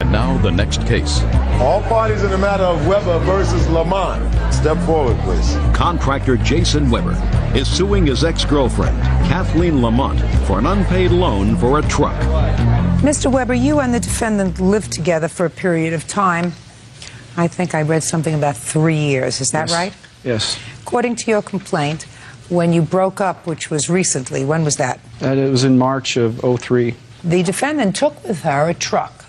And now the next case. All parties in the matter of Weber versus Lamont. Step forward, please. Contractor Jason Weber is suing his ex-girlfriend, Kathleen Lamont, for an unpaid loan for a truck. Mr. Weber, you and the defendant lived together for a period of time. I think I read something about 3 years. Is that right? Yes. According to your complaint, when you broke up, which was recently, when was that? It was in March of '03. The defendant took with her a truck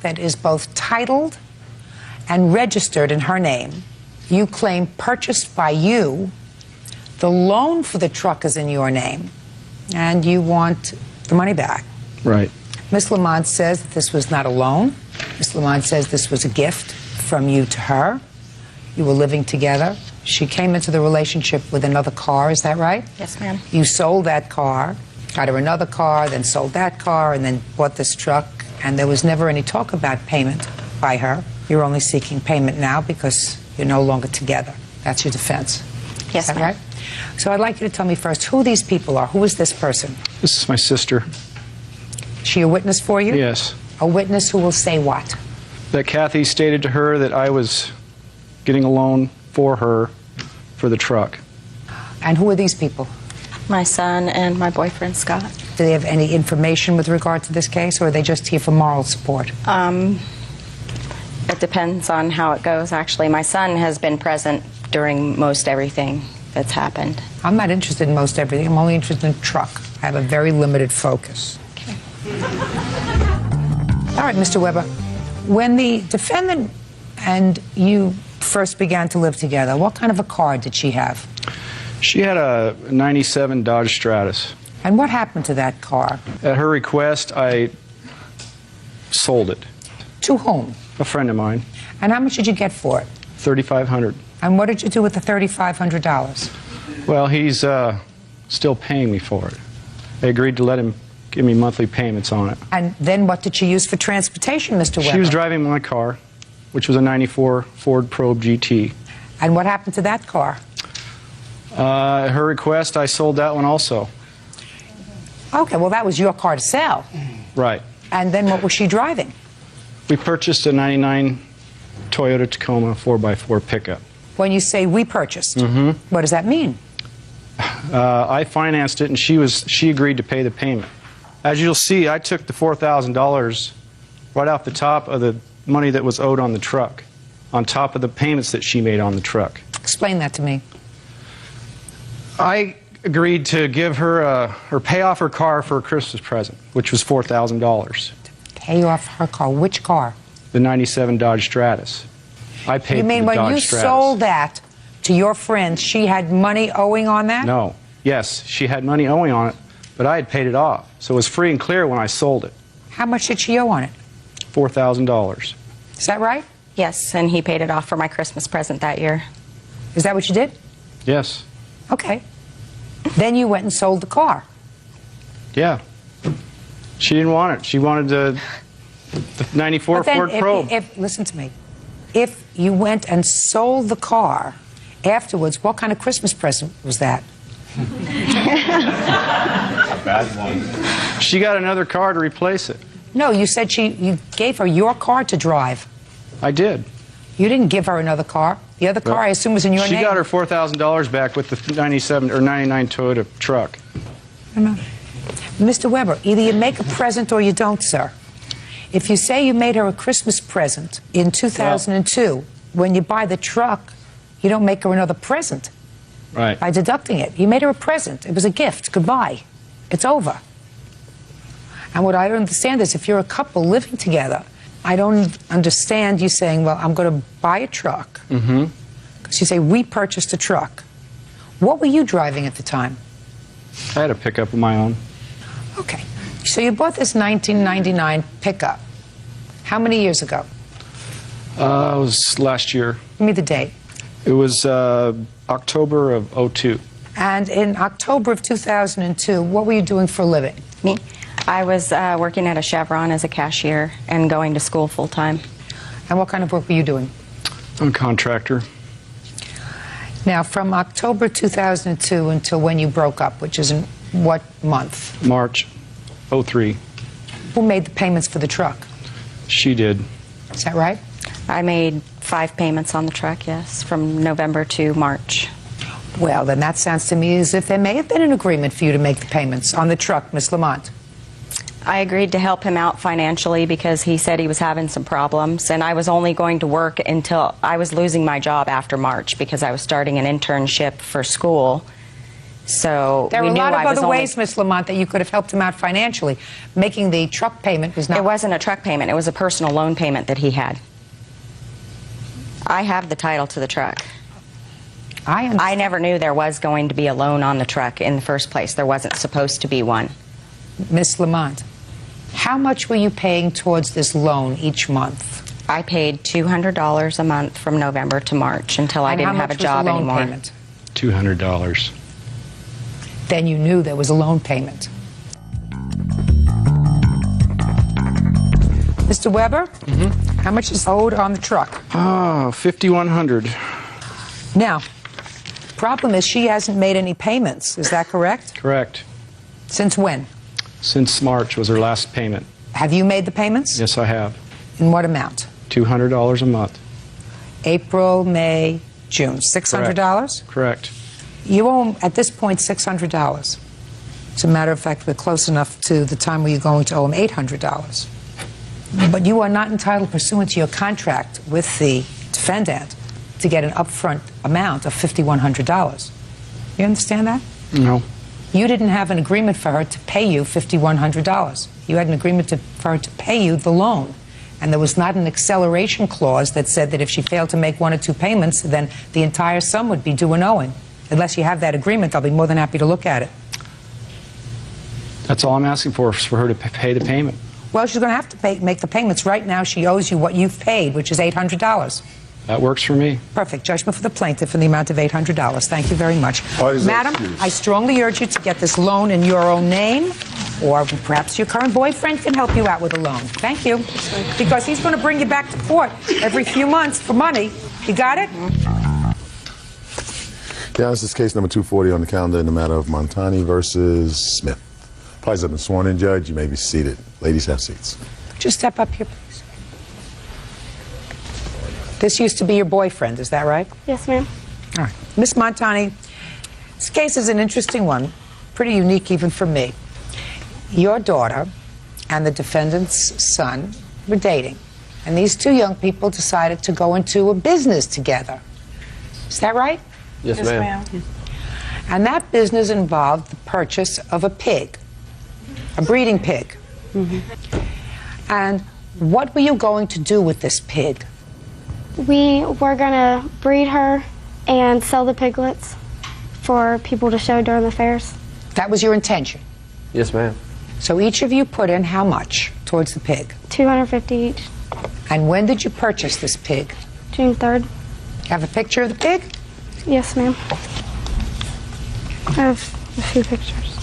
that is both titled and registered in her name. You claim purchased by you. The loan for the truck is in your name, and you want the money back. Right. Ms. Lamont says that this was not a loan. Ms. Lamont says this was a gift from you to her. You were living together. She came into the relationship with another car, is that right? Yes, ma'am. You sold that car, got her another car, then sold that car, and then bought this truck, and there was never any talk about payment by her. You're only seeking payment now because you're no longer together. That's your defense. Yes, is that ma'am. right? So I'd like you to tell me first who these people are. Who is this person? This is my sister. She a witness for you? Yes. A witness who will say what? That Kathy stated to her that I was getting a loan for her for the truck. And who are these people? My son and my boyfriend, Scott. Do they have any information with regard to this case, or are they just here for moral support? It depends on how it goes, actually. My son has been present during most everything that's happened. I'm not interested in most everything. I'm only interested in truck. I have a very limited focus. Okay. All right, Mr. Weber. When the defendant and you first began to live together, what kind of a car did she have? She had a '97 Dodge Stratus. And what happened to that car? At her request, I sold it. To whom? A friend of mine. And how much did you get for it? $3,500. And what did you do with the $3,500? Well, he's still paying me for it. I agreed to let him give me monthly payments on it. And then what did she use for transportation, Mr. Weber? She was driving my car, which was a '94 Ford Probe GT. And what happened to that car? At her request, I sold that one also. Okay, well, that was your car to sell. Right. And then what was she driving? We purchased a '99 Toyota Tacoma 4x4 pickup. When you say we purchased, what does that mean? I financed it, and she agreed to pay the payment. As you'll see, I took the $4,000 right off the top of the money that was owed on the truck, on top of the payments that she made on the truck. Explain that to me. I agreed to give her or pay off her car for a Christmas present, which was $4,000. Pay off her car. Which car? The '97 Dodge Stratus. I paid You mean for the when Dodge you Stratus. sold that to your friend, she had money owing on that? No. Yes, she had money owing on it, but I had paid it off, so it was free and clear when I sold it. How much did she owe on it? $4,000. Is that right? Yes, and he paid it off for my Christmas present that year. Is that what you did? Yes. Okay. Then you went and sold the car. Yeah. She didn't want it. She wanted the '94 But then Ford Probe. listen to me. If you went and sold the car afterwards, what kind of Christmas present was that? Bad one. She got another car to replace it. No, you said you gave her your car to drive. I did. You didn't give her another car. The other car, I assume, was in your She name. got her $4,000 back with the '97 or '99 Toyota truck. Mr. Weber, either you make a present or you don't, sir. If you say you made her a Christmas present in 2002, when you buy the truck, you don't make her another present Right. by deducting it. You made her a present. It was a gift. Goodbye. It's over. And what I don't understand is if you're a couple living together, I don't understand you saying, well, I'm going to buy a truck. Because you say, we purchased a truck. What were you driving at the time? I had a pickup of my own. Okay. So you bought this 1999 pickup. How many years ago? It was last year. Give me the date. It was October of '02. And in October of 2002, what were you doing for a living? Me? I was working at a Chevron as a cashier and going to school full-time. And what kind of work were you doing? I'm a contractor. Now, from October 2002 until when you broke up, which is in what month? March '03. Who made the payments for the truck? She did. Is that right? I made 5 payments on the truck, yes, from November to March. Well, then that sounds to me as if there may have been an agreement for you to make the payments on the truck, Miss Lamont. I agreed to help him out financially because he said he was having some problems, and I was only going to work until I was losing my job after March because I was starting an internship for school. So There were we a knew lot of I was other only- ways, Miss Lamont, that you could have helped him out financially. Making the truck payment was not... It wasn't a truck payment. It was a personal loan payment that he had. I have the title to the truck. I never knew there was going to be a loan on the truck in the first place. There wasn't supposed to be one. Miss Lamont, how much were you paying towards this loan each month? I paid $200 a month from November to March until I didn't have a job and how much was the loan anymore. payment? $200. Then you knew there was a loan payment. Mr. Weber, how much is owed on the truck? Oh, $5,100. Now, problem is she hasn't made any payments. Is that correct? Correct. Since when? Since March was her last payment. Have you made the payments? Yes, I have. In what amount? $200 a month. April, May, June. $600? Correct. You owe, at this point, $600. As a matter of fact, we're close enough to the time where you're going to owe him $800. But you are not entitled, pursuant to your contract with the defendant, to get an upfront amount of $5,100. You understand that? No. You didn't have an agreement for her to pay you $5,100. You had an agreement for her to pay you the loan. And there was not an acceleration clause that said that if she failed to make 1 or 2 payments, then the entire sum would be due and owing. Unless you have that agreement, I'll be more than happy to look at it. That's all I'm asking for is for her to pay the payment. Well, she's going to have to make the payments. Right now, she owes you what you've paid, which is $800. That works for me. Perfect. Judgment for the plaintiff in the amount of $800. Thank you very much. Madam, I strongly urge you to get this loan in your own name, or perhaps your current boyfriend can help you out with a loan. Thank you. Because he's going to bring you back to court every few months for money. You got it? Yeah, this is case number 240 on the calendar in the matter of Montani versus Smith. Parties have been sworn in, Judge. You may be seated. Ladies, have seats. Just step up here, please. This used to be your boyfriend, is that right? Yes, ma'am. All right. Miss Montani, this case is an interesting one, pretty unique even for me. Your daughter and the defendant's son were dating, and these 2 young people decided to go into a business together. Is that right? Yes, ma'am. And that business involved the purchase of a pig, a breeding pig. And what were you going to do with this pig? We were going to breed her and sell the piglets for people to show during the fairs. That was your intention. Yes, ma'am. So each of you put in how much towards the pig? $250 each. And when did you purchase this pig? June 3rd. Have a picture of the pig? Yes, ma'am. I have a few pictures.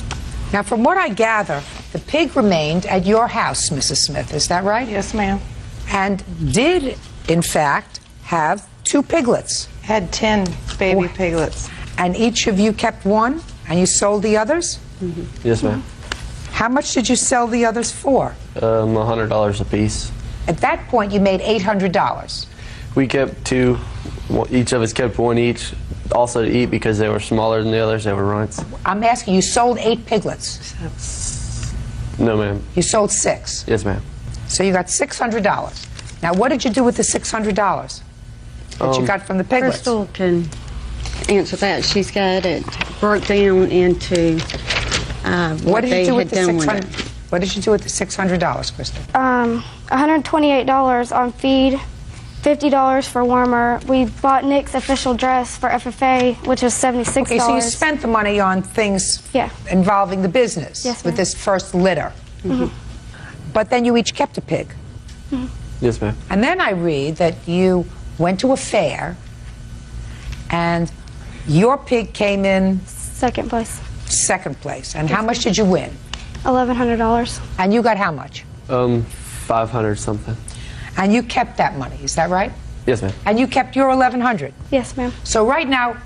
Now, from what I gather, the pig remained at your house, Mrs. Smith. Is that right? Yes, ma'am. And did, in fact, have 2 piglets. Had 10 baby piglets. And each of you kept 1, and you sold the others? Yes, ma'am. How much did you sell the others for? $100 a piece. At that point, you made $800. We kept 2. Each of us kept 1 each. Also to eat because they were smaller than the others. They were runts. I'm asking, you sold 8 piglets. No, ma'am. You sold 6. Yes, ma'am. So you got $600. Now, what did you do with the $600 that you got from the piglets? Crystal can answer that. She's got it broke down into what did they you do had with the done with $600? it. What did you do with the $600, Crystal? $128 on feed, $50 for warmer. We bought Nick's official dress for FFA, which was $76. Okay, so you spent the money on things involving the business Yes, with ma'am. this first litter. But then you each kept a pig. Yes, ma'am. And then I read that you went to a fair and your pig came in Second place. second place. And how much did you win? $1,100. And you got how much? 500 something. And you kept that money, is that right? Yes, ma'am. And you kept your $1,100. Yes, ma'am. So right now,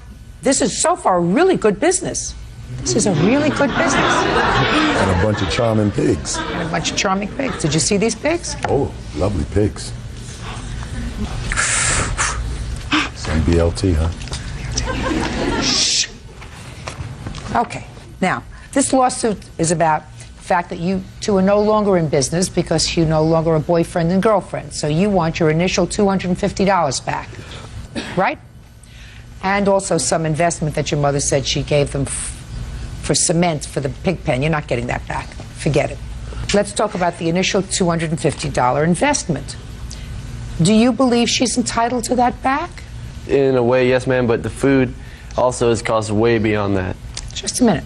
this is so far really good business. This is a really good business. And a bunch of charming pigs. And a bunch of charming pigs. Did you see these pigs? Oh, lovely pigs. Some BLT, huh? Shh. Okay. Now, this lawsuit is about the fact that you two are no longer in business because you're no longer a boyfriend and girlfriend. So you want your initial $250 back, right? And also some investment that your mother said she gave them for cement for the pig pen. You're not getting that back. Forget it. Let's talk about the initial $250 investment. Do you believe she's entitled to that back? In a way, yes, ma'am, but the food also has cost way beyond that. Just a minute.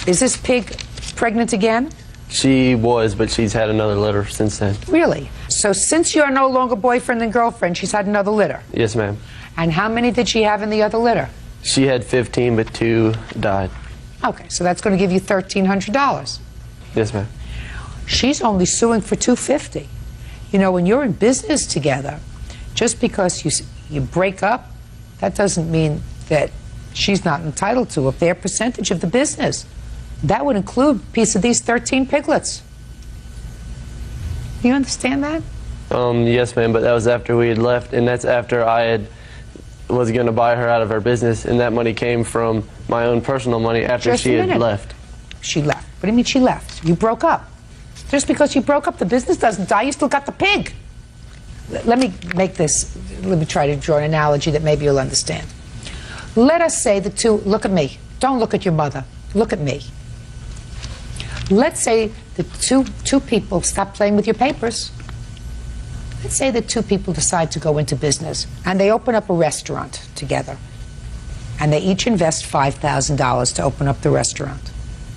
Is this pig pregnant again? She was, but she's had another litter since then. Really? So since you're no longer boyfriend and girlfriend, she's had another litter? Yes, ma'am. And how many did she have in the other litter? She had 15, but 2 died. Okay, so that's going to give you $1,300. Yes, ma'am. She's only suing for $250. You know, when you're in business together, just because you break up, that doesn't mean that she's not entitled to a fair percentage of the business. That would include a piece of these 13 piglets. You understand that? Yes, ma'am, but that was after we had left, and that's after I was going to buy her out of her business, and that money came from my own personal money after she had left. She left. What do you mean she left? You broke up. Just because you broke up, the business doesn't die. You still got the pig. Let me try to draw an analogy that maybe you'll understand. Let us say the two, look at me. Don't look at your mother. Look at me. Let's say the two people stop playing with your papers. Let's say that two people decide to go into business and they open up a restaurant together. And they each invest $5,000 to open up the restaurant.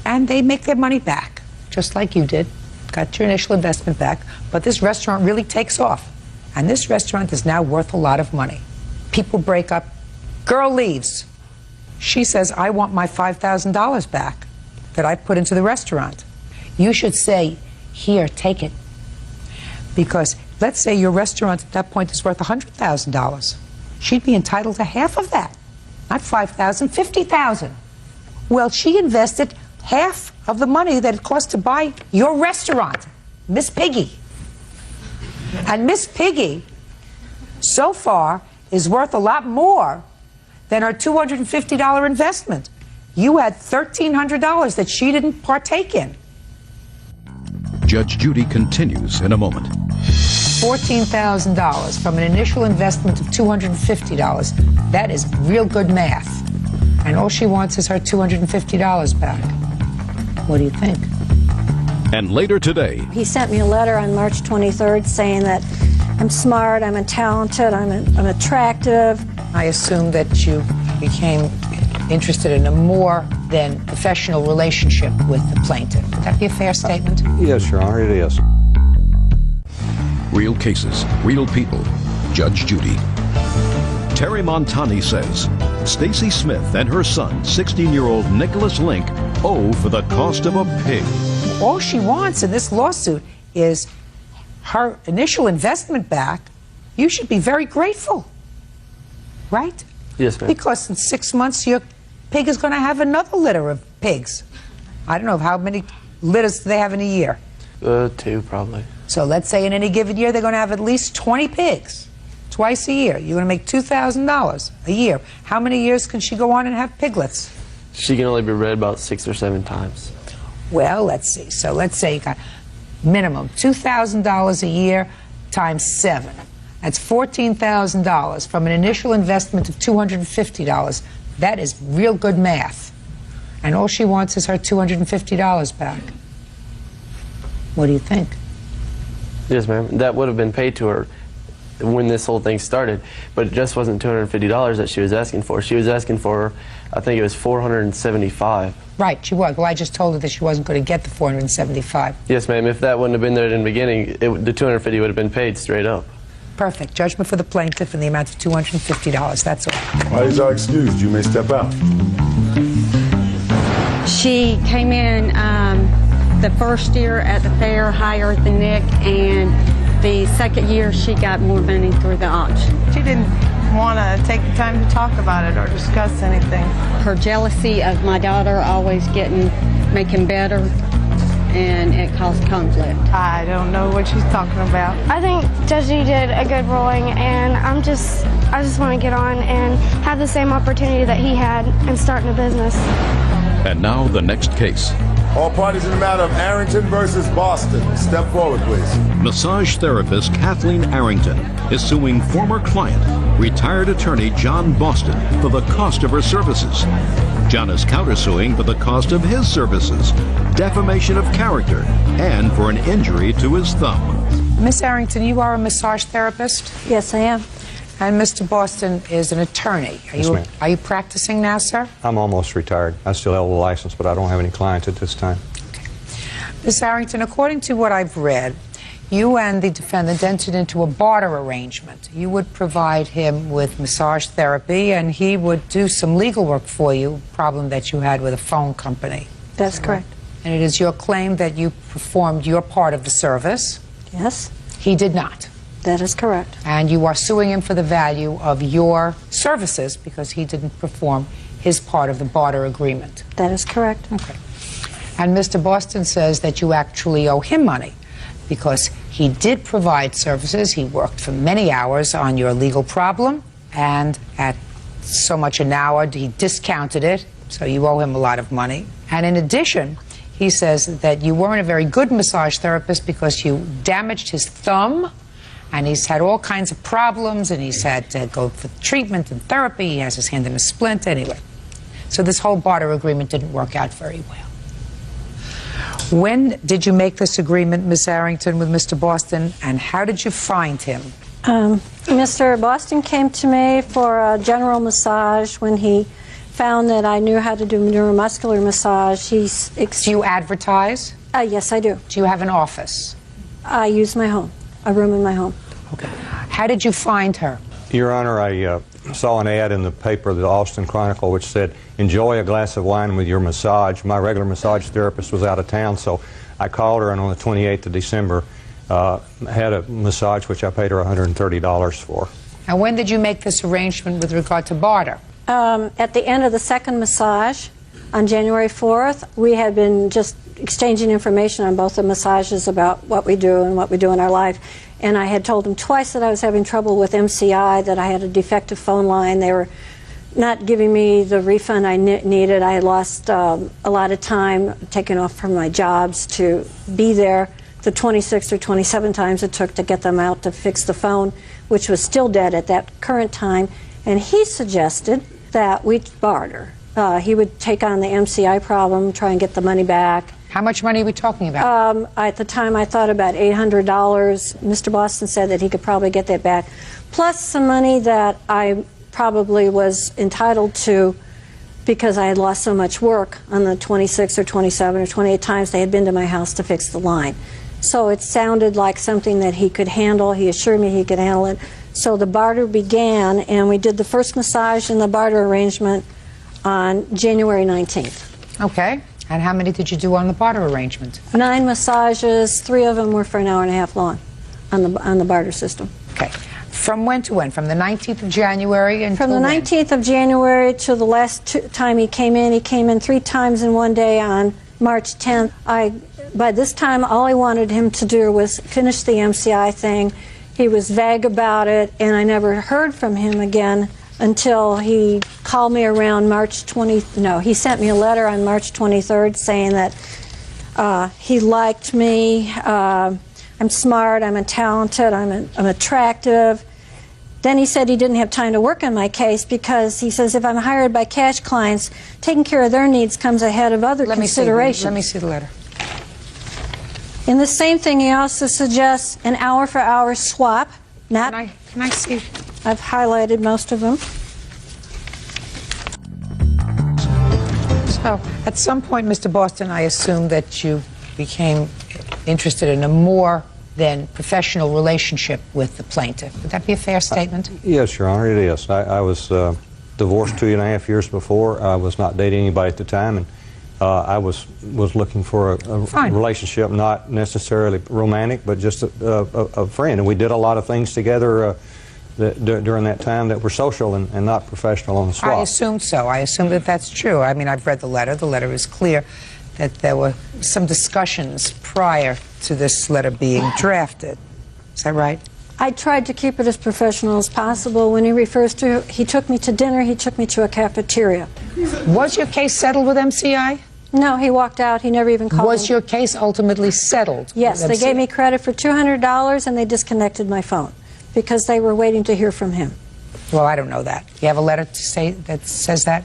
And they make their money back, just like you did. Got your initial investment back, but this restaurant really takes off. And this restaurant is now worth a lot of money. People break up. Girl leaves. She says, I want my $5,000 back that I put into the restaurant. You should say, here, take it. Because let's say your restaurant at that point is worth $100,000. She'd be entitled to half of that. Not $5,000, $50,000. Well, she invested half of the money that it cost to buy your restaurant, Miss Piggy. And Miss Piggy, so far, is worth a lot more than her $250 investment. You had $1,300 that she didn't partake in. Judge Judy continues in a moment. $14,000 from an initial investment of $250. That is real good math. And all she wants is her $250 back. What do you think? And later today, he sent me a letter on March 23rd saying that I'm smart, I'm talented, I'm attractive. I assume that you became interested in a more than professional relationship with the plaintiff. Would that be a fair statement? Yes, Your Honor, it is. real cases, real people. Judge Judy. Terry Montani says Stacy Smith and her son, 16-year-old Nicholas Link, owe for the cost of a pig. All she wants in this lawsuit is her initial investment back. You should be very grateful, right? Yes, ma'am. Because in 6 months, your pig is going to have another litter of pigs. I don't know how many litters they have in a year. 2 probably. So let's say in any given year, they're going to have at least 20 pigs. Twice a year. You're going to make $2,000 a year. How many years can she go on and have piglets? She can only be read about 6 or 7 times. Well, let's see. So let's say you got minimum $2,000 a year times 7. That's $14,000 from an initial investment of $250. That is real good math. And all she wants is her $250 back. What do you think? Yes, ma'am. That would have been paid to her when this whole thing started, but it just wasn't $250 that she was asking for. She was asking for, I think it was $475. Right, she was. Well, I just told her that she wasn't going to get the $475. Yes, ma'am. If that wouldn't have been there in the beginning, the $250 would have been paid straight up. Perfect. Judgment for the plaintiff in the amount of $250. That's all. Parties are excused. You may step out. She came in the first year at the fair higher than Nick, and the second year she got more money through the auction. She didn't want to take the time to talk about it or discuss anything. Her jealousy of my daughter always making better, and it caused conflict. I don't know what she's talking about. I think Judge Judy did a good ruling, and I just want to get on and have the same opportunity that he had in starting a business. And now the next case. All parties in the matter of Arrington versus Boston. Step forward, please. Massage therapist Kathleen Arrington is suing former client, retired attorney John Boston, for the cost of her services. John is countersuing for the cost of his services, defamation of character, and for an injury to his thumb. Miss Arrington, you are a massage therapist? Yes, I am. And Mr. Boston is an attorney. Yes, ma'am. Are you practicing now, sir? I'm almost retired. I still have a license, but I don't have any clients at this time. Okay. Miss Arrington, according to what I've read, you and the defendant entered into a barter arrangement. You would provide him with massage therapy, and he would do some legal work for you, problem that you had with a phone company. That's correct. And it is your claim that you performed your part of the service. Yes, He did not. that is correct. And you are suing him for the value of your services because he didn't perform his part of the barter agreement. That is correct. Okay. And Mr. Boston says that you actually owe him money because he did provide services. He worked for many hours on your legal problem, and at so much an hour, he discounted it, so you owe him a lot of money. And in addition, he says that you weren't a very good massage therapist because you damaged his thumb, and he's had all kinds of problems, and he's had to go for treatment and therapy. He has his hand in a splint anyway. So this whole barter agreement didn't work out very well. When did you make this agreement, Miss Arrington, with Mr. Boston, and how did you find him? Mr. Boston came to me for a general massage when he found that I knew how to do neuromuscular massage. Do you advertise? Yes, I do. Do you have an office? I use my home, a room in my home. Okay. How did you find her? Your Honor, I saw an ad in the paper, the Austin Chronicle, which said, "Enjoy a glass of wine with your massage." My regular massage therapist was out of town, so I called her, and on the 28th of December, had a massage which I paid her $130 for. And when did you make this arrangement with regard to barter? At the end of the second massage, on January 4th, we had been just exchanging information on both the massages about what we do and what we do in our life. And I had told him twice that I was having trouble with MCI, that I had a defective phone line. They were not giving me the refund I needed. I had lost a lot of time taken off from my jobs to be there the 26 or 27 times it took to get them out to fix the phone, which was still dead at that current time. And he suggested that we barter. He would take on the MCI problem, try and get the money back. How much money are we talking about? At the time, I thought about $800. Mr. Boston said that he could probably get that back, plus some money that I probably was entitled to because I had lost so much work on the 26 or 27 or 28 times they had been to my house to fix the line. So it sounded like something that he could handle. He assured me he could handle it. So the barter began, and we did the first massage in the barter arrangement on January 19th. Okay. And how many did you do on the barter arrangement? 9 massages, 3 of them were for an hour and a half long on the barter system. Okay. From when to when? From the 19th of January until From the 19th of January to the last time he came in 3 times in one day on March 10th. By this time, all I wanted him to do was finish the MCI thing. He was vague about it, and I never heard from him again until he called me around March 20th. No, he sent me a letter on March 23rd saying that he liked me. I'm smart, I'm talented, I'm attractive. Then he said he didn't have time to work on my case because he says if I'm hired by cash clients, taking care of their needs comes ahead of other considerations. Let me see the letter. In the same thing, he also suggests an hour-for-hour swap. Can I see? I've highlighted most of them. So, at some point, Mr. Boston, I assume that you became interested in a more than professional relationship with the plaintiff. Would that be a fair statement? Yes, Your Honor, it is. I was divorced 2.5 years before. I was not dating anybody at the time, and I was looking for a relationship, not necessarily romantic, but just a friend. And we did a lot of things together during that time that were social and not professional on the swap. I assume so. I assume that that's true. I mean, I've read the letter. The letter is clear that there were some discussions prior to this letter being drafted. Is that right? I tried to keep it as professional as possible. When he refers to, he took me to dinner, he took me to a cafeteria. Was your case settled with MCI? No, he walked out. He never even called me. Was your case ultimately settled? Yes, with they MCI? gave me credit for $200 and they disconnected my phone because they were waiting to hear from him. Well, I don't know that. You have a letter to say that says that?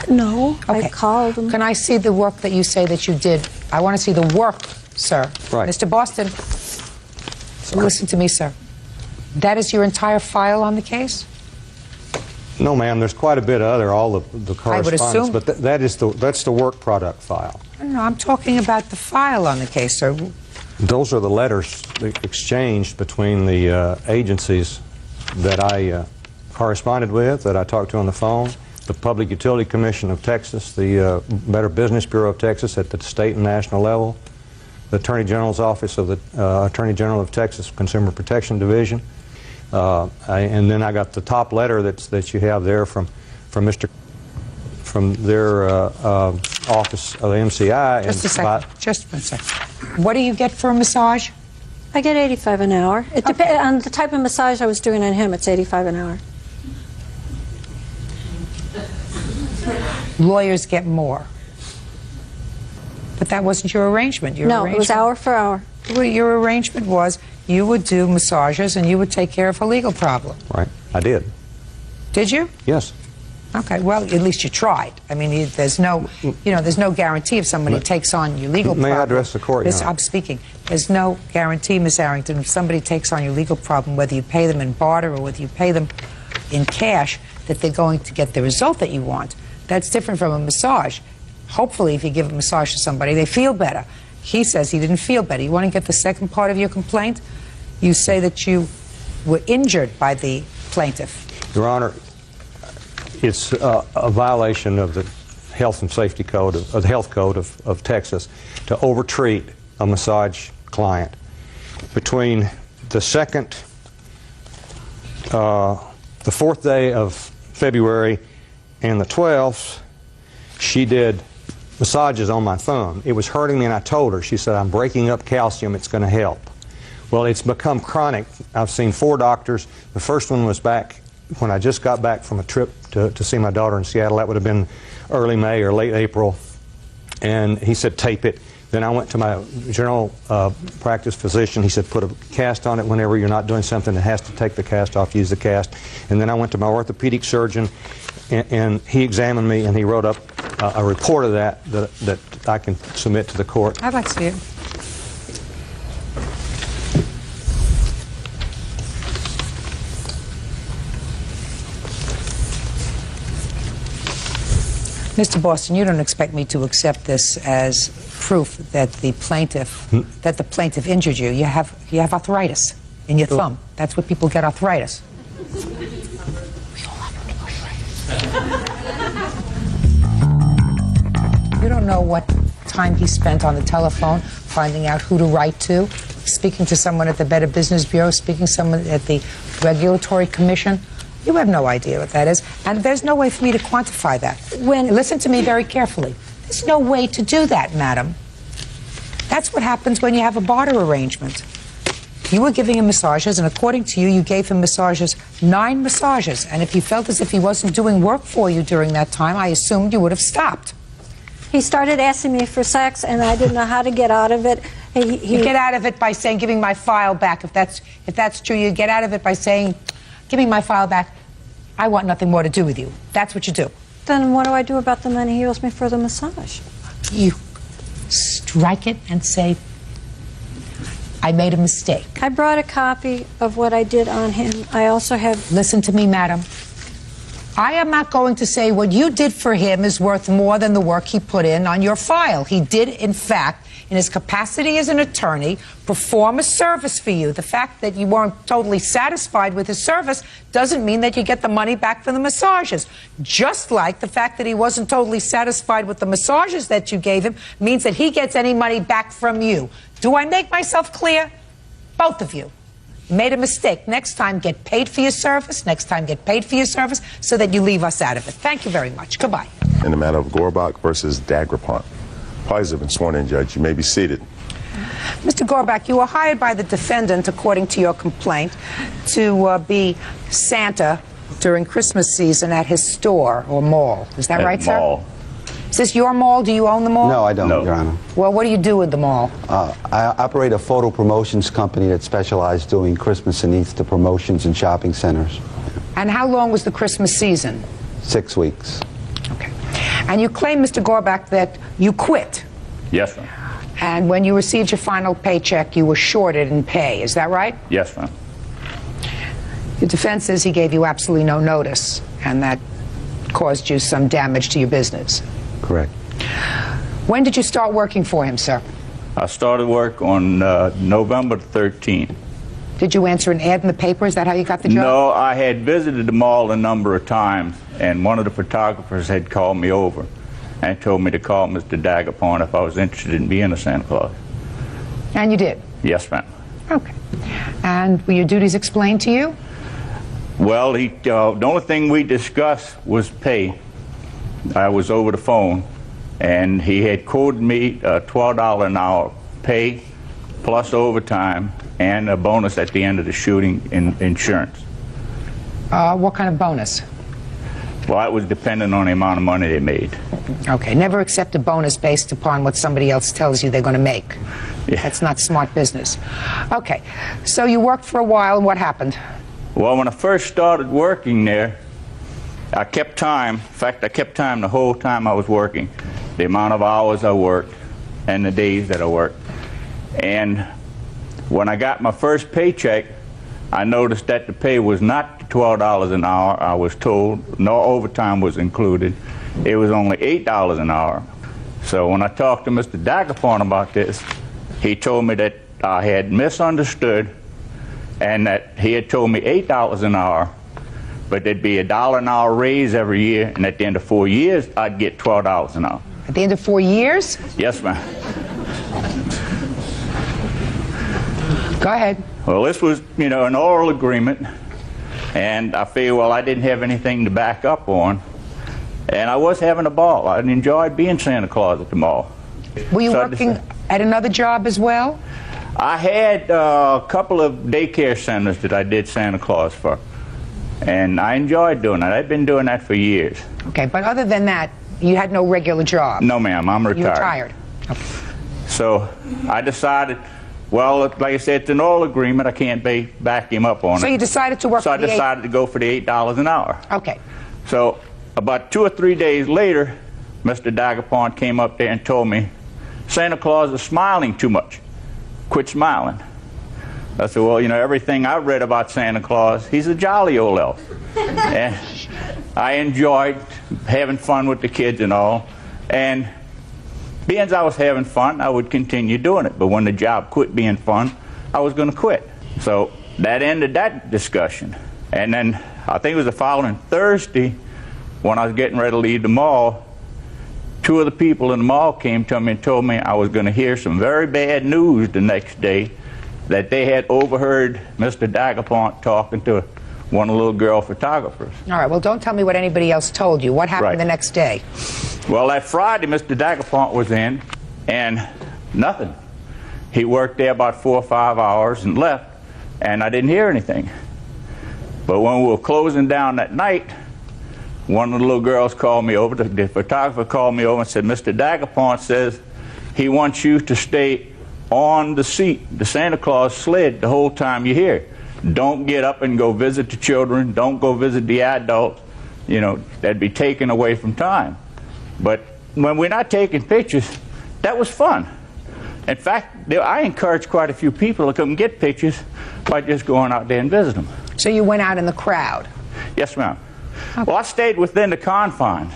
No, Okay. I called him. Can I see the work that you say that you did? I want to see the work, sir. Right. Mr. Boston, listen to me, sir. That is your entire file on the case? No, ma'am. There's quite a bit of all the correspondence, assume. but that's the work product file. No, I'm talking about the file on the case, sir. Those are the letters exchanged between the agencies that I corresponded with, that I talked to on the phone, the Public Utility Commission of Texas, the Better Business Bureau of Texas at the state and national level, the Attorney General's Office of the Attorney General of Texas Consumer Protection Division, and then I got the top letter that you have there from their office of the MCI. Just a second. Just one second. What do you get for a massage? I get $85 an hour. It depends on the type of massage I was doing on him. It's $85 an hour. Lawyers get more. But that wasn't your arrangement. No, it was hour for hour. Well, your arrangement was you would do massages and you would take care of a legal problem. Right. I did. Did you? Yes. Okay. Well, at least you tried. I mean, there's no guarantee if somebody takes on your legal problem. May I address the court, Your Honor? I'm speaking. There's no guarantee, Ms. Arrington, if somebody takes on your legal problem, whether you pay them in barter or whether you pay them in cash, that they're going to get the result that you want. That's different from a massage. Hopefully, if you give a massage to somebody, they feel better. He says he didn't feel better. You want to get the second part of your complaint? You say that you were injured by the plaintiff. Your Honor, it's a violation of the health and safety code, of the health code of Texas, to overtreat a massage client. Between the fourth day of February and the 12th, she did massages on my thumb. It was hurting me, and I told her. She said, "I'm breaking up calcium. It's going to help." Well, it's become chronic. I've seen 4 doctors. The first one was back when I just got back from a trip to see my daughter in Seattle. That would have been early May or late April. And he said, "Tape it." Then I went to my general practice physician. He said, "Put a cast on it whenever you're not doing something that has to take the cast off, use the cast." And then I went to my orthopedic surgeon, and he examined me, and he wrote up a report of that I can submit to the court. I'd like to see it. Mr. Boston, you don't expect me to accept this as proof that the plaintiff injured you. You have arthritis in your thumb. That's what people get, arthritis. You don't know what time he spent on the telephone finding out who to write to, speaking to someone at the Better Business Bureau, speaking to someone at the Regulatory Commission. You have no idea what that is, and there's no way for me to quantify that. Listen to me very carefully. There's no way to do that, madam. That's what happens when you have a barter arrangement. You were giving him massages, and according to you, you gave him 9 massages, and if you felt as if he wasn't doing work for you during that time, I assumed you would have stopped. He started asking me for sex, and I didn't know how to get out of it. You get out of it by saying, "Give me my file back." If that's true, you get out of it by saying, "Give me my file back. I want nothing more to do with you." That's what you do. Then what do I do about the money he owes me for the massage? You strike it and say, "I made a mistake." I brought a copy of what I did on him. I also have... Listen to me, madam. I am not going to say what you did for him is worth more than the work he put in on your file. He did, in fact, in his capacity as an attorney, perform a service for you. The fact that you weren't totally satisfied with his service doesn't mean that you get the money back for the massages. Just like the fact that he wasn't totally satisfied with the massages that you gave him means that he gets any money back from you. Do I make myself clear? Both of you. You made a mistake. Next time, get paid for your service. Next time, get paid for your service so that you leave us out of it. Thank you very much. Goodbye. In the matter of Gorbach versus Dagrapont. Parties have been sworn in, Judge. You may be seated. Mr. Gorbach, you were hired by the defendant, according to your complaint, to be Santa during Christmas season at his store or mall. Is that right, sir? Mall. Is this your mall? Do you own the mall? No, I don't, Your Honor. Well, what do you do with the mall? I operate a photo promotions company that specializes doing Christmas and Easter promotions in shopping centers. And how long was the Christmas season? 6 weeks. Okay. And you claim, Mr. Gorbach, that you quit. Yes, ma'am. And when you received your final paycheck, you were shorted in pay. Is that right? Yes, ma'am. The defense says he gave you absolutely no notice, and that caused you some damage to your business. Correct. When did you start working for him, sir? I started work on November 13th. Did you answer an ad in the paper? Is that how you got the job? No, I had visited the mall a number of times, and one of the photographers had called me over and told me to call Mr. Dagrapont if I was interested in being a Santa Claus. And you did? Yes, ma'am. Okay. And were your duties explained to you? Well, the only thing we discussed was pay. I was over the phone, and he had quoted me $12 an hour pay plus overtime and a bonus at the end of the shooting in insurance. What kind of bonus? Well, it was dependent on the amount of money they made. Okay. Never accept a bonus based upon what somebody else tells you they're going to make. Yeah. That's not smart business. Okay. So you worked for a while, and what happened? Well, when I first started working there, I kept time. In fact, I kept time the whole time I was working, the amount of hours I worked and the days that I worked. And when I got my first paycheck, I noticed that the pay was not $12 an hour, I was told, no overtime was included. It was only $8 an hour. So when I talked to Mr. Dagrapont about this, he told me that I had misunderstood and that he had told me $8 an hour, but there'd be $1 an hour raise every year, and at the end of 4 years, I'd get $12 an hour. At the end of 4 years? Yes, ma'am. Go ahead. Well, this was, an oral agreement, and I figured, well, I didn't have anything to back up on, and I was having a ball. I enjoyed being Santa Claus at the mall. Were you working at another job as well? I had a couple of daycare centers that I did Santa Claus for, and I enjoyed doing that. I've been doing that for years. Okay, but other than that, you had no regular job? No, ma'am, I'm retired. You're retired. Okay. So I decided, well, like I said, it's an oral agreement. I can't back him up on it. So you decided to work So for I decided to go for the $8 an hour. Okay. So about 2 or 3 days later, Mr. Dagrapont came up there and told me, Santa Claus is smiling too much. Quit smiling. I said, well, everything I've read about Santa Claus, he's a jolly old elf. And I enjoyed having fun with the kids and all. And being as I was having fun, I would continue doing it. But when the job quit being fun, I was going to quit. So that ended that discussion. And then I think it was the following Thursday, when I was getting ready to leave the mall, 2 of the people in the mall came to me and told me I was going to hear some very bad news the next day, that they had overheard Mr. Dagrapont talking to one of the little girl photographers. All right, well, don't tell me what anybody else told you. What happened the next day? Well, that Friday, Mr. Dagrapont was in, and nothing. He worked there about 4 or 5 hours and left, and I didn't hear anything. But when we were closing down that night, one of the little girls called me over, the photographer called me over and said, Mr. Dagrapont says he wants you to stay on the seat, the Santa Claus sled, the whole time you're here. Don't get up and go visit the children. Don't go visit the adults. That'd be taken away from time. But when we're not taking pictures, that was fun. In fact, I encouraged quite a few people to come and get pictures by just going out there and visit them. So you went out in the crowd? Yes, ma'am. Okay. Well, I stayed within the confines.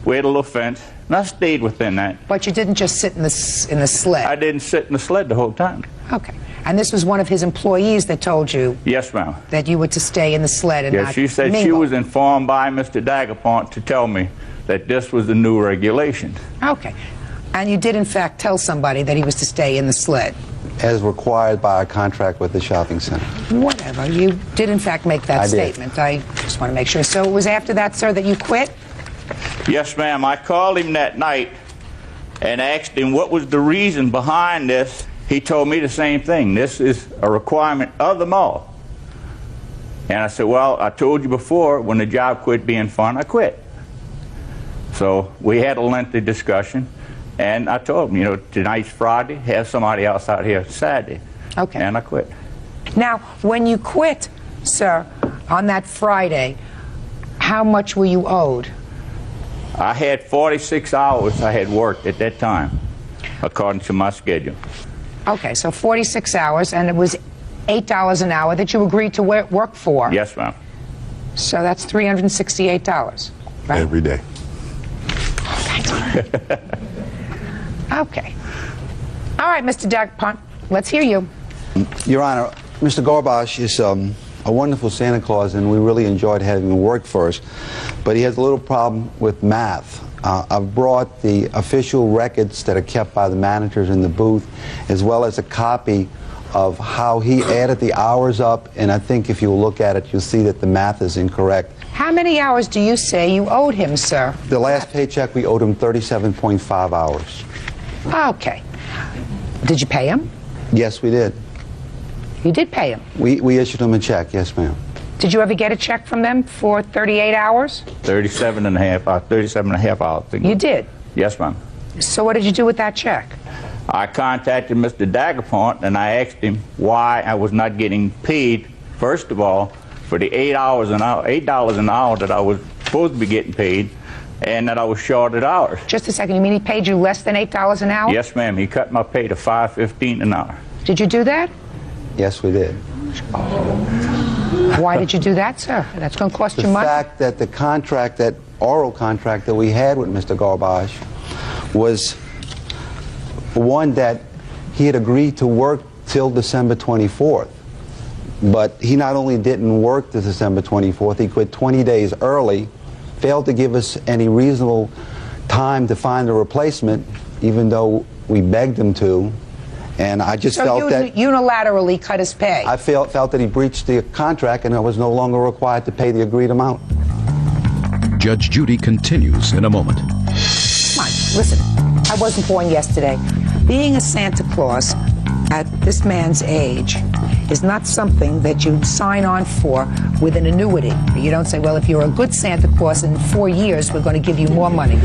We had a little fence, and I stayed within that. But you didn't just sit in the sled? I didn't sit in the sled the whole time. Okay. And this was one of his employees that told you? Yes, ma'am. That you were to stay in the sled and not mingle? Yes, she said she was informed by Mr. Dagrapont to tell me that this was the new regulation. Okay. And you did, in fact, tell somebody that he was to stay in the sled? as required by our contract with the shopping center. Whatever. You did, in fact, make that I did. statement. I just want to make sure. So it was after that, sir, that you quit? Yes, ma'am. I called him that night and asked him what was the reason behind this. He told me the same thing. This is a requirement of the mall. And I said, well, I told you before, when the job quit being fun, I quit. So we had a lengthy discussion, and I told him, you know, tonight's Friday, have somebody else out here Saturday. Okay. And I quit. Now, when you quit, sir, on that Friday, how much were you owed? I had 46 hours I had worked at that time, according to my schedule. Okay, so 46 hours, and it was $8 an hour that you agreed to work for. Yes, ma'am. So that's $368, right? Every day. Okay. All right, Mr. Dagpont, let's hear you. Your Honor, Mr. Gorbash is a wonderful Santa Claus, and we really enjoyed having him work for us. But he has a little problem with math. I've brought the official records that are kept by the managers in the booth, as well as a copy of how he added the hours up, and I think if you look at it, you'll see that the math is incorrect. How many hours do you say you owed him, sir? The last paycheck, we owed him 37.5 hours. Okay. Did you pay him? Yes, we did. You did pay him? We issued him a check, yes, ma'am. Did you ever get a check from them for 38 hours? 37 and a half hours. You did? Yes, ma'am. So what did you do with that check? I contacted Mr. Dagapont and I asked him why I was not getting paid, first of all, for the $8 an hour that I was supposed to be getting paid, and that I was shorted hours. Just a second, you mean he paid you less than $8 an hour? Yes, ma'am. He cut my pay to $5.15 an hour. Did you do that? Yes, we did. Why did you do that, sir? That's going to cost you The money. fact that the contract, that oral contract that we had with Mr. Gorbash was one that he had agreed to work till December 24th. But he not only didn't work to December 24th, he quit 20 days early, failed to give us any reasonable time to find a replacement, even though we begged him to. And I just felt that unilaterally cut his pay. I felt that he breached the contract and I was no longer required to pay the agreed amount. Judge Judy continues in a moment. Come on, listen. I wasn't born yesterday. Being a Santa Claus at this man's age is not something that you sign on for with an annuity. You don't say, well, if you're a good Santa Claus, in 4 years we're going to give you more money.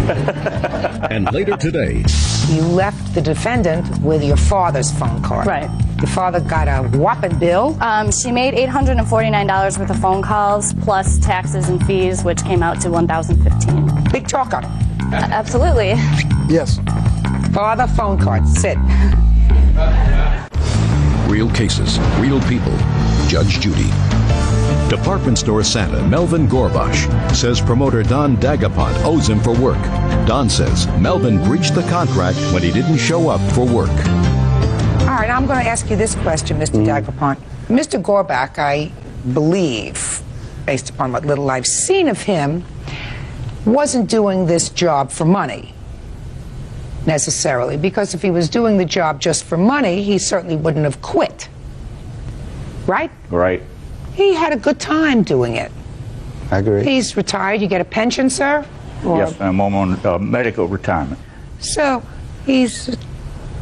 And later today, You left the defendant with your father's phone card. Right. Your father got a whopping bill. She made $849 worth of phone calls plus taxes and fees, which came out to $1,015. Big talker. Absolutely. Yes. Father phone card. Sit. real cases, real people. Judge Judy. Department store Santa Melvin Gorbash says promoter Don Dagapont owes him for work. Don says Melvin breached the contract when he didn't show up for work. All right, I'm going to ask you this question, Mr. Dagapont. Mr. Gorbash, I believe, based upon what little I've seen of him, wasn't doing this job for money, necessarily, because if he was doing the job just for money, he certainly wouldn't have quit. Right? Right. He had a good time doing it. I agree. He's retired. You get a pension, sir? Or- Yes, ma'am. I'm on medical retirement. So he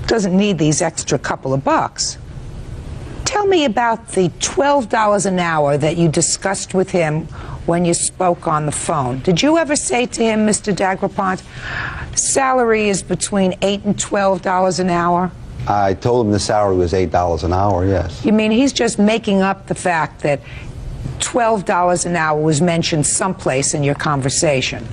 doesn't need these extra couple of bucks. Tell me about the $12 an hour that you discussed with him when you spoke on the phone. Did you ever say to him, Mr. Dagapont, salary is between $8 and $12 an hour? I told him the salary was $8 an hour, yes. You mean he's just making up the fact that $12 an hour was mentioned someplace in your conversation?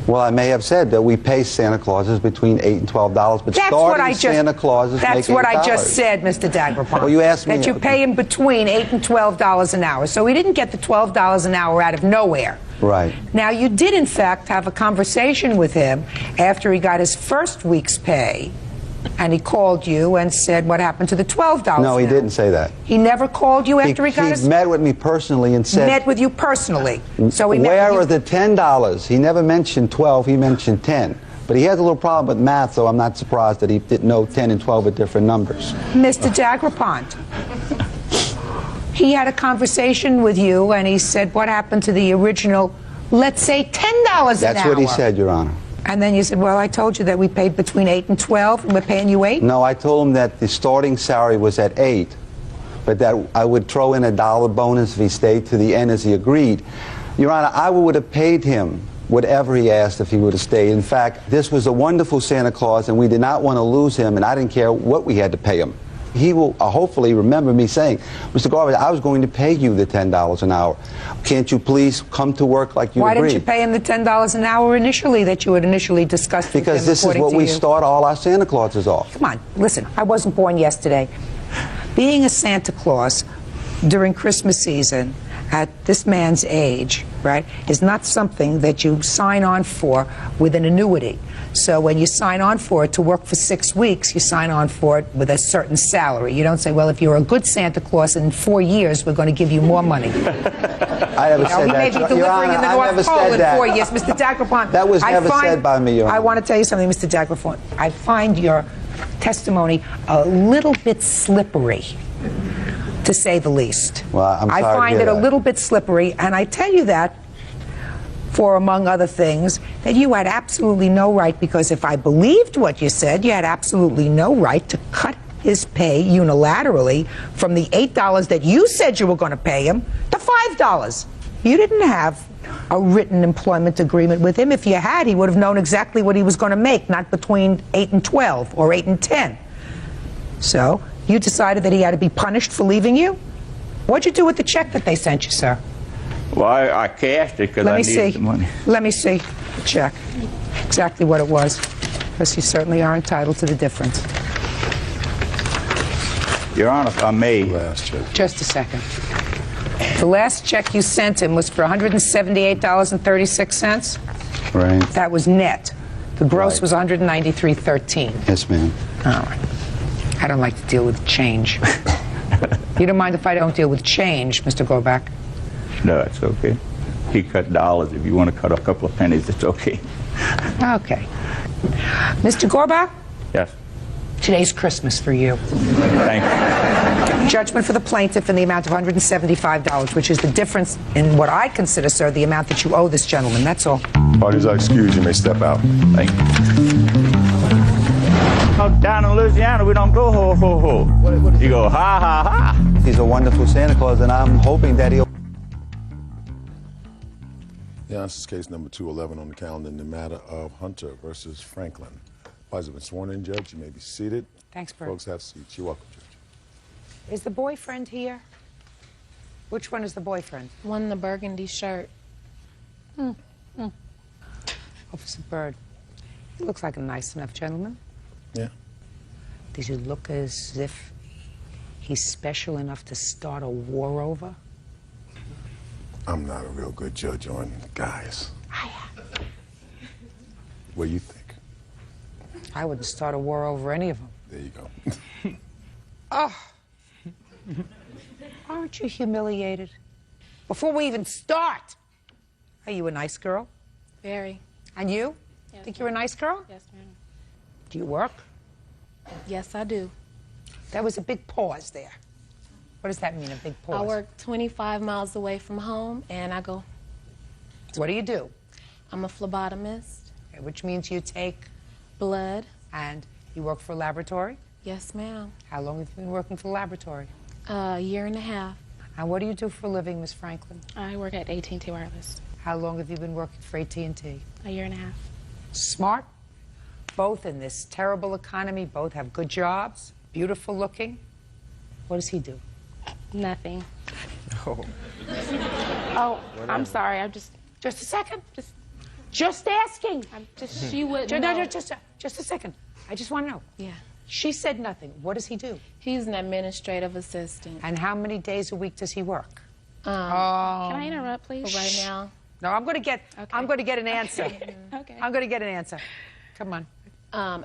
Well, I may have said that we pay Santa Clauses between $8 and $12, but That's what I starting Santa Clauses That's make what I $8. just said, Mr. Dagapont. Well, you asked me. That you pay him between $8 and $12 an hour. So he didn't get the $12 an hour out of nowhere. Right. Now, you did, in fact, have a conversation with him after he got his first week's pay, and he called you and said, what happened to the $12 No, he now? didn't say that. He never called you after he got his... He met with me personally and said... Met with you personally. So he where met are with you... the $10? He never mentioned 12, he mentioned 10. But he has a little problem with math, so I'm not surprised that he didn't know 10 and 12 are different numbers. Mr. Dagrapont, he had a conversation with you, and he said, what happened to the original, let's say, $10 an hour? That's what he said, Your Honor. And then you said, well, I told you that we paid between 8 and 12, and we're paying you 8? No, I told him that the starting salary was at 8, but that I would throw in a $1 bonus if he stayed to the end as he agreed. Your Honor, I would have paid him whatever he asked if he would have stayed. In fact, this was a wonderful Santa Claus, and we did not want to lose him, and I didn't care what we had to pay him. He will hopefully remember me saying, Mr. Garvey, I was going to pay you the $10 an hour. Can't you please come to work like you agreed? Why didn't you pay him the $10 an hour initially that you had initially discussed with him? Because this is what we start all our Santa Clauses off. Come on, listen, I wasn't born yesterday. Being a Santa Claus during Christmas season at this man's age, right, is not something that you sign on for with an annuity. So when you sign on for it to work for 6 weeks, you sign on for it with a certain salary. You don't say, well, if you're a good Santa Claus, in 4 years, we're going to give you more money. I never said he may that. be delivering in the North Pole in 4 years. Mr. Dagrapont, that was never said by me, Your Honor. I want to tell you something, Mr. Dagrapont. I find your testimony a little bit slippery, to say the least. Well, I'm sorry I find to it hear a that. little bit slippery, and I tell you that for, among other things, that you had absolutely no right, because if I believed what you said, you had absolutely no right to cut his pay unilaterally from the $8 that you said you were going to pay him to $5. You didn't have a written employment agreement with him. If you had, he would have known exactly what he was going to make, not between 8 and 12 or 8 and 10. So you decided that he had to be punished for leaving you? What'd you do with the check that they sent you, sir? Well, I cashed it because I needed the money. Let me see the check, exactly what it was, because you certainly are entitled to the difference. Your Honor, if I may. Just a second. The last check you sent him was for $178.36. Right. That was net. The gross was $193.13. Yes, ma'am. All right. I don't like to deal with change. You don't mind if I don't deal with change, Mr. Gorbach? No, it's okay. He cut dollars. If you want to cut a couple of pennies, it's okay. Okay. Mr. Gorbach? Yes. Today's Christmas for you. Thank you. Judgment for the plaintiff in the amount of $175, which is the difference in what I consider, sir, the amount that you owe this gentleman. That's all. Parties are excused. You may step out. Thank you. Down in Louisiana, we don't go ho, ho, ho. You go ha, ha, ha. He's a wonderful Santa Claus, and I'm hoping that he'll... Yeah, this is case number 211 on the calendar in the matter of Hunter versus Franklin. Parties have been sworn in, Judge. You may be seated. Thanks, Bert. Folks have seats. You're welcome, Judge. Is the boyfriend here? Which one is the boyfriend? One in the burgundy shirt. Officer Byrd. He looks like a nice enough gentleman. Yeah. Does he look as if he's special enough to start a war over? I'm not a real good judge on guys. What do you think? I wouldn't start a war over any of them. There you go. Oh. Aren't you humiliated? Before we even start. Are you a nice girl? Very. And you? Yes, Think you're a nice girl? Yes, ma'am. Do you work? Yes, I do. That was a big pause there. What does that mean, a big pause? I work 25 miles away from home, and I go. What do you do? I'm a phlebotomist. Okay, which means you take blood. And you work for a laboratory? Yes, ma'am. How long have you been working for the laboratory? A year and a half. And what do you do for a living, Miss Franklin? I work at AT&T Wireless. How long have you been working for AT&T? A year and a half. Smart. Both in this terrible economy, both have good jobs, beautiful looking. What does he do? Nothing. Oh. Oh, I'm sorry. I'm just a second. Just asking. She wouldn't know. No, just a second. I just want to know. Yeah. She said nothing. What does he do? He's an administrative assistant. And how many days a week does he work? Can I interrupt, please? Right now. No, I'm going to get an answer. Okay. I'm going to get an answer. Come on.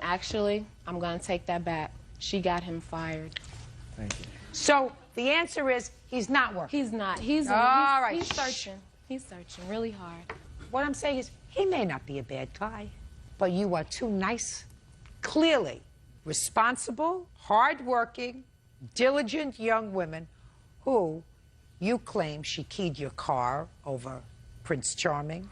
Actually, I'm going to take that back. She got him fired. Thank you. So the answer is he's not working. He's not. All right. He's searching. He's searching really hard. What I'm saying is he may not be a bad guy. But you are two nice, clearly responsible, hardworking, diligent young women who you claim she keyed your car over Prince Charming.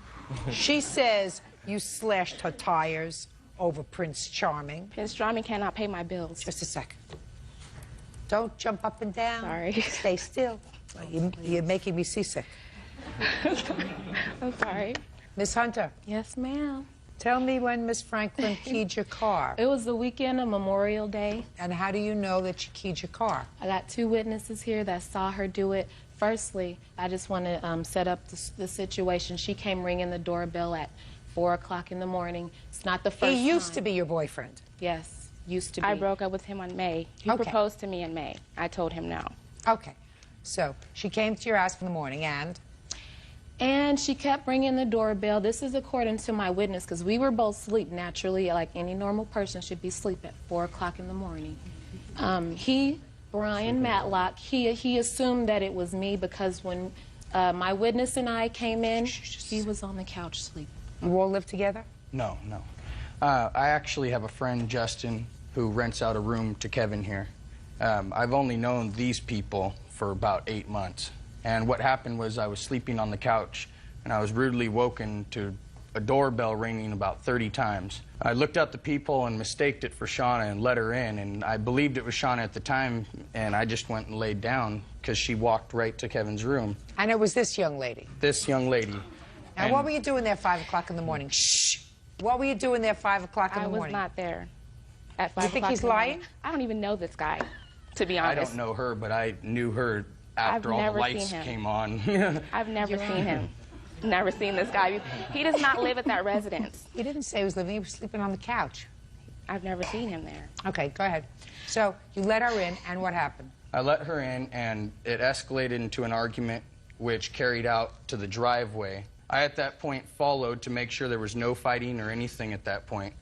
She says you slashed her tires over Prince Charming. Prince Charming cannot pay my bills. Just a second. Don't jump up and down. Sorry. Stay still. You're making me seasick. I'm sorry. Miss Hunter. Yes, ma'am. Tell me when Miss Franklin keyed your car. It was the weekend of Memorial Day. And how do you know that she keyed your car? I got 2 witnesses here that saw her do it. Firstly, I just want to set up the situation. She came ringing the doorbell at 4 o'clock in the morning. It's not the first time. He used to be your boyfriend? Yes, used to be. I broke up with him in May. He proposed to me in May. I told him no. Okay. So she came to your house in the morning and she kept ringing the doorbell. This is according to my witness, because we were both asleep naturally, like any normal person should be asleep at 4 o'clock in the morning. Brian Matlock, he assumed that it was me because when my witness and I came in, he was on the couch sleeping. You all live together? No, no. I actually have a friend, Justin, who rents out a room to Kevin here. I've only known these people for about 8 months. And what happened was I was sleeping on the couch, and I was rudely woken to a doorbell ringing about 30 times. I looked at the people and mistaked it for Shauna and let her in, and I believed it was Shauna at the time, and I just went and laid down because she walked right to Kevin's room. And it was this young lady? This young lady. Now, what were you doing there 5 o'clock in the morning? Shh! What were you doing there 5 o'clock in the morning? I was not there at 5 o'clock. You think he's lying? I don't even know this guy, to be honest. I don't know her, but I knew her after all the lights came on. I've never seen him. Never seen this guy. He does not live at that residence. He didn't say he was living. He was sleeping on the couch. I've never seen him there. Okay, go ahead. So you let her in, and what happened? I let her in, and it escalated into an argument which carried out to the driveway. I, at that point, followed to make sure there was no fighting or anything at that point.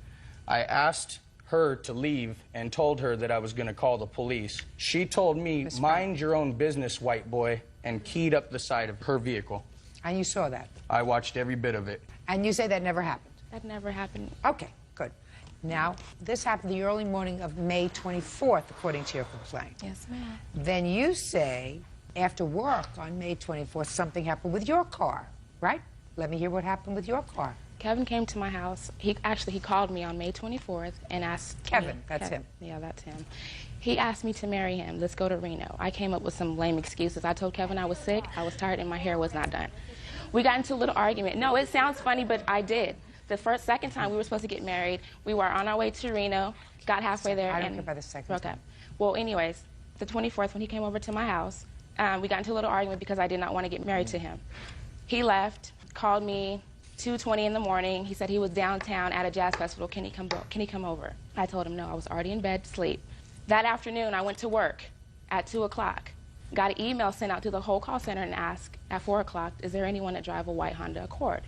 I asked her to leave and told her that I was going to call the police. She told me, mind your own business, white boy, and keyed up the side of her vehicle. And you saw that? I watched every bit of it. And you say that never happened? That never happened. Okay, good. Now, this happened the early morning of May 24th, according to your complaint. Yes, ma'am. Then you say, after work on May 24th, something happened with your car, right? Let me hear what happened with your car. Kevin came to my house. He called me on May 24th and asked... Kevin, that's him. Yeah, that's him. He asked me to marry him. Let's go to Reno. I came up with some lame excuses. I told Kevin I was sick, I was tired, and my hair was not done. We got into a little argument. No, it sounds funny, but I did. The second time we were supposed to get married, we were on our way to Reno, got halfway there, I don't care about the second time. Well, anyways, the 24th, when he came over to my house, we got into a little argument because I did not want to get married to him. He left, called me 2:20 in the morning. He said he was downtown at a jazz festival. Can he come over? I told him no. I was already in bed to sleep. That afternoon, I went to work at 2 o'clock. Got an email sent out to the whole call center and asked at 4 o'clock, is there anyone that drive a white Honda Accord?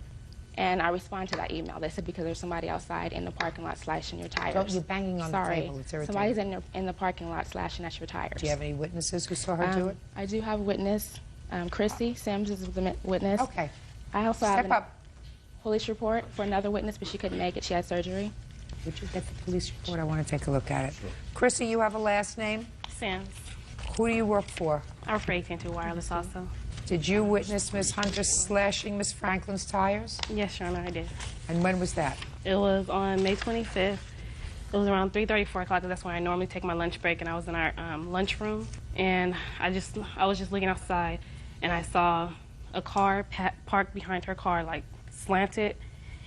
And I responded to that email. They said, because there's somebody outside in the parking lot slashing your tires. You're banging on the table. It's irritating. Somebody's in the parking lot slashing at your tires. Do you have any witnesses who saw her do it? I do have a witness. Chrissy Sims is the witness. Okay. I also have Step up. Police report for another witness, but she couldn't make it. She had surgery. Would you get the police report? I want to take a look at it. Chrissy, you have a last name? Sims. Who do you work for? I work for AT&T Wireless also. Did you witness Miss Hunter slashing Miss Franklin's tires? Yes, Your Honor, I did. And when was that? It was on May 25th. It was around 3:30, 4 o'clock, because that's when I normally take my lunch break, and I was in our lunch room. And I was just looking outside, and I saw a car parked behind her car, like slanted.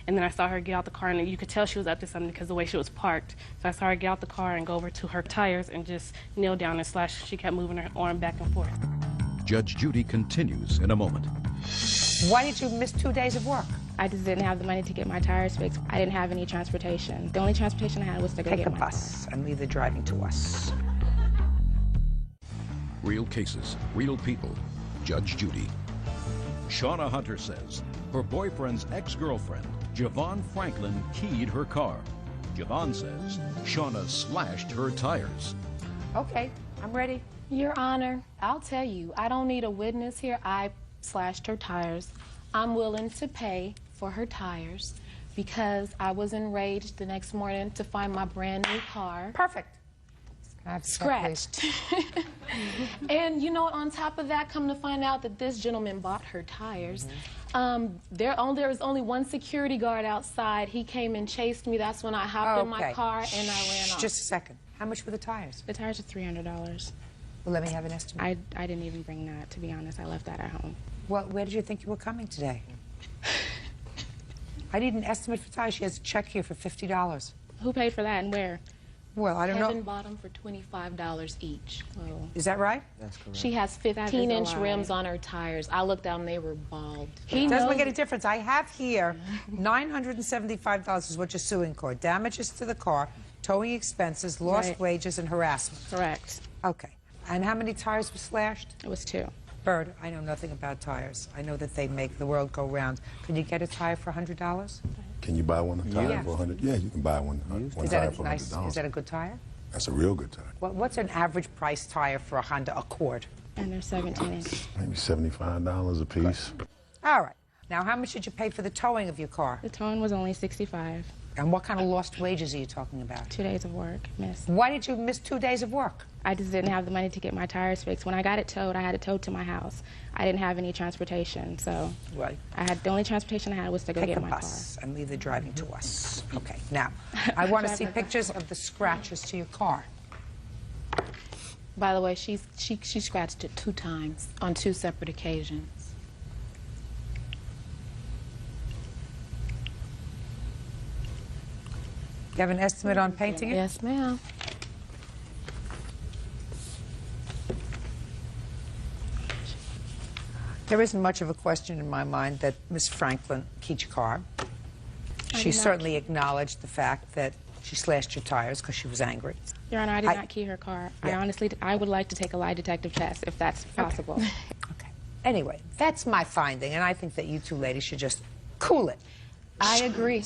And then I saw her get out the car, and you could tell she was up to something because of the way she was parked. So I saw her get out the car and go over to her tires and just kneel down and slash. She kept moving her arm back and forth. Judge Judy continues in a moment. Why did you miss 2 days of work? I just didn't have the money to get my tires fixed. I didn't have any transportation. The only transportation I had was to go Take get a my bus and leave the driving to us. Real cases, real people. Judge Judy. Shauna Hunter says her boyfriend's ex-girlfriend, Javon Franklin, keyed her car. Javon says Shauna slashed her tires. Okay, I'm ready. Your Honor, I'll tell you, I don't need a witness here. I slashed her tires. I'm willing to pay for her tires. because I was enraged the next morning to find my brand new car. Perfect. Scratched. And you know, on top of that, come to find out that this gentleman bought her tires. There was only one security guard outside. He came and chased me. That's when I hopped in my car and I ran off. Just a second. How much were the tires? The tires are $300. Well, let me have an estimate. I didn't even bring that, to be honest. I left that at home. Well, where did you think you were coming today? I need an estimate for tires. She has a check here for $50. Who paid for that and where? Well, I don't know. Kevin bought them for $25 each. Oh. Is that right? That's correct. She has 15-inch rims on her tires. I looked down, they were bald. It doesn't make any difference. I have here $975 is what you're suing for. Damages to the car, towing expenses, lost wages, and harassment. Correct. Okay. And how many tires were slashed? It was 2. Bird, I know nothing about tires. I know that they make the world go round. Can you get a tire for $100? Can you buy one tire for $100? Yeah, you can buy one tire for $100. Is that a good tire? That's a real good tire. What's an average price tire for a Honda Accord? And they're 17-inch. Maybe $75 a piece. All right. Now, how much did you pay for the towing of your car? The towing was only $65. And what kind of lost wages are you talking about? 2 days of work missed. Why did you miss 2 days of work? I just didn't have the money to get my tires fixed. When I got it towed, I had it towed to my house. I didn't have any transportation, so the only transportation I had was to go get my car. Take a bus and leave the driving to us. Okay. Now, I want to see pictures of the scratches to your car. By the way, she scratched it 2 times on 2 separate occasions. You have an estimate on painting it? Yes, ma'am. There isn't much of a question in my mind that Miss Franklin keyed your car. She certainly acknowledged the fact that she slashed your tires because she was angry. Your Honor, I did not key her car. I would like to take a lie detective test if that's possible. Okay. Anyway, that's my finding, and I think that you two ladies should just cool it. I agree.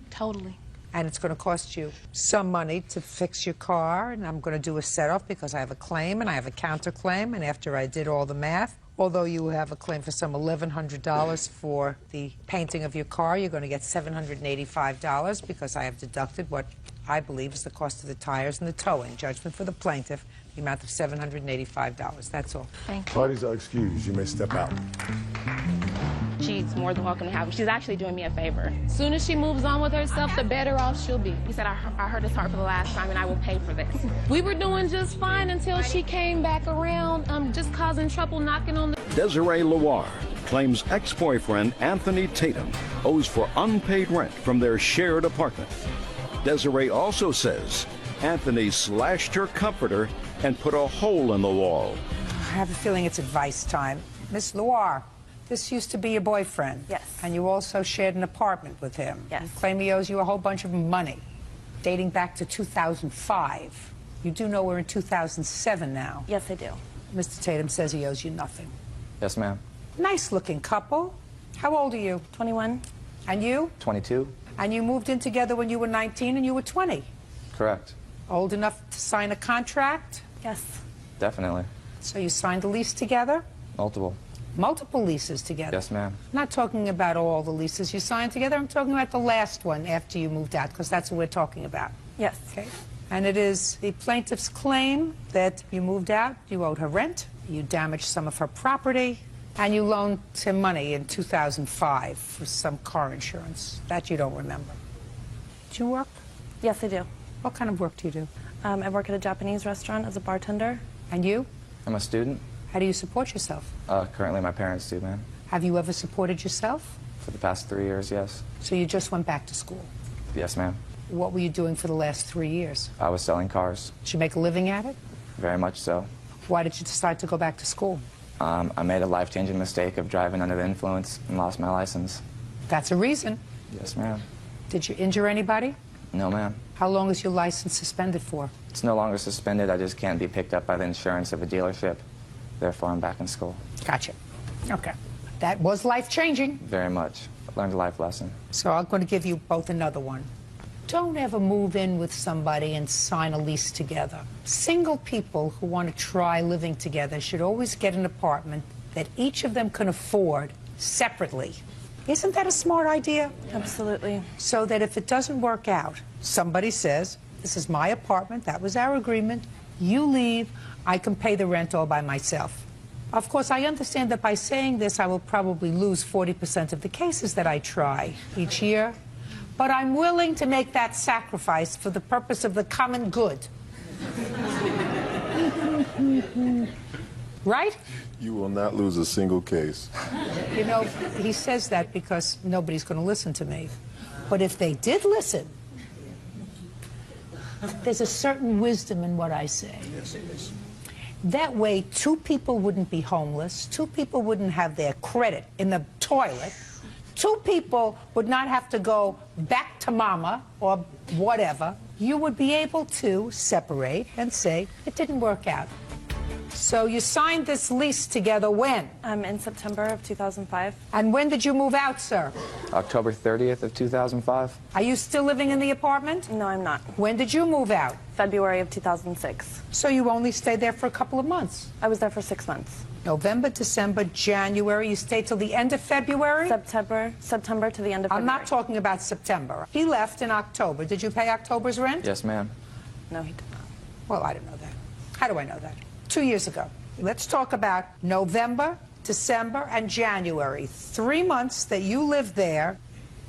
Totally. And it's going to cost you some money to fix your car, and I'm going to do a set-off because I have a claim and I have a counterclaim, and after I did all the math, although you have a claim for some $1,100 for the painting of your car, you're going to get $785 because I have deducted what I believe is the cost of the tires and the towing. Judgment for the plaintiff, the amount of $785. That's all. Thank you. Parties are excused. You may step out. She's more than welcome to have me. She's actually doing me a favor. As soon as she moves on with herself, the better off she'll be. He said, I heard his heart for the last time, and I will pay for this. We were doing just fine until she came back around, just causing trouble, knocking on the... Desiree Loire claims ex-boyfriend Anthony Tatum owes for unpaid rent from their shared apartment. Desiree also says Anthony slashed her comforter and put a hole in the wall. I have a feeling it's advice time. Miss Loire, this used to be your boyfriend. Yes. And you also shared an apartment with him. Yes. You claim he owes you a whole bunch of money, dating back to 2005. You do know we're in 2007 now. Yes, I do. Mr. Tatum says he owes you nothing. Yes, ma'am. Nice-looking couple. How old are you? 21. And you? 22. And you moved in together when you were 19 and you were 20. Correct. Old enough to sign a contract? Yes. Definitely. So you signed a lease together? Multiple. Multiple leases together? Yes, ma'am. I'm not talking about all the leases you signed together. I'm talking about the last one after you moved out, because that's what we're talking about. Yes. Okay. And it is the plaintiff's claim that you moved out, you owed her rent, you damaged some of her property, and you loaned him money in 2005 for some car insurance. That you don't remember. Do you work? Yes, I do. What kind of work do you do? I work at a Japanese restaurant as a bartender. And you? I'm a student. How do you support yourself? Currently, my parents do, ma'am. Have you ever supported yourself? For the past 3 years, yes. So you just went back to school? Yes, ma'am. What were you doing for the last 3 years? I was selling cars. Did you make a living at it? Very much so. Why did you decide to go back to school? I made a life-changing mistake of driving under the influence and lost my license. That's a reason. Yes, ma'am. Did you injure anybody? No, ma'am. How long is your license suspended for? It's no longer suspended. I just can't be picked up by the insurance of a dealership. Therefore, I'm back in school. Gotcha. Okay. That was life-changing. Very much. I learned a life lesson. So I'm going to give you both another one. Don't ever move in with somebody and sign a lease together. Single people who want to try living together should always get an apartment that each of them can afford separately Isn't that a smart idea? Absolutely. So that if it doesn't work out, somebody says, this is my apartment, that was our agreement, you leave, I can pay the rent all by myself. Of course, I understand that by saying this, I will probably lose 40% of the cases that I try each year, but I'm willing to make that sacrifice for the purpose of the common good. Right? You will not lose a single case. You know, he says that because nobody's going to listen to me. But if they did listen, there's a certain wisdom in what I say. Yes, it is. That way, 2 people wouldn't be homeless, 2 people wouldn't have their credit in the toilet, 2 people would not have to go back to mama or whatever. You would be able to separate and say, it didn't work out. So you signed this lease together when? In September of 2005. And when did you move out, sir? October 30th of 2005. Are you still living in the apartment? No, I'm not. When did you move out? February of 2006. So you only stayed there for a couple of months? I was there for 6 months. November, December, January. You stayed till the end of February? September to the end of February. I'm not talking about September. He left in October. Did you pay October's rent? Yes, ma'am. No, he did not. Well, I don't know that. How do I know that? 2 years ago. Let's talk about November, December, and January. 3 months that you lived there,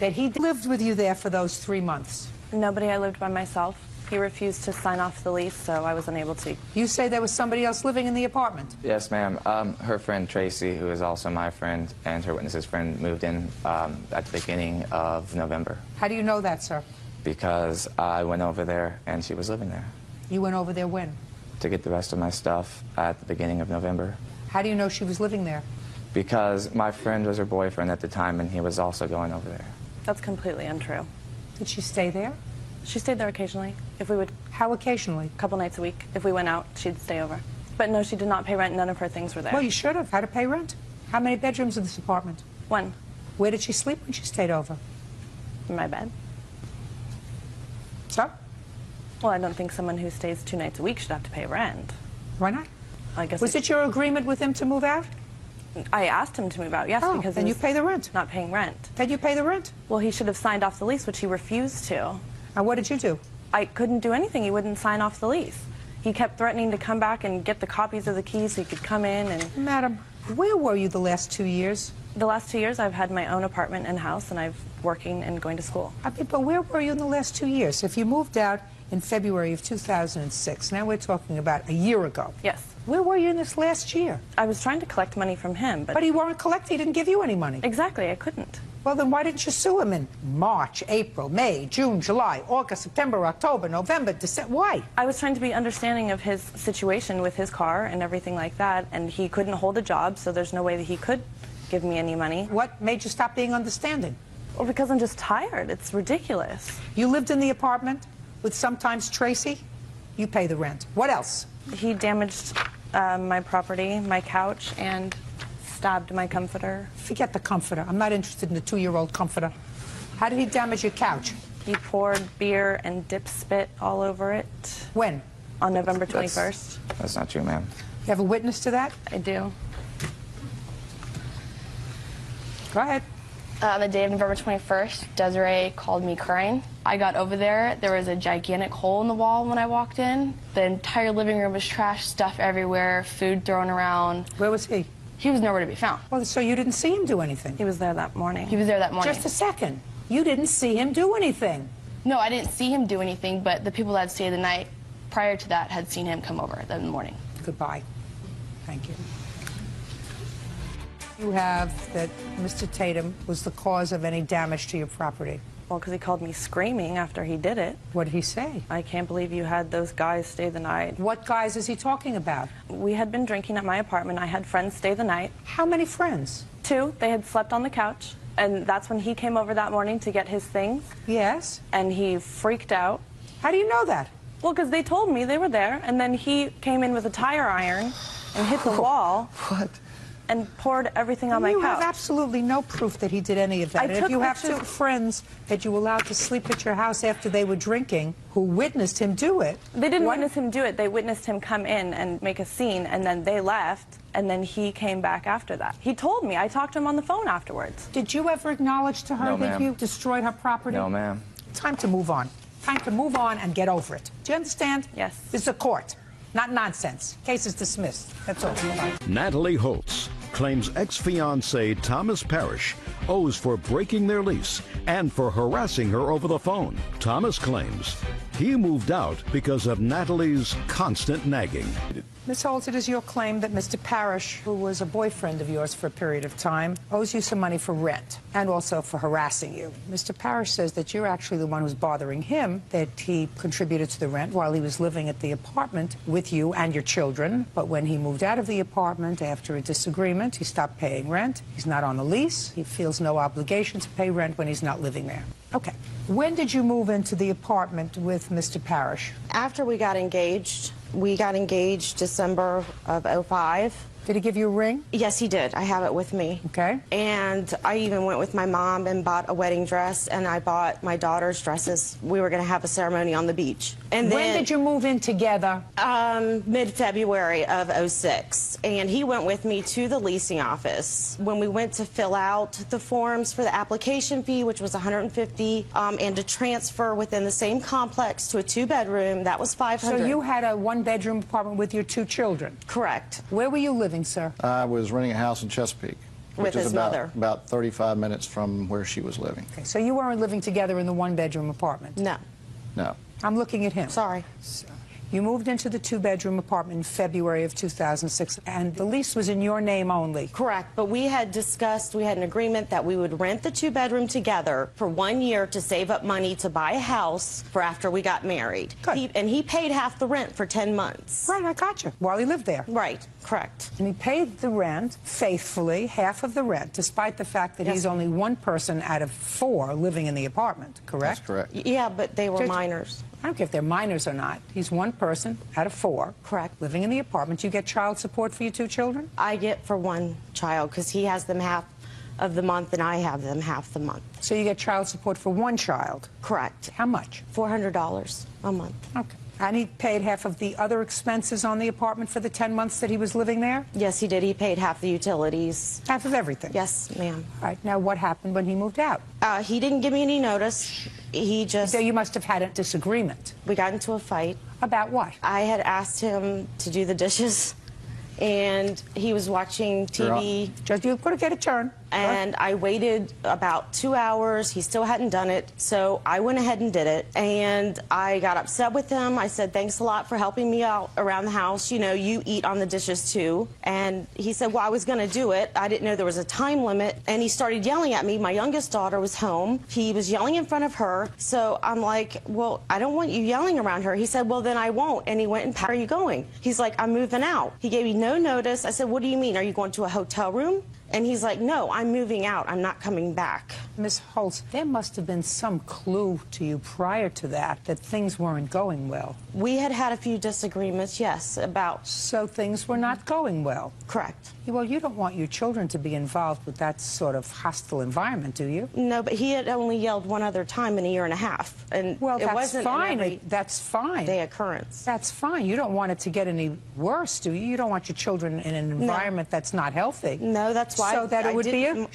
that he lived with you there for those 3 months. Nobody. I lived by myself. He refused to sign off the lease, so I was unable to. You say there was somebody else living in the apartment? Yes, ma'am. Her friend Tracy, who is also my friend, and her witness's friend moved in at the beginning of November. How do you know that, sir? Because I went over there and she was living there. You went over there when? To get the rest of my stuff at the beginning of November. How do you know she was living there? Because my friend was her boyfriend at the time and he was also going over there. That's completely untrue. Did she stay there? She stayed there occasionally. If we would. How occasionally? A couple nights a week. If we went out, she'd stay over. But no, she did not pay rent. None of her things were there. Well, you should have. How to pay rent? How many bedrooms in this apartment? 1. Where did she sleep when she stayed over? In my bed. So? Well, I don't think someone who stays 2 nights a week should have to pay rent. Why not? I guess. Was it your agreement with him to move out? I asked him to move out, yes, because then you pay the rent. Not paying rent. Then you pay the rent. Well, he should have signed off the lease, which he refused to. And what did you do? I couldn't do anything. He wouldn't sign off the lease. He kept threatening to come back and get the copies of the keys so he could come in and... Madam, where were you the last 2 years? The last 2 years, I've had my own apartment and house, and I've working and going to school. But where were you in the last 2 years? If you moved out in February of 2006, now we're talking about a year ago. Yes. Where were you in this last year? I was trying to collect money from him, but... But he weren't collecting. He didn't give you any money. Exactly. I couldn't. Well, then why didn't you sue him in March, April, May, June, July, August, September, October, November, December? Why? I was trying to be understanding of his situation with his car and everything like that, and he couldn't hold a job, so there's no way that he could give me any money. What made you stop being understanding? Well, because I'm just tired. It's ridiculous. You lived in the apartment with sometimes Tracy? You pay the rent. What else? He damaged my property, my couch, and stabbed my comforter. Forget the comforter. I'm not interested in the 2-year-old comforter. How did he damage your couch? He poured beer and dip spit all over it. When? On November 21st. That's not true, ma'am. You have a witness to that? I do. Go ahead. The day of November 21st, Desiree called me crying. I got over there. There was a gigantic hole in the wall when I walked in. The entire living room was trash, stuff everywhere, food thrown around. Where was he? He was nowhere to be found. Well, so you didn't see him do anything? He was there that morning. He was there that morning. Just a second. You didn't see him do anything. No, I didn't see him do anything, but the people that had stayed the night prior to that had seen him come over in the morning. Goodbye. Thank you. You have that Mr. Tatum was the cause of any damage to your property. Well, because he called me screaming after he did it. What did he say? I can't believe you had those guys stay the night. What guys is he talking about? We had been drinking at my apartment. I had friends stay the night. How many friends? 2. They had slept on the couch. And that's when he came over that morning to get his things. Yes. And he freaked out. How do you know that? Well, because they told me they were there. And then he came in with a tire iron and hit the wall. What? And poured everything on my couch. You have absolutely no proof that he did any of that. And if you have 2 friends that you allowed to sleep at your house after they were drinking who witnessed him do it... They didn't witness him do it. They witnessed him come in and make a scene, and then they left. and then he came back after that. He told me. I talked to him on the phone afterwards. Did you ever acknowledge to her No, that ma'am. you destroyed her property? No, ma'am. Time to move on. Time to move on and get over it. Do you understand? Yes. This is a court, not nonsense. Case is dismissed. That's all. Bye. Natalie Holtz claims ex-fiancé Thomas Parrish owes for breaking their lease and for harassing her over the phone. Thomas claims he moved out because of Natalie's constant nagging. Ms. Holtz, it is your claim that Mr. Parrish, who was a boyfriend of yours for a period of time, owes you some money for rent and also for harassing you. Mr. Parrish says that you're actually the one who's bothering him, that he contributed to the rent while he was living at the apartment with you and your children. But when he moved out of the apartment after a disagreement, he stopped paying rent. He's not on the lease. He feels no obligation to pay rent when he's not living there. Okay. When did you move into the apartment with Mr. Parrish? After we got engaged. We got engaged December of '05. Did he give you a ring? Yes, he did. I have it with me. Okay. And I even went with my mom and bought a wedding dress, and I bought my daughter's dresses. We were going to have a ceremony on the beach. And when then, did you move in together? Mid-February of '06. And he went with me to the leasing office. When we went to fill out the forms for the application fee, which was $150, and to transfer within the same complex to a two-bedroom, that was $500. So you had a one-bedroom apartment with your two children? Correct. Where were you living, sir? I was renting a house in Chesapeake, With which is his about, mother. about 35 minutes from where she was living. Okay, so you weren't living together in the one-bedroom apartment? No. No. I'm looking at him. Sorry. So, you moved into the two-bedroom apartment in February of 2006, and the lease was in your name only. Correct, but we had discussed, we had an agreement that we would rent the two-bedroom together for 1 year to save up money to buy a house for after we got married. Good. And he paid half the rent for 10 months. Right, I got you, while he lived there. Right, correct. And he paid the rent faithfully, half of the rent, despite the fact that he's only one person out of 4 living in the apartment, correct? That's correct. Yeah, but they were minors. I don't care if they're minors or not. He's one person out of 4. Correct. Living in the apartment. You get child support for your 2 children? I get for one child because he has them half of the month and I have them half the month. So you get child support for one child? Correct. How much? $400 a month. Okay. And he paid half of the other expenses on the apartment for the 10 months that he was living there? Yes, he did. He paid half the utilities. Half of everything? Yes, ma'am. All right. Now, what happened when he moved out? He didn't give me any notice. He just... So you must have had a disagreement. We got into a fight. About what? I had asked him to do the dishes, and he was watching TV. Just you're going to get a turn. And I waited about 2 hours. He still hadn't done it, so I went ahead and did it. And I got upset with him. I said, thanks a lot for helping me out around the house. You know, you eat on the dishes too. And he said, well, I was going to do it. I didn't know there was a time limit. And he started yelling at me. My youngest daughter was home. He was yelling in front of her. So I'm like, well, I don't want you yelling around her. He said, well, then I won't. And he went and, where are you going? He's like, I'm moving out. He gave me no notice. I said, what do you mean? Are you going to a hotel room? And he's like, no, I'm moving out. I'm not coming back. Ms. Holtz, there must have been some clue to you prior to that things weren't going well. We had had a few disagreements, yes, about... So things were not going well? Correct. Well, you don't want your children to be involved with that sort of hostile environment, do you? No, but he had only yelled one other time in a year and a half. And well, it that's wasn't fine. That's fine. Day occurrence. That's fine. You don't want it to get any worse, do you? You don't want your children in an environment that's not healthy. No, that's why so that it would be a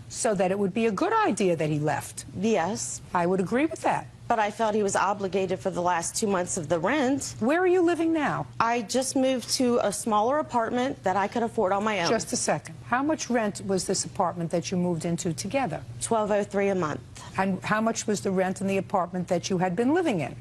so that it would be a good idea that he left. Yes. I would agree with that. But I felt he was obligated for the last 2 months of the rent. Where are you living now? I just moved to a smaller apartment that I could afford on my own. Just a second. How much rent was this apartment that you moved into together? $1,203 a month. And how much was the rent in the apartment that you had been living in?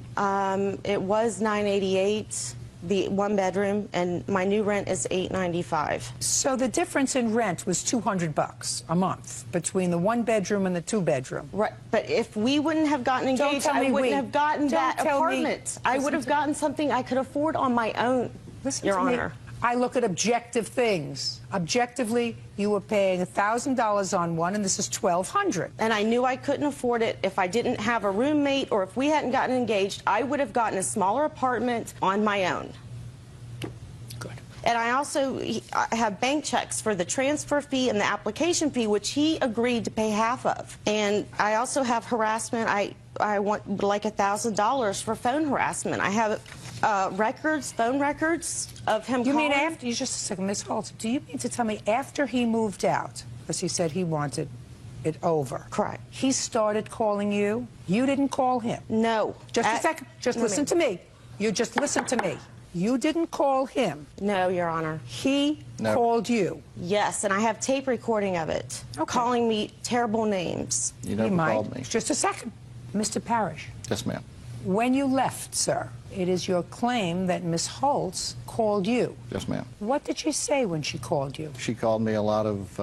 It was $988. The one bedroom, and my new rent is $895. So the difference in rent was $200 a month between the one bedroom and the two bedroom. Right, but if we wouldn't have gotten engaged, I wouldn't have gotten that apartment. I would have gotten something I could afford on my own. Listen Your to Honor. Me. I look at objective things. Objectively, you were paying $1,000 on one, and this is $1,200. And I knew I couldn't afford it if I didn't have a roommate, or if we hadn't gotten engaged. I would have gotten a smaller apartment on my own. Good. And I also have bank checks for the transfer fee and the application fee, which he agreed to pay half of. And I also have harassment. I want like $1,000 for phone harassment. I have phone records of him You calling. mean after, just a second, Miss Holt, do you mean to tell me after he moved out, because he said he wanted it over? Correct. He started calling you? You didn't call him? No. Just a second. Just listen to me. You just listen to me. You didn't call him? No, Your Honor. He called you? Yes, and I have tape recording of it, calling me terrible names. You never called me. Just a second. Mr. Parrish. Yes, ma'am. When you left, sir, it is your claim that Miss Holtz called you. Yes, ma'am. What did she say when she called you? She called me a lot of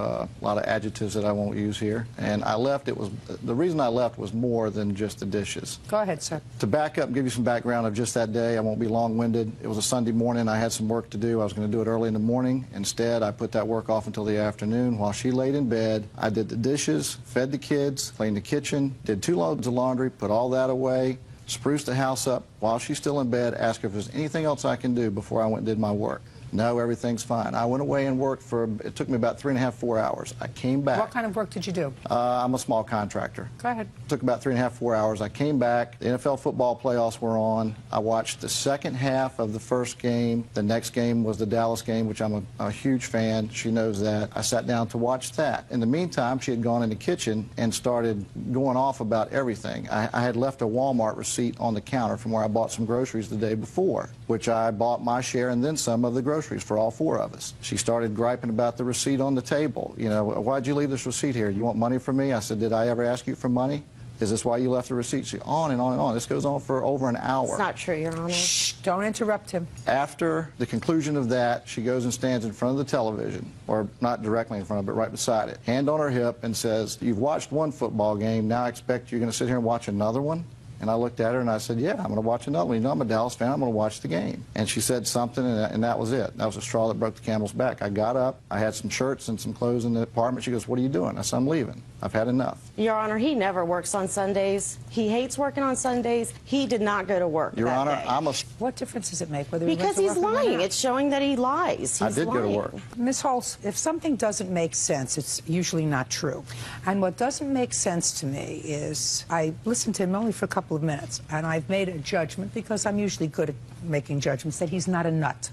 adjectives that I won't use here, and I left. The reason I left was more than just the dishes. Go ahead, sir. To back up and give you some background of just that day, I won't be long-winded. It was a Sunday morning. I had some work to do. I was going to do it early in the morning. Instead, I put that work off until the afternoon. While she laid in bed, I did the dishes, fed the kids, cleaned the kitchen, did 2 loads of laundry, put all that away, spruced the house up while she's still in bed, asked her if there's anything else I can do before I went and did my work. No, everything's fine. I went away and worked it took me about 3.5, 4 hours. I came back. What kind of work did you do? I'm a small contractor. Go ahead. It took about 3.5, 4 hours. I came back. The NFL football playoffs were on. I watched the second half of the first game. The next game was the Dallas game, which I'm a huge fan. She knows that. I sat down to watch that. In the meantime, she had gone in the kitchen and started going off about everything. I had left a Walmart receipt on the counter from where I bought some groceries the day before, which I bought my share and then some of the groceries for all 4 of us. She started griping about the receipt on the table. You know, why'd you leave this receipt here? You want money from me? I said, did I ever ask you for money? Is this why you left the receipt? She, on and on and on. This goes on for over an hour. It's not true, Your Honor. Shh, don't interrupt him. After the conclusion of that, she goes and stands in front of the television, or not directly in front of it, but right beside it, hand on her hip, and says, you've watched one football game, now I expect you're going to sit here and watch another one? And I looked at her and I said, yeah, I'm going to watch another one. You know, I'm a Dallas fan. I'm going to watch the game. And she said something, and that was it. That was the straw that broke the camel's back. I got up. I had some shirts and some clothes in the apartment. She goes, what are you doing? I said, I'm leaving. I've had enough. Your Honor, he never works on Sundays. He hates working on Sundays. He did not go to work Your that Honor, day. What difference does it make whether he Because went to he's work or lying. not? It's showing that he lies. I He's did go to lying. work. Miss Holtz, if something doesn't make sense, it's usually not true. And what doesn't make sense to me is I listened to him only for a couple of minutes, and I've made a judgment, because I'm usually good at making judgments, that he's not a nut.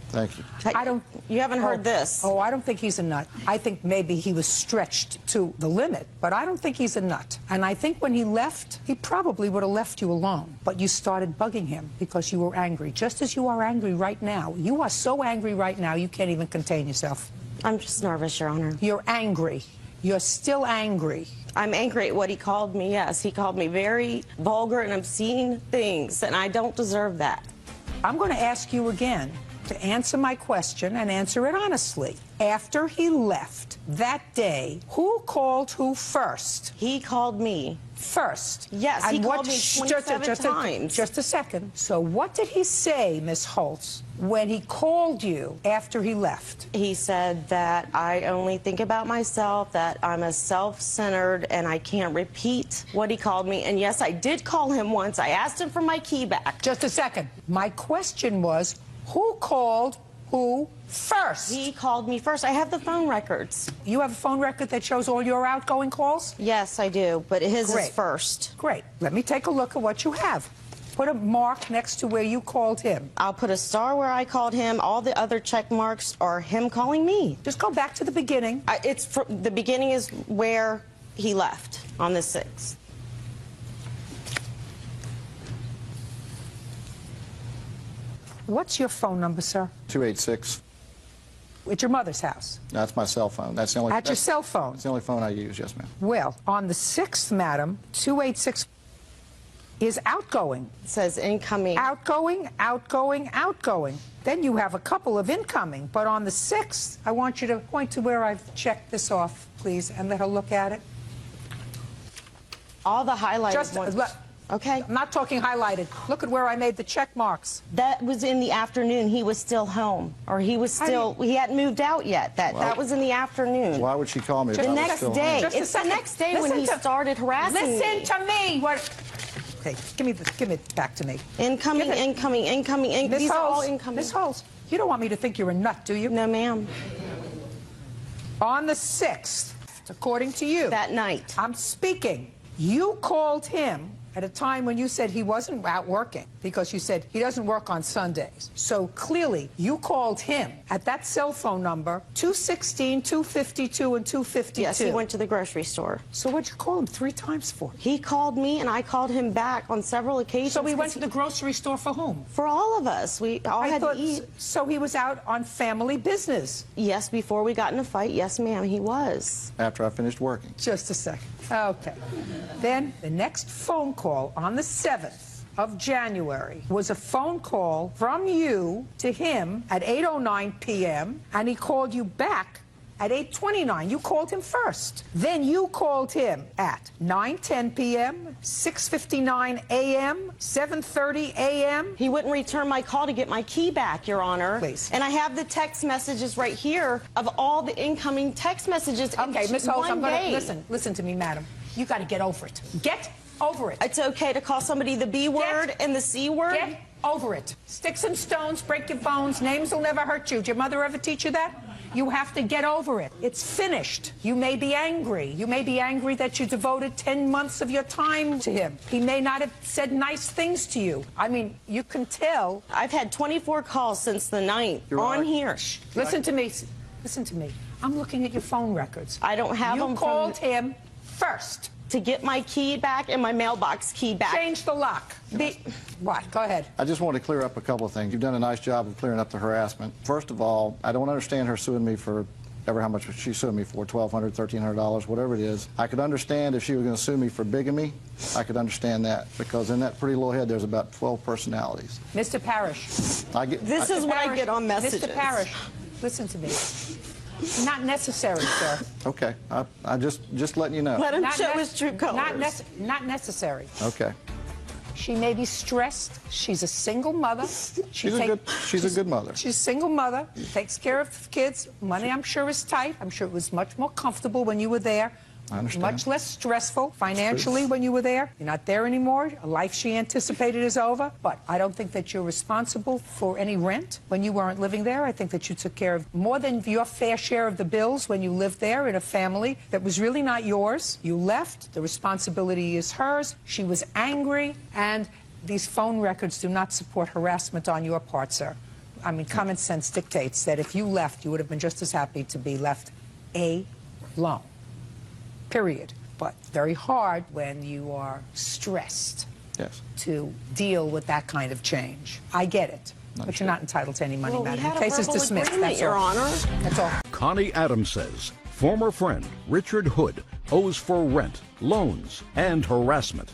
Thank you. I don't. You haven't heard this. Oh, I don't think he's a nut. I think maybe he was stretched to the limit, but I don't think he's a nut. And I think when he left, he probably would have left you alone. But you started bugging him because you were angry, just as you are angry right now. You are so angry right now, you can't even contain yourself. I'm just nervous, Your Honor. You're angry. You're still angry. I'm angry at what he called me, yes. He called me very vulgar and obscene things, and I don't deserve that. I'm going to ask you again to answer my question and answer it honestly. After he left that day, who called who first? He called me. First? Yes, he called me 27 times. Just a second. So what did he say, Miss Holtz, when he called you after he left? He said that I only think about myself, that I'm a self-centered, and I can't repeat what he called me. And yes, I did call him once. I asked him for my key back. Just a second. My question was, who called who first? He called me first. I have the phone records. You have a phone record that shows all your outgoing calls? Yes, I do, but his is first. Great. Let me take a look at what you have. Put a mark next to where you called him. I'll put a star where I called him. All the other check marks are him calling me. Just go back to the beginning. The beginning is where he left on the 6th. What's your phone number, sir? 286. At your mother's house? That's my cell phone. That's the only. At your cell phone? That's the only phone I use, yes, ma'am. Well, on the 6th, madam, 286 is outgoing. It says incoming. Outgoing, outgoing, outgoing. Then you have a couple of incoming. But on the 6th, I want you to point to where I've checked this off, please, and let her look at it. All the highlighted ones. Okay. I'm not talking highlighted. Look at where I made the check marks. That was in the afternoon. He was still home. Or he was still, he hadn't moved out yet. That was in the afternoon. Why would she call me? The next day. It's the next day when he started harassing me. Listen to me. Okay, give it back to me. Incoming, incoming, incoming. These are all incoming. Miss Holtz, you don't want me to think you're a nut, do you? No, ma'am. On the 6th, according to you. That night. I'm speaking. You called him at a time when you said he wasn't out working, because you said he doesn't work on Sundays. So clearly, you called him at that cell phone number, 216, 252, and 252. Yes, he went to the grocery store. So what'd you call him 3 times for? He called me, and I called him back on several occasions. So he went to the grocery store for whom? For all of us. We all had to eat. So he was out on family business? Yes, before we got in a fight, yes, ma'am, he was. After I finished working. Just a second. Okay. Then the next phone call on the 7th of January was a phone call from you to him at 8:09 p.m. and he called you back at 8:29. You called him first. Then you called him at 9:10 p.m., 6:59 a.m., 7:30 a.m. He wouldn't return my call to get my key back, Your Honor. Please. And I have the text messages right here of all the incoming text messages. Okay, Ms. Holtz, I'm going to listen to me, madam. You got to get over it. Get over it. It's okay to call somebody the B word and the C word? Get over it. Sticks and stones, break your bones, names will never hurt you. Did your mother ever teach you that? You have to get over it. It's finished. You may be angry. You may be angry that you devoted 10 months of your time to him. He may not have said nice things to you. I mean, you can tell. I've had 24 calls since the 9th on here. Listen to me. Listen to me. I'm looking at your phone records. I don't have them. You called him first. To get my key back and my mailbox key back. Change the lock. What? Go ahead. I just want to clear up a couple of things. You've done a nice job of clearing up the harassment. First of all, I don't understand her suing me for how much she sued me for, $1,200, $1,300, whatever it is. I could understand if she was going to sue me for bigamy. I could understand that, because in that pretty little head there's about 12 personalities. Mr. Parrish. This is what I get on messages. Mr. Parrish, listen to me. Not necessary, sir. Okay, I just letting you know. Let him show his true colors. Not necessary. Okay. She may be stressed. She's a single mother. She's a good mother. She's a single mother. Takes care of the kids. Money, I'm sure, is tight. I'm sure it was much more comfortable when you were there. I understand. Much less stressful financially when you were there. You're not there anymore. A life she anticipated is over. But I don't think that you're responsible for any rent when you weren't living there. I think that you took care of more than your fair share of the bills when you lived there in a family that was really not yours. You left. The responsibility is hers. She was angry. And these phone records do not support harassment on your part, sir. I mean, common sense dictates that if you left, you would have been just as happy to be left alone. Period. But very hard when you are stressed to deal with that kind of change. I get it. But you're not entitled to any money, Well, madam. we had The a case is verbal dismissed. agreement, That's Your all. Honor. That's all. Connie Adams says former friend Richard Hood owes for rent, loans, and harassment.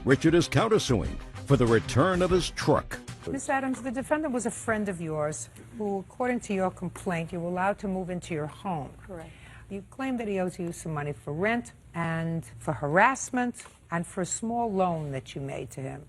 Richard is countersuing for the return of his truck. Ms. Adams, the defendant was a friend of yours who, according to your complaint, you were allowed to move into your home. Correct. You claim that he owes you some money for rent and for harassment and for a small loan that you made to him.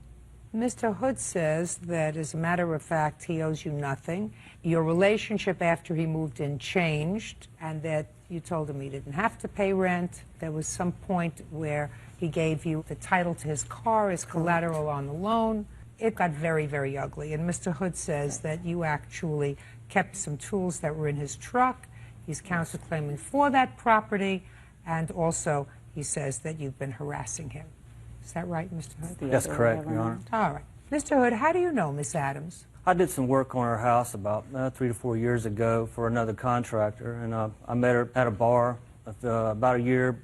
Mr. Hood says that, as a matter of fact, he owes you nothing. Your relationship after he moved in changed, and that you told him he didn't have to pay rent. There was some point where he gave you the title to his car as collateral on the loan. It got very, very ugly, and Mr. Hood says that you actually kept some tools that were in his truck. He's counterclaiming for that property, and also he says that you've been harassing him. Is that right, Mr. Hood? That's correct, Your Honor. All right. Mr. Hood, how do you know Miss Adams? I did some work on her house about 3 to 4 years ago for another contractor, and I met her at a bar about a year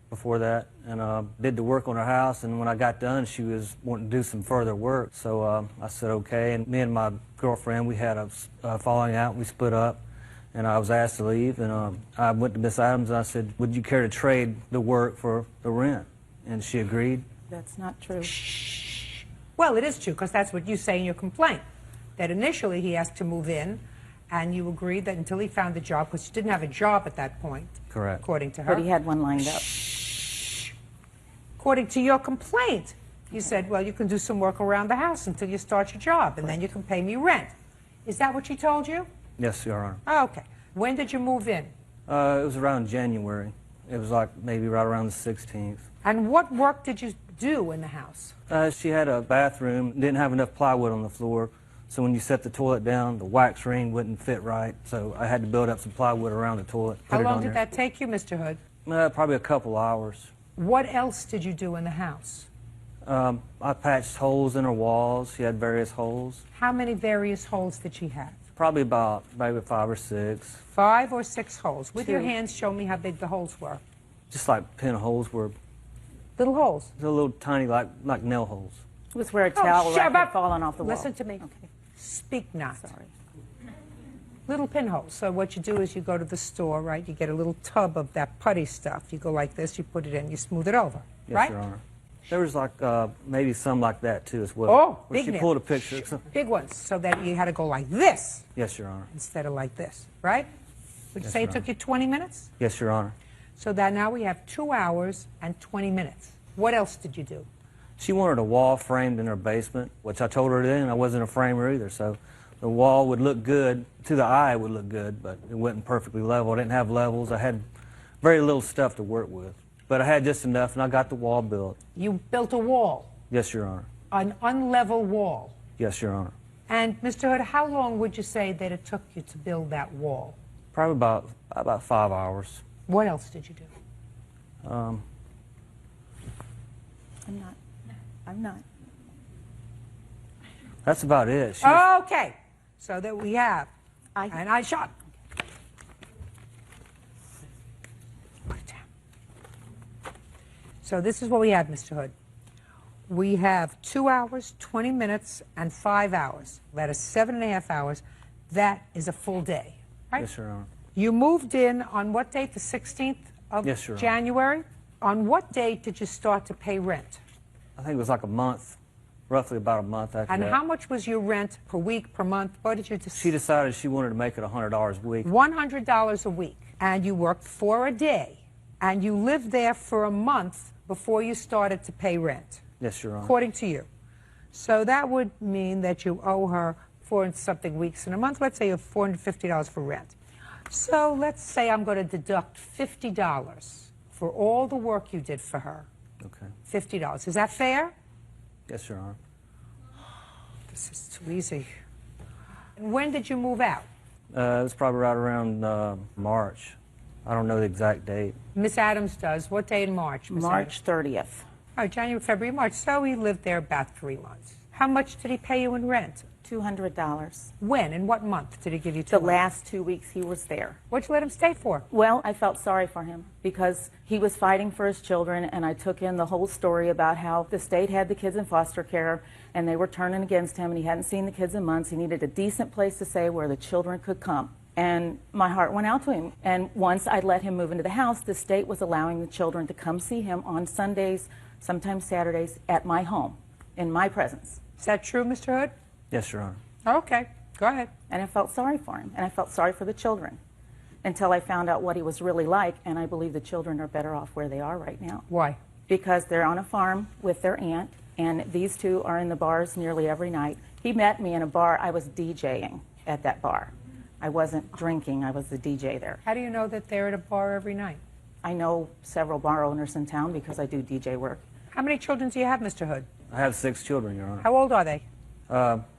before that, and did the work on her house, and when I got done, she was wanting to do some further work, so I said okay, and me and my girlfriend, we had a falling out, we split up, and I was asked to leave, and I went to Miss Adams and I said, would you care to trade the work for the rent? And she agreed. That's not true. Shh. Well, it is true, because that's what you say in your complaint, that initially he asked to move in, and you agreed that until he found a job, because you didn't have a job at that point. Correct. According to her. But he had one lined up. According to your complaint, you said, well, you can do some work around the house until you start your job, and then you can pay me rent. Is that what she told you? Yes, Your Honor. Oh, okay. When did you move in? It was around January. It was like maybe right around the 16th. And what work did you do in the house? She had a bathroom, didn't have enough plywood on the floor, so when you set the toilet down, the wax ring wouldn't fit right, so I had to build up some plywood around the toilet. How long did that take you, Mr. Hood? Probably a couple hours. What else did you do in the house? I patched holes in her walls. She had various holes. How many various holes did she have? Probably about maybe 5 or 6. 5 or 6 holes. With your 2. hands, show me how big the holes were. Just like pinholes were. Little holes? They're little tiny, like nail holes. It was where a towel shut rack up. had fallen off the wall. Listen to me. Okay. Speak not. Sorry. Little pinholes. So what you do is you go to the store, right? You get a little tub of that putty stuff. You go like this, you put it in, you smooth it over, Yes, right? Your Honor. There was like maybe some like that too as well. Oh, where big she nail. pulled a picture. Big ones, so that you had to go like this Yes, Your Honor. instead of like this, right? Would you Yes, say Your it took you 20 minutes? Yes, Your Honor. So that now we have 2 hours and 20 minutes. What else did you do? She wanted a wall framed in her basement, which I told her then I wasn't a framer either, so the wall would look good. To the eye, it would look good, but it wasn't perfectly level. I didn't have levels. I had very little stuff to work with. But I had just enough, and I got the wall built. You built a wall, Yes, Your Honor. an unlevel wall. Yes, Your Honor. And, Mr. Hood, how long would you say that it took you to build that wall? Probably about 5 hours. What else did you do? I'm not. That's about it. Okay, so that we have, and I shot. Put it down. So this is what we have, Mr. Hood. We have 2 hours, 20 minutes, and 5 hours. That is 7.5 hours. That is a full day, right? Yes, Your Honor. You moved in on what date? The 16th of Yes, Your Honor. January? On what date did you start to pay rent? I think it was like a month, roughly about a month after And that. how much was your rent per week, per month? What did you decide? She decided she wanted to make it $100 a week. $100 a week. And you worked for a day. And you lived there for a month before you started to pay rent, Yes, Your Honor. according to you. So that would mean that you owe her 4 and something weeks in a month. Let's say you have $450 for rent. So let's say I'm going to deduct $50 for all the work you did for her. Okay. $50. Is that fair? Yes, Your Honor. This is too easy. And when did you move out? It was probably right around March. I don't know the exact date. Miss Adams does. What day in March, Miss March Adams? 30th. Oh, January, February, March. So he lived there about 3 months. How much did he pay you in rent? $200. When? In what month did he give you $200? The last 2 weeks he was there. What'd you let him stay for? Well, I felt sorry for him because he was fighting for his children, and I took in the whole story about how the state had the kids in foster care and they were turning against him, and he hadn't seen the kids in months. He needed a decent place to stay where the children could come. And my heart went out to him. And once I let him move into the house, the state was allowing the children to come see him on Sundays, sometimes Saturdays, at my home, in my presence. Is that true, Mr. Hood? Yes, Your Honor. Okay, go ahead. And I felt sorry for him, and I felt sorry for the children until I found out what he was really like, and I believe the children are better off where they are right now. Why? Because they're on a farm with their aunt, and these two are in the bars nearly every night. He met me in a bar. I was DJing at that bar. I wasn't drinking. I was the DJ there. How do you know that they're at a bar every night? I know several bar owners in town because I do DJ work. How many children do you have, Mr. Hood? I have 6 children, Your Honor. How old are they?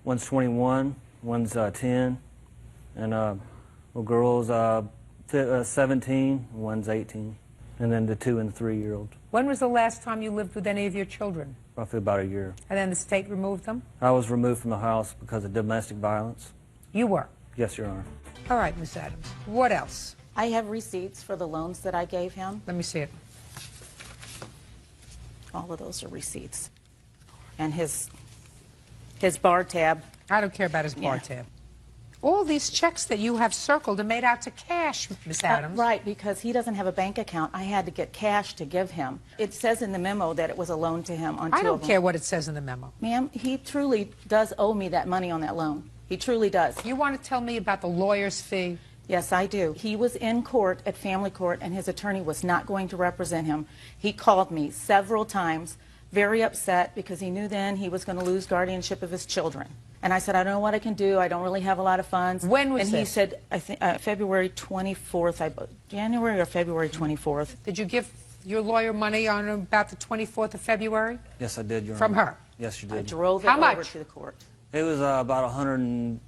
One's 21, one's 10, and little girl's 17, one's 18, and then the 2 and 3-year-old. When was the last time you lived with any of your children? Roughly about a year. And then the state removed them? I was removed from the house because of domestic violence. You were? Yes, Your Honor. All right, Miss Adams. What else? I have receipts for the loans that I gave him. Let me see it. All of those are receipts. And his bar tab. I don't care about his bar tab. All these checks that you have circled are made out to cash, Miss Adams. Right, because he doesn't have a bank account. I had to get cash to give him. It says in the memo that it was a loan to him on 2 I of don't them. care what it says in the memo. Ma'am, he truly does owe me that money on that loan. He truly does. You want to tell me about the lawyer's fee? Yes, I do. He was in court at family court, and his attorney was not going to represent him. He called me several times, very upset, because he knew then he was going to lose guardianship of his children. And I said, I don't know what I can do. I don't really have a lot of funds. When was this? And he said, I think February 24th, January or February 24th. Did you give your lawyer money on about the 24th of February? Yes, I did, Your Honor. From her? Yes, you I did. drove it How over much? to the court. It was about $120,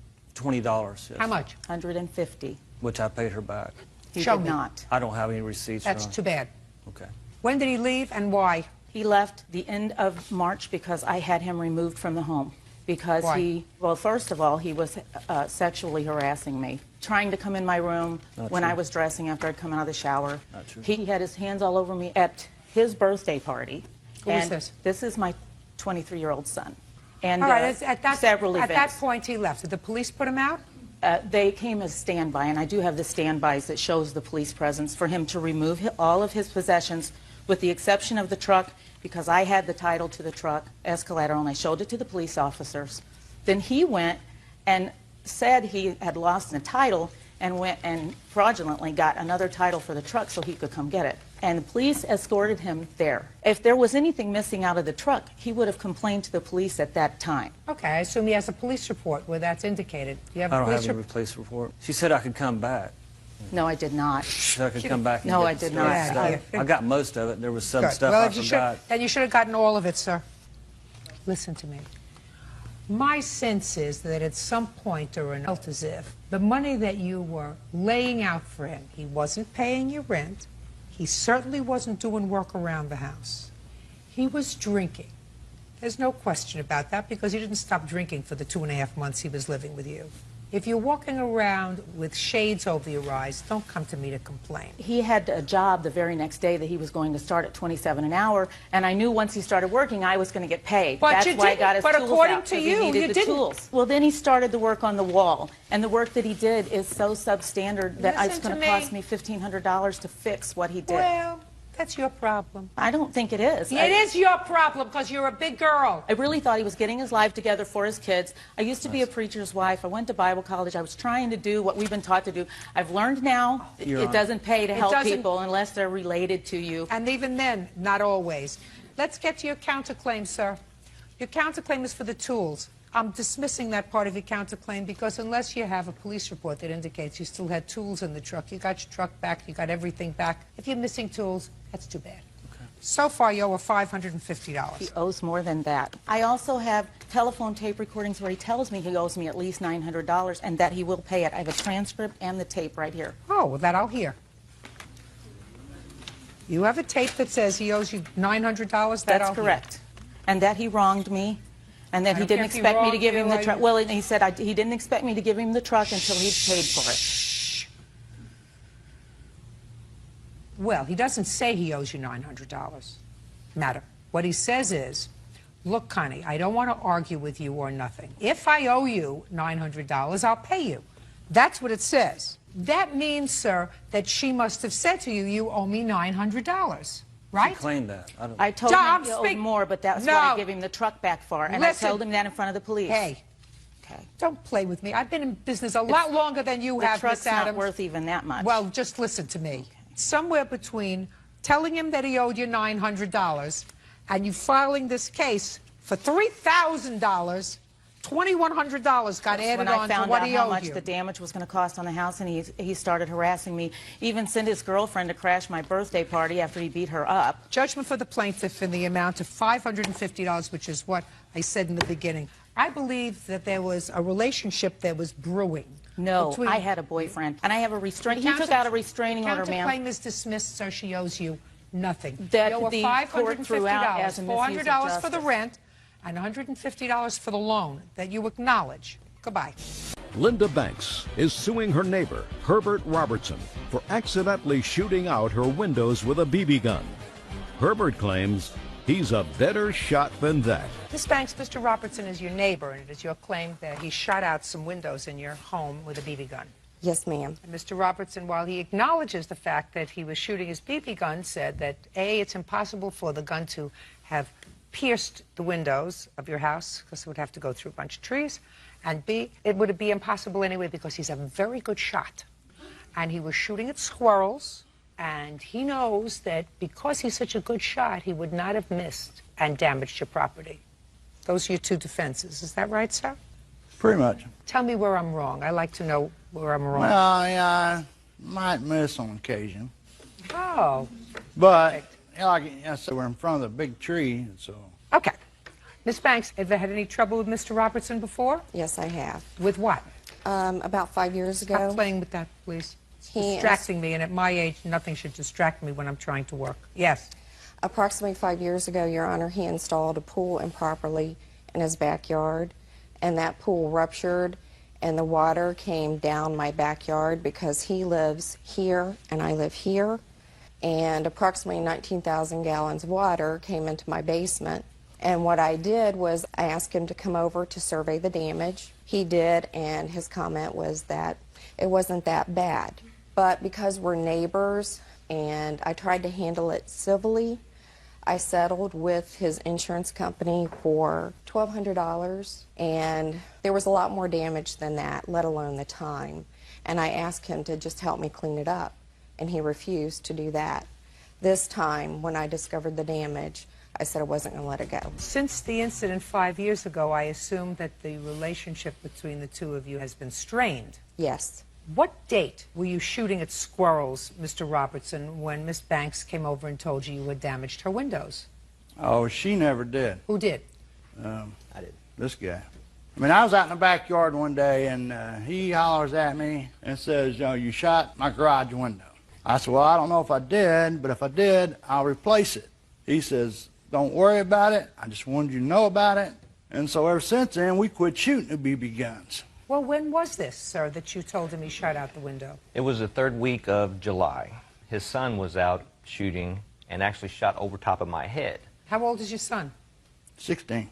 yes. How much? $150. Which I paid her back. He Show did me. not. I don't have any receipts, Your That's Honor. too bad. Okay. When did he leave and why? He left the end of March because I had him removed from the home. Because Why? well, first of all, he was sexually harassing me, trying to come in my room when I was dressing after I'd come out of the shower. Not true. He had his hands all over me at his birthday party. Who is this? This is my 23-year-old son. And All right, several events. at that point he left. Did the police put him out? They came as standby, and I do have the standbys that shows the police presence for him to remove all of his possessions, with the exception of the truck, because I had the title to the truck as collateral, and I showed it to the police officers. Then he went and said he had lost the title and went and fraudulently got another title for the truck so he could come get it. And the police escorted him there. If there was anything missing out of the truck, he would have complained to the police at that time. Okay, I assume he has a police report where that's indicated. Do you have I a don't police have any police report. She said I could come back. No, I did not. She said I could come back and No, get I the did stuff. not. I got most of it. There was some Good. stuff Well, I if you forgot. then you should have gotten all of it, sir. Listen to me. My sense is that at some point or another, felt as if the money that you were laying out for him, he wasn't paying you rent, he certainly wasn't doing work around the house. He was drinking. There's no question about that because he didn't stop drinking for the 2.5 months he was living with you. If you're walking around with shades over your eyes, don't come to me to complain. He had a job the very next day that he was going to start at $27 an hour, and I knew once he started working, I was going to get paid. But That's you why I didn't. got his But tools according out, to 'cause you, he needed you the didn't. tools. Well, then he started the work on the wall, and the work that he did is so substandard that it's Listen going to to me. cost me $1,500 to fix what he did. Well, that's your problem. I don't think it is. It is your problem because you're a big girl. I really thought he was getting his life together for his kids. I used to be a preacher's wife. I went to Bible college. I was trying to do what we've been taught to do. I've learned now it doesn't pay to help people unless they're related to you. And even then, not always. Let's get to your counterclaim, sir. Your counterclaim is for the tools. I'm dismissing that part of your counterclaim because unless you have a police report that indicates you still had tools in the truck, you got your truck back, you got everything back. If you're missing tools, that's too bad. Okay. So far, you owe $550. He owes more than that. I also have telephone tape recordings where he tells me he owes me at least $900 and that he will pay it. I have a transcript and the tape right here. Oh, well, that I'll hear. You have a tape that says he owes you $900? That's correct. And that he wronged me. And that he didn't expect me to give him the truck. Well, he said he didn't expect me to give him the truck until he'd paid for it. Well, he doesn't say he owes you $900. Matter. What he says is, look, Connie, I don't want to argue with you or nothing. If I owe you $900, I'll pay you. That's what it says. That means, sir, that she must have said to you, you owe me $900. Right? She claimed that. I told him he owed more, but that's what I gave him the truck back for. And I told him that in front of the police. Hey, don't play with me. I've been in business a lot longer than you have, The truck's Miss Adams. not worth even that much. Well, just listen to me. Somewhere between telling him that he owed you $900 and you filing this case for $3,000, $2,100 got added on to what he owed you. When I found out how much the damage was going to cost on the house, and he started harassing me, even sent his girlfriend to crash my birthday party after he beat her up. Judgment for the plaintiff in the amount of $550, which is what I said in the beginning. I believe that there was a relationship that was brewing. No, I had a boyfriend, and I have a restraining. He took out a restraining order, ma'am. Counterclaim is dismissed, so she owes you nothing. That you owe the court threw out as a misuse of $400 for the justice. rent and $150 for the loan that you acknowledge. Goodbye. Linda Banks is suing her neighbor, Herbert Robertson, for accidentally shooting out her windows with a BB gun. Herbert claims he's a better shot than that. Ms. Banks, Mr. Robertson is your neighbor, and it is your claim that he shot out some windows in your home with a BB gun. Yes, ma'am. And Mr. Robertson, while he acknowledges the fact that he was shooting his BB gun, said that, A, it's impossible for the gun to have pierced the windows of your house because it would have to go through a bunch of trees, and B, it would be impossible anyway because he's a very good shot. And he was shooting at squirrels, and he knows that because he's such a good shot, he would not have missed and damaged your property. Those are your two defenses. Is that right, sir? Pretty much. Tell me where I'm wrong. I like to know where I'm wrong. Well, yeah, I might miss on occasion. Oh. But, like I said, we're in front of the big tree, so. Okay. Miss Banks, have you had any trouble with Mr. Robertson before? Yes, I have. With what? About 5 years ago. Stop playing with that, please. It's distracting me, and at my age, nothing should distract me when I'm trying to work. Yes. Approximately 5 years ago, Your Honor, he installed a pool improperly in his backyard, and that pool ruptured, and the water came down my backyard because he lives here and I live here, and approximately 19,000 gallons of water came into my basement. And what I did was I asked him to come over to survey the damage. He did, and his comment was that it wasn't that bad. But because we're neighbors and I tried to handle it civilly, I settled with his insurance company for $1,200, and there was a lot more damage than that, let alone the time. And I asked him to just help me clean it up, and he refused to do that. This time, when I discovered the damage, I said I wasn't going to let it go. Since the incident 5 years ago, I assume that the relationship between the two of you has been strained. Yes. What date were you shooting at squirrels, Mr. Robertson, when Miss Banks came over and told you had damaged her windows? Oh, she never did. Who did? I did. This guy. I mean, I was out in the backyard one day, and he hollers at me and says, you shot my garage window. I said, well, I don't know if I did, but if I did, I'll replace it. He says, don't worry about it. I just wanted you to know about it. And so ever since then, we quit shooting the BB guns. Well, when was this, sir, that you told him he shot out the window? It was the third week of July. His son was out shooting and actually shot over top of my head. How old is your son? 16.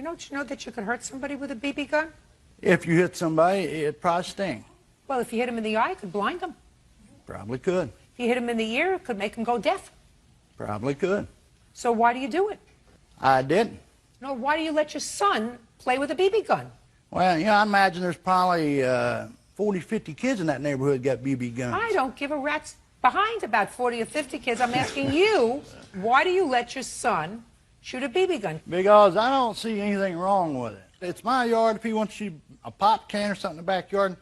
Don't you know that you could hurt somebody with a BB gun? If you hit somebody, it'd probably sting. Well, if you hit him in the eye, it could blind him. Probably could. If you hit him in the ear, it could make him go deaf. Probably could. So why do you do it? I didn't. No, why do you let your son play with a BB gun? Well, I imagine there's probably 40, 50 kids in that neighborhood got BB guns. I don't give a rat's behind about 40 or 50 kids. I'm asking you, why do you let your son shoot a BB gun? Because I don't see anything wrong with it. It's my yard. If he wants to shoot a pop can or something in the backyard,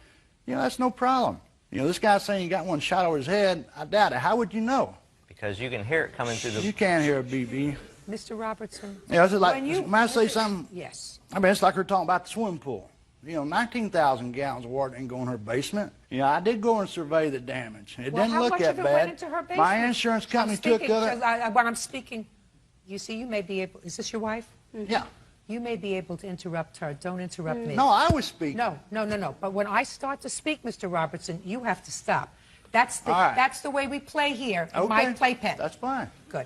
that's no problem. This guy's saying he got one shot over his head. I doubt it. How would you know? Because you can hear it coming through the... You can't hear a BB. Mr. Robertson. Yeah, it's like, might I say something? Yes. I mean, it's like we're talking about the swimming pool. 19,000 gallons of water didn't go in her basement. I did go and survey the damage. It didn't look that bad. Went into her basement? My insurance company took it. When I'm speaking, you see, you may be able... Is this your wife? Yeah. You may be able to interrupt her. Don't interrupt me. No, I was speaking. No. But when I start to speak, Mr. Robertson, you have to stop. That's the way we play here in my playpen. That's fine. Good.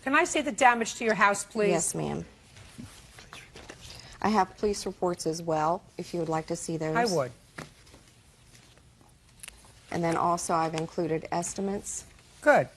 Can I see the damage to your house, please? Yes, ma'am. I have police reports as well, if you would like to see those. I would. And then also I've included estimates. Good.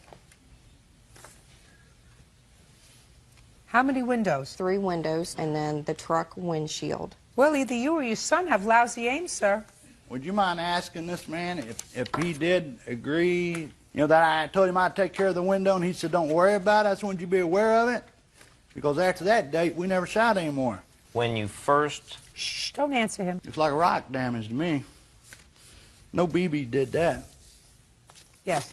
How many windows? 3 windows, and then the truck windshield. Well, either you or your son have lousy aim, sir. Would you mind asking this man if he did agree, that I told him I'd take care of the window, and he said, don't worry about it. I just wanted you to be aware of it. Because after that date, we never shot anymore. When you first... Shh, don't answer him. It's like rock damage to me. No BB did that. Yes.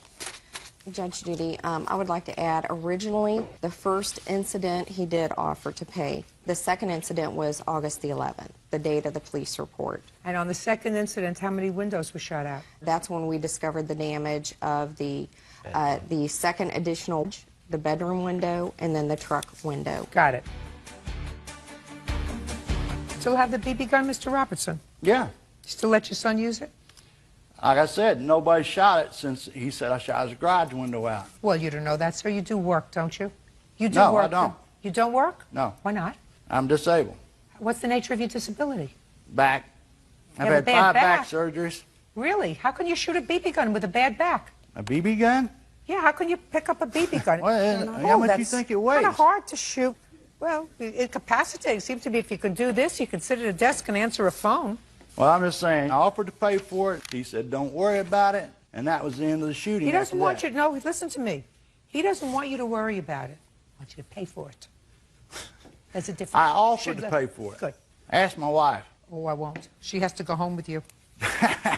Judge Judy, I would like to add, originally, the first incident he did offer to pay. The second incident was August the 11th, the date of the police report. And on the second incident, how many windows were shot out? That's when we discovered the damage of the second additional, the bedroom window, and then the truck window. Got it. Still have the BB gun, Mr. Robertson? Yeah. Still let your son use it? Like I said, nobody shot it since he said I shot his garage window out. Well, you don't know that, sir. You do work, don't you? You do No, work. I don't. You don't work? No. Why not? I'm disabled. What's the nature of your disability? Back. I've You have had a bad 5 back back. surgeries. Really? How can you shoot a BB gun with a bad back? A BB gun? Yeah, how can you pick up a BB gun? Well, how much do you think it weighs? It's kind of hard to shoot. Well, incapacitated. It seems to me if you could do this, you could sit at a desk and answer a phone. Well, I'm just saying, I offered to pay for it. He said, don't worry about it. And that was the end of the shooting. He doesn't want that. you to know. Listen to me. He doesn't want you to worry about it. He wants you to pay for it. There's a difference. I offered to pay for it. Good. Ask my wife. Oh, I won't. She has to go home with you. For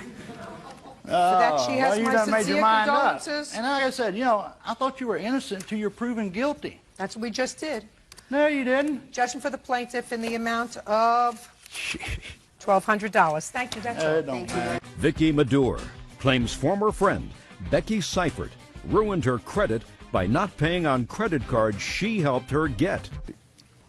Oh, that, she has well, you my done made sincere your mind up. condolences. And like I said, I thought you were innocent until you're proven guilty. That's what we just did. No, you didn't. Judgment for the plaintiff in the amount of $1,200. Thank you. That's all. Don't matter. Vicky Madure claims former friend Becky Seifert ruined her credit by not paying on credit cards she helped her get.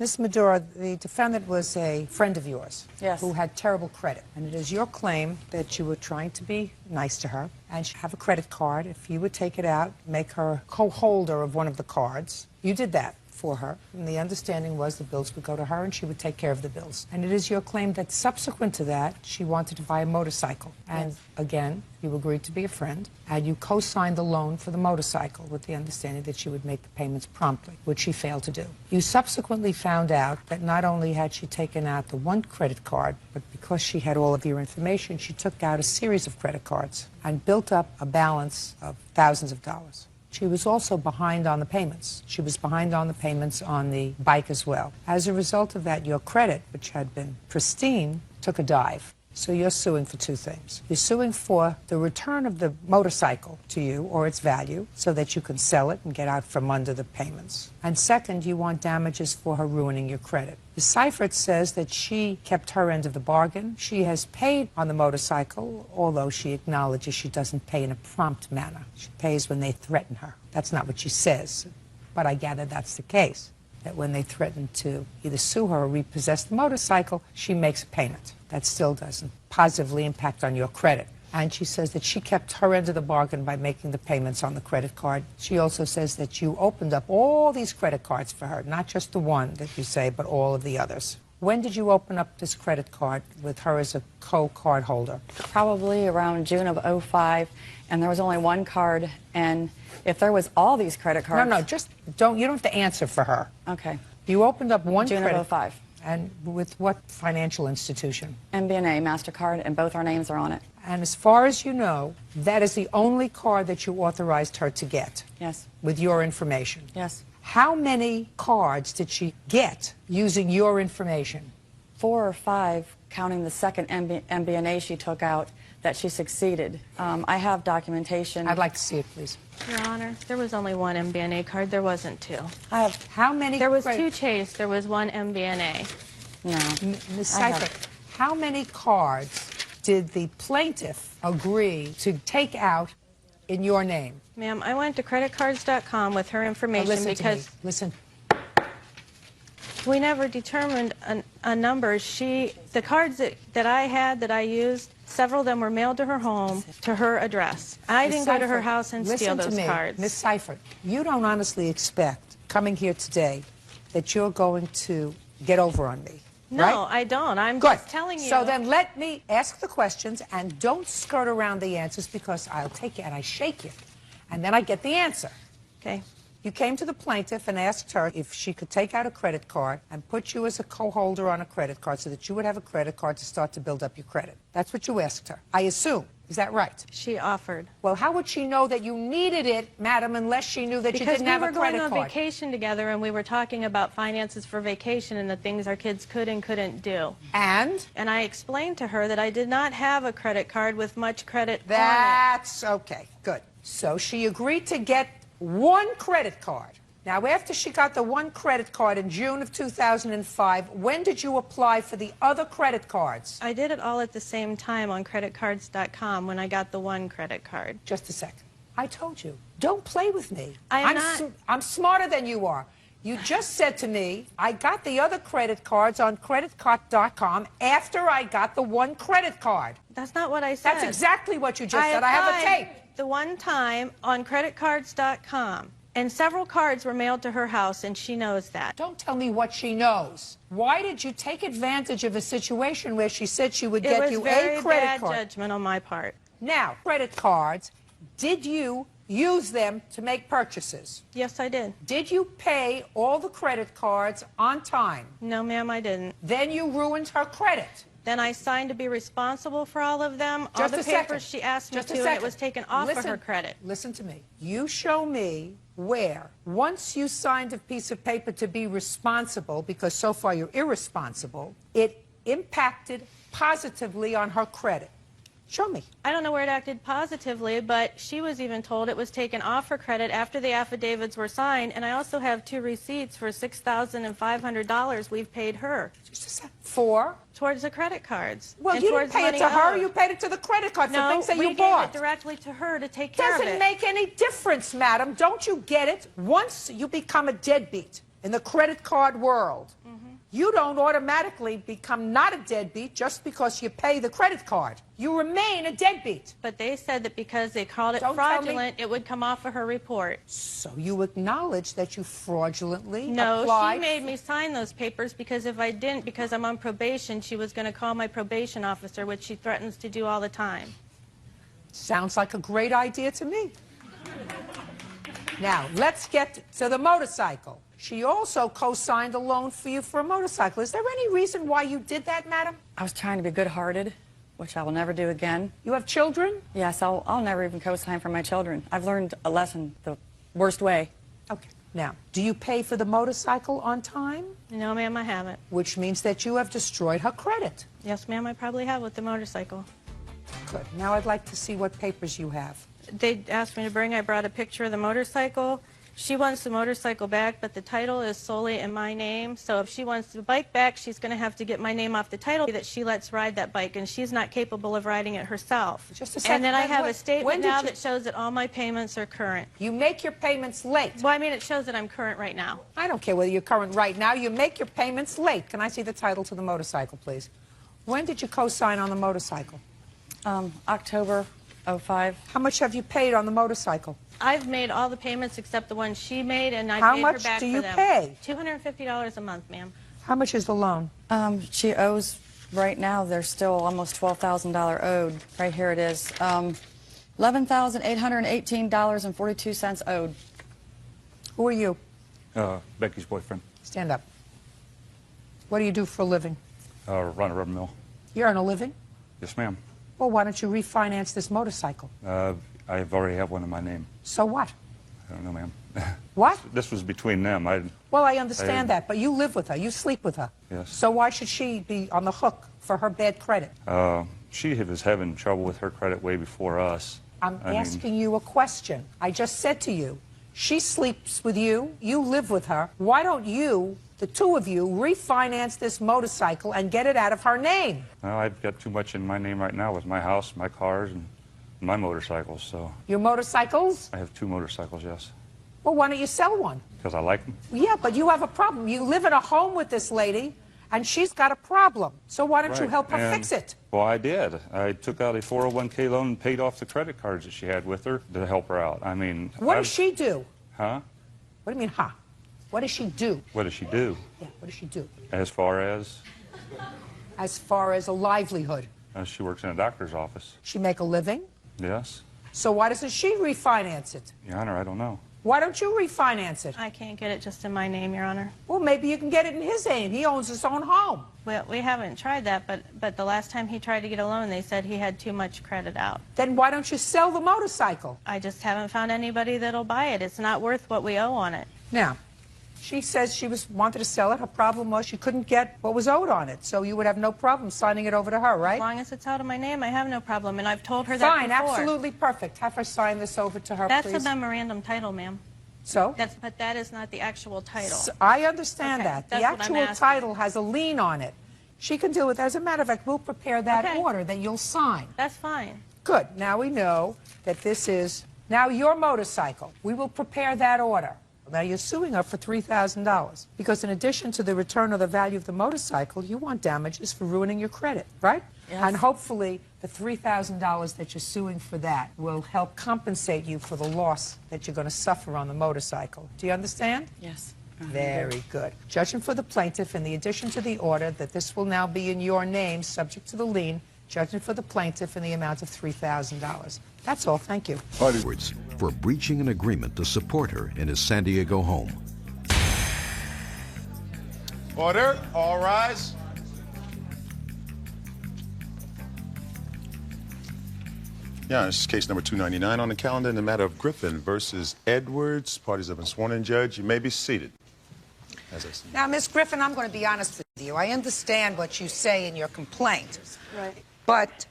Ms. Madura, the defendant was a friend of yours. Yes. Who had terrible credit. And it is your claim that you were trying to be nice to her and she have a credit card. If you would take it out, make her co-holder of one of the cards, you did that for her. And the understanding was the bills would go to her and she would take care of the bills. And it is your claim that subsequent to that, she wanted to buy a motorcycle. And again, you agreed to be a friend and you co-signed the loan for the motorcycle with the understanding that she would make the payments promptly, which she failed to do. You subsequently found out that not only had she taken out the one credit card, but because she had all of your information, she took out a series of credit cards and built up a balance of thousands of dollars. She was also behind on the payments. She was behind on the payments on the bike as well. As a result of that, your credit, which had been pristine, took a dive. So you're suing for two things. You're suing for the return of the motorcycle to you or its value so that you can sell it and get out from under the payments. And second, you want damages for her ruining your credit. The Seifert says that she kept her end of the bargain. She has paid on the motorcycle, although she acknowledges she doesn't pay in a prompt manner. She pays when they threaten her. That's not what she says, but I gather that's the case, that when they threaten to either sue her or repossess the motorcycle, she makes a payment. That still doesn't positively impact on your credit. And she says that she kept her end of the bargain by making the payments on the credit card. She also says that you opened up all these credit cards for her, not just the one that you say, but all of the others. When did you open up this credit card with her as a co-card holder? Probably around June of '05, and there was only one card, and if there was all these credit cards... No, just don't, you don't have to answer for her. Okay. You opened up one June credit... of '05. And with what financial institution? MBNA, MasterCard, and both our names are on it. And as far as you know, that is the only card that you authorized her to get? Yes. With your information? Yes. How many cards did she get using your information? 4 or 5, counting the second MBNA she took out, that she succeeded. I have documentation. I'd like to see it, please. Your Honor, there was only one MBNA card. There wasn't two. I have how many? There was two Chase. There was one MBNA. No. Ms. Seifert, how many cards did the plaintiff agree to take out in your name? Ma'am, I went to creditcards.com with her information because... Listen. We never determined a number. The cards that I had, that I used, several of them were mailed to her home, to her address. I didn't go to her house and steal those cards. Ms. Seifert, you don't honestly expect, coming here today, that you're going to get over on me, No, right? I don't. I'm Good. just telling you. So then let me ask the questions and don't skirt around the answers because I'll take you and I shake you. And then I get the answer. Okay. You came to the plaintiff and asked her if she could take out a credit card and put you as a co-holder on a credit card so that you would have a credit card to start to build up your credit. That's what you asked her, I assume. Is that right? She offered. Well, how would she know that you needed it, madam, unless she knew that you didn't have a credit card? Because we were going on vacation together and we were talking about finances for vacation and the things our kids could and couldn't do. And? And I explained to her that I did not have a credit card with much credit on it. That's okay, good. So she agreed to get one credit card. Now, after she got the one credit card in June of 2005, when did you apply for the other credit cards? I did it all at the same time on creditcards.com when I got the one credit card. Just a second. I told you, don't play with me. I'm smarter than you are. You just said to me, I got the other credit cards on creditcard.com after I got the one credit card. That's not what I said. That's exactly what you just said. I have a tape. The one time on creditcards.com, and several cards were mailed to her house, and she knows that. Don't tell me what she knows. Why did you take advantage of a situation where she said she would get you a credit card? It was very bad judgment on my part. Now, credit cards, did you use them to make purchases? Yes, I did. Did you pay all the credit cards on time? No, ma'am, I didn't. Then you ruined her credit. Then I signed to be responsible for all of them, all the papers she asked me to, and it was taken off of her credit. Listen to me. You show me where, once you signed a piece of paper to be responsible, because so far you're irresponsible, it impacted positively on her credit. Show me. I don't know where it acted positively, but she was even told it was taken off her credit after the affidavits were signed, and I also have 2 receipts for $6,500 we've paid her. Just a sec. For? Towards the credit cards. Well, and you didn't towards pay it money to her, owed. you paid it to the credit card for No, things that we you gave bought. it directly to her to take care of it. Doesn't make any difference, madam. Don't you get it? Once you become a deadbeat in the credit card world, you don't automatically become not a deadbeat just because you pay the credit card. You remain a deadbeat. But they said that because they called it Don't tell me- fraudulent, it would come off of her report. So you acknowledge that you fraudulently No, applied? she made me sign those papers because if I didn't, because I'm on probation, she was going to call my probation officer, which she threatens to do all the time. Sounds like a great idea to me. Now, let's get to the motorcycle. She also co-signed a loan for you for a motorcycle. Is there any reason why you did that, madam? I was trying to be good-hearted, which I will never do again. You have children? Yes, I'll never even co-sign for my children. I've learned a lesson the worst way. Okay. Now, do you pay for the motorcycle on time? No, ma'am, I haven't. Which means that you have destroyed her credit. Yes, ma'am, I probably have with the motorcycle. Good. Now I'd like to see what papers you have. They asked me to bring, I brought a picture of the motorcycle. She wants the motorcycle back, but the title is solely in my name. So if she wants the bike back, she's going to have to get my name off the title that she lets ride that bike, and she's not capable of riding it herself. Just a second. And then I have a when statement did now you- that shows that all my payments are current. You make your payments late. Well, I mean, it shows that I'm current right now. I don't care whether you're current right now. You make your payments late. Can I see the title to the motorcycle, please? When did you co-sign on the motorcycle? October '05. How much have you paid on the motorcycle? I've made all the payments except the one she made, and I How paid much her back do for you them. pay? $250 a month, ma'am. How much is the loan? She owes, right now, there's still almost $12,000 owed. Right here it is. $11,818.42 owed. Who are you? Becky's boyfriend. Stand up. What do you do for a living? Run a rubber mill. You earn a living? Yes, ma'am. Well, why don't you refinance this motorcycle? I already have one in my name. So what? I don't know, ma'am. What? This was between them. Well, I understand that, but you live with her. You sleep with her. Yes. So why should she be on the hook for her bad credit? She was having trouble with her credit way before us. I'm I mean, asking you a question. I just said to you, she sleeps with you, you live with her. Why don't you, the two of you, refinance this motorcycle and get it out of her name? well, I've got too much in my name right now with my house, my cars, and my motorcycles, so Your motorcycles? I have 2 motorcycles, yes. Well, why don't you sell one? Because I like them. Yeah, but you have a problem. You live in a home with this lady, and she's got a problem. So why don't you Right, help her and- fix it? Well, I did. I took out a 401k loan and paid off the credit cards that she had with her to help her out. I mean... What does she do? Huh? What do you mean, huh? What does she do? What does she do? Yeah, what does she do? As far as As far as a livelihood. she works in a doctor's office. She make a living? Yes. So why doesn't she refinance it? Your Honor, I don't know. Why don't you refinance it? I can't get it just in my name, Your Honor. Well, maybe you can get it in his name. He owns his own home. Well, we haven't tried that, but the last time he tried to get a loan, they said he had too much credit out. Then why don't you sell the motorcycle? I just haven't found anybody that'll buy it. It's not worth what we owe on it. Now, she says she wanted to sell it. Her problem was she couldn't get what was owed on it. So you would have no problem signing it over to her, right? As long as it's out of my name, I have no problem, and I've told her Fine, that before. absolutely perfect. Have her sign this over to her, That's please. a memorandum title, ma'am. So? But that is not the actual title. I understand Okay, that. that's The what I'm actual asking. title has a lien on it. She can deal with it. As a matter of fact, we'll prepare that Okay. order that you'll sign. That's fine. Good. Now we know that this is now your motorcycle. We will prepare that order. Now you're suing her for $3,000 because in addition to the return of the value of the motorcycle, you want damages for ruining your credit, right? Yes. And hopefully the $3,000 that you're suing for that will help compensate you for the loss that you're going to suffer on the motorcycle. Do you understand? Yes. Very good. Judgment for the plaintiff in the addition to the order that this will now be in your name subject to the lien, judgment for the plaintiff in the amount of $3,000. That's all. Thank you. Edwards for breaching an agreement to support her in his San Diego home. Order. All rise. Yeah, this is case number 299 on the calendar in the matter of Griffin versus Edwards. Parties have been sworn in, Judge. You may be seated. As I see. Now, Miss Griffin, I'm going to be honest with you. I understand what you say in your complaint. Right. But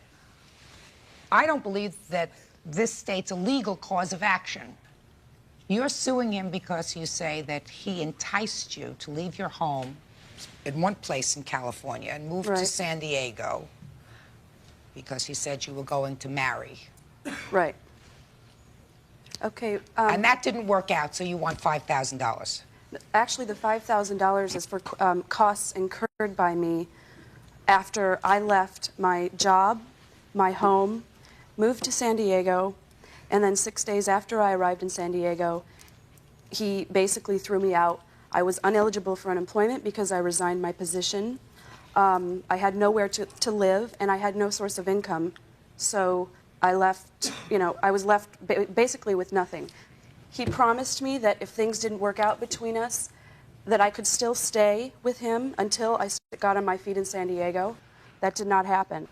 I don't believe that this states a legal cause of action. You're suing him because you say that he enticed you to leave your home in one place in California and move to San Diego because he said you were going to marry. Right. Okay. And that didn't work out, so you want $5,000. Actually, the $5,000 is for costs incurred by me after I left my job, my home, moved to San Diego, and then 6 days after I arrived in San Diego, he basically threw me out. I was ineligible for unemployment because I resigned my position. I had nowhere to live, and I had no source of income. So I left, you know, I was left basically with nothing. He promised me that if things didn't work out between us, that I could still stay with him until I got on my feet in San Diego. That did not happen.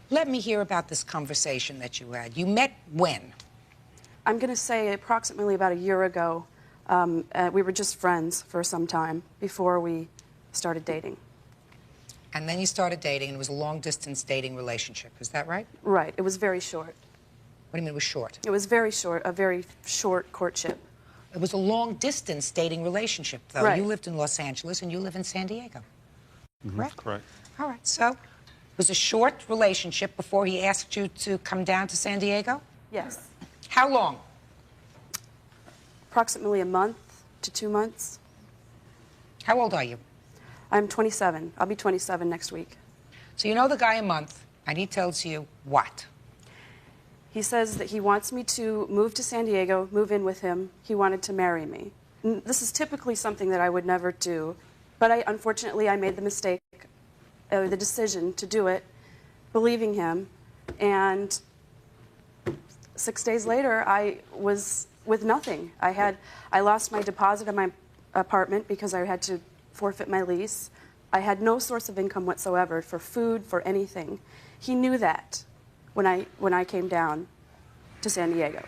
Let me hear about this conversation that you had. You met when? I'm going to say approximately about a year ago. We were just friends for some time before we started dating. And then you started dating, and it was a long-distance dating relationship. Is that right? Right. It was very short. What do you mean it was short? It was very short, a very short courtship. It was a long-distance dating relationship, though. Right. You lived in Los Angeles, and you live in San Diego. Correct? Correct. All right. So it was a short relationship before he asked you to come down to San Diego? Yes. How long? Approximately a month to 2 months. How old are you? I'm 27. I'll be 27 next week. So you know the guy a month, and he tells you what? He says that he wants me to move to San Diego, move in with him. He wanted to marry me. This is typically something that I would never do, but unfortunately I made the mistake, the decision to do it, believing him, and 6 days later I was with nothing. I lost my deposit in my apartment because I had to forfeit my lease. I had no source of income whatsoever for food, for anything. He knew that when I came down to San Diego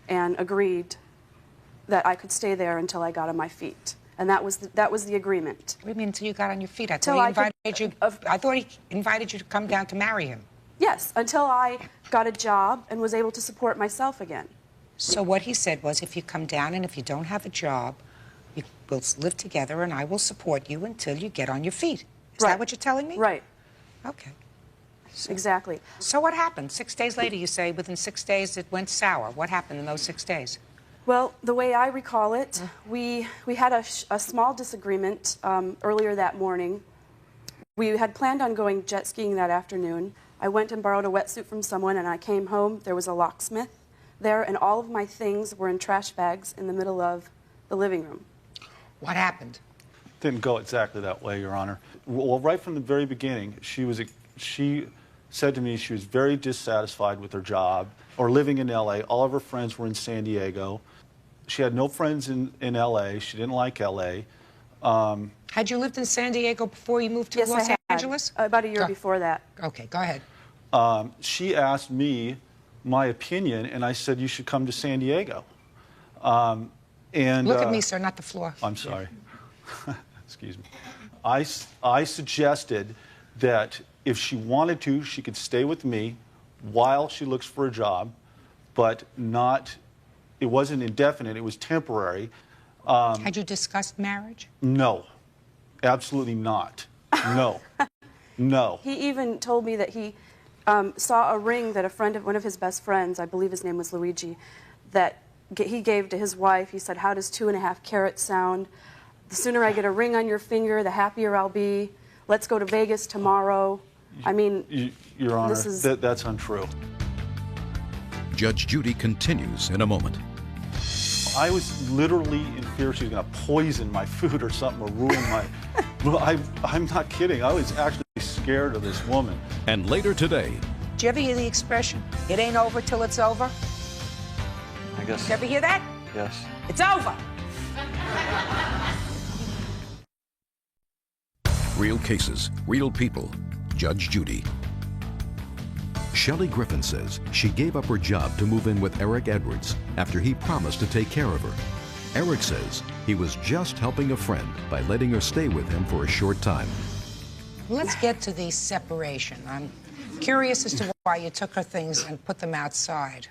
and agreed that I could stay there until I got on my feet. And that was the agreement. What do you mean until you got on your feet? I thought he invited you to come down to marry him. Yes, until I got a job and was able to support myself again. So what he said was, if you come down and if you don't have a job, we'll live together and I will support you until you get on your feet. Is that what you're telling me? Right. Okay. Exactly. So what happened? 6 days later, you say within 6 days it went sour. What happened in those 6 days? Well, the way I recall it, we had a small disagreement earlier that morning. We had planned on going jet skiing that afternoon. I went and borrowed a wetsuit from someone, and I came home. There was a locksmith there, and all of my things were in trash bags in the middle of the living room. What happened? Didn't go exactly that way, Your Honor. Well, right from the very beginning, she said to me she was very dissatisfied with her job or living in L.A. All of her friends were in San Diego. She had no friends in L.A. She didn't like L.A. Had you lived in San Diego before you moved to Los Angeles? About a year before that. Okay, go ahead. She asked me my opinion, and I said, you should come to San Diego. Look at me, sir, not the floor. I'm sorry. Excuse me. I suggested that if she wanted to, she could stay with me while she looks for a job, but not, it wasn't indefinite, it was temporary. Had you discussed marriage? No, absolutely not. No, no. He even told me that he saw a ring that one of his best friends, I believe his name was Luigi, that he gave to his wife. He said, how does 2.5 carats sound? The sooner I get a ring on your finger, the happier I'll be. Let's go to Vegas tomorrow. I mean, Your Honor, that's untrue. Judge Judy continues in a moment. I was literally in fear she was going to poison my food or something or ruin my... I'm not kidding. I was actually scared of this woman. And later today... Did you ever hear the expression, it ain't over till it's over? I guess. Did you ever hear that? Yes. It's over. Real cases, real people. Judge Judy. Shelley Griffin says she gave up her job to move in with Eric Edwards after he promised to take care of her. Eric says he was just helping a friend by letting her stay with him for a short time. Let's get to the separation. Curious as to why you took her things and put them outside.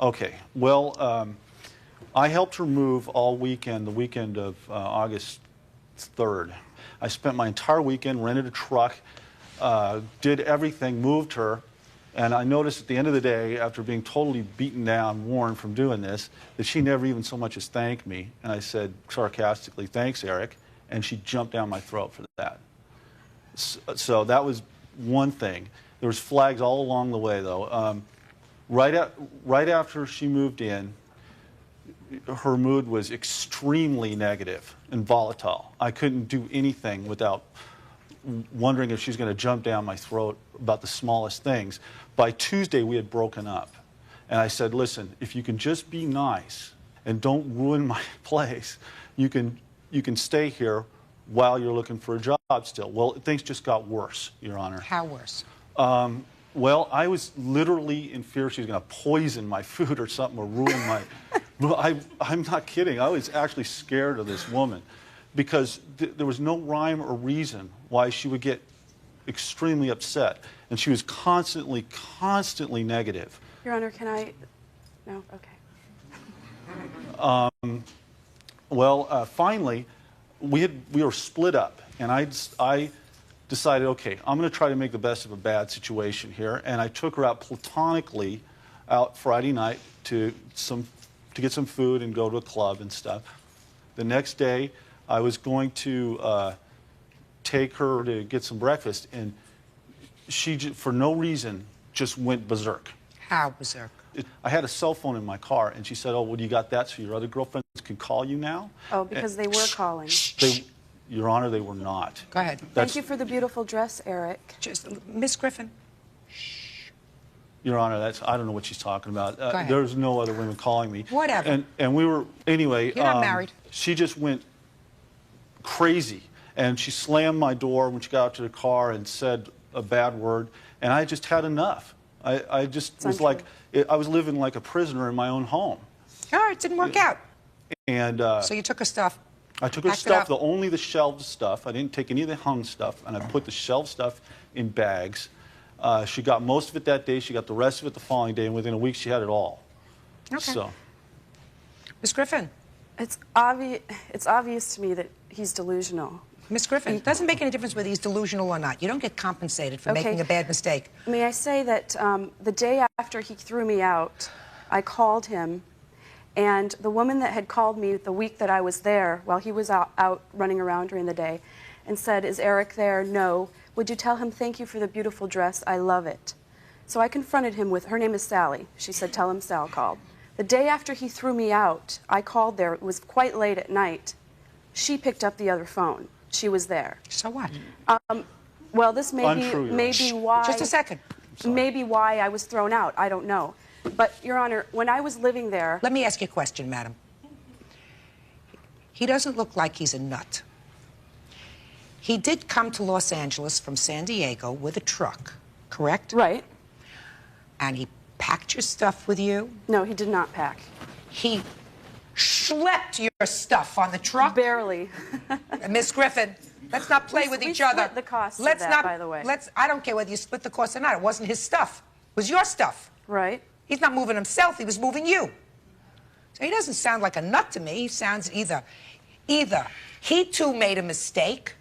Okay. Well, I helped her move all weekend, the weekend of August 3rd. I spent my entire weekend, rented a truck, did everything, moved her, and I noticed at the end of the day, after being totally beaten down, worn from doing this, that she never even so much as thanked me. And I said sarcastically, "Thanks, Eric," and she jumped down my throat for that. So that was one thing. There was flags all along the way, though. Right after she moved in, her mood was extremely negative and volatile. I couldn't do anything without wondering if she's going to jump down my throat about the smallest things. By Tuesday, we had broken up. And I said, "Listen, if you can just be nice and don't ruin my place, you can stay here while you're looking for a job still." Well, things just got worse, Your Honor. How worse? Well, I was literally in fear she was going to poison my food or something or ruin my... I'm not kidding. I was actually scared of this woman because there was no rhyme or reason why she would get extremely upset. And she was constantly negative. Your Honor, can I... No? Okay. Finally, we were split up, and I decided, okay, I'm going to try to make the best of a bad situation here, and I took her out platonically out Friday night to get some food and go to a club and stuff. The next day, I was going to take her to get some breakfast, and she, for no reason, just went berserk. How berserk? I had a cell phone in my car, and she said, "Oh, well, you got that so your other girlfriends can call you now?" Oh, because they were calling. Your Honor, they were not. Go ahead. Thank you for the beautiful dress, Eric. Just, Miss Griffin. Your Honor, I don't know what she's talking about. Go ahead. There's no other women calling me. Whatever. And we were, anyway. You're not married. She just went crazy, and she slammed my door when she got out to the car and said a bad word, and I just had enough. I just was like, I was living like a prisoner in my own home. All right, it didn't work out. And so you took her stuff. I took her stuff, only the shelved stuff. I didn't take any of the hung stuff, and I put the shelved stuff in bags. She got most of it that day. She got the rest of it the following day, and within a week, she had it all. Okay. So, Miss Griffin. It's obvious to me that he's delusional. Miss Griffin, it doesn't make any difference whether he's delusional or not. You don't get compensated for making a bad mistake. May I say that the day after he threw me out, I called him, and the woman that had called me the week that I was there, while he was out running around during the day, and said, "Is Eric there?" "No." "Would you tell him thank you for the beautiful dress? I love it." So I confronted him with, her name is Sally. She said, "Tell him Sal called." The day after he threw me out, I called there. It was quite late at night. She picked up the other phone. She was there. So what? Well, this may be why... Just a second. Maybe why I was thrown out. I don't know. But, Your Honor, when I was living there... Let me ask you a question, madam. He doesn't look like he's a nut. He did come to Los Angeles from San Diego with a truck, correct? Right. And he packed your stuff with you? No, he did not pack. He schlepped your stuff on the truck? Barely. Miss Griffin, let's not play with each other. We split the cost of that, by the way. I don't care whether you split the cost or not. It wasn't his stuff. It was your stuff. Right. He's not moving himself. He was moving you. So he doesn't sound like a nut to me. He sounds either he too made a mistake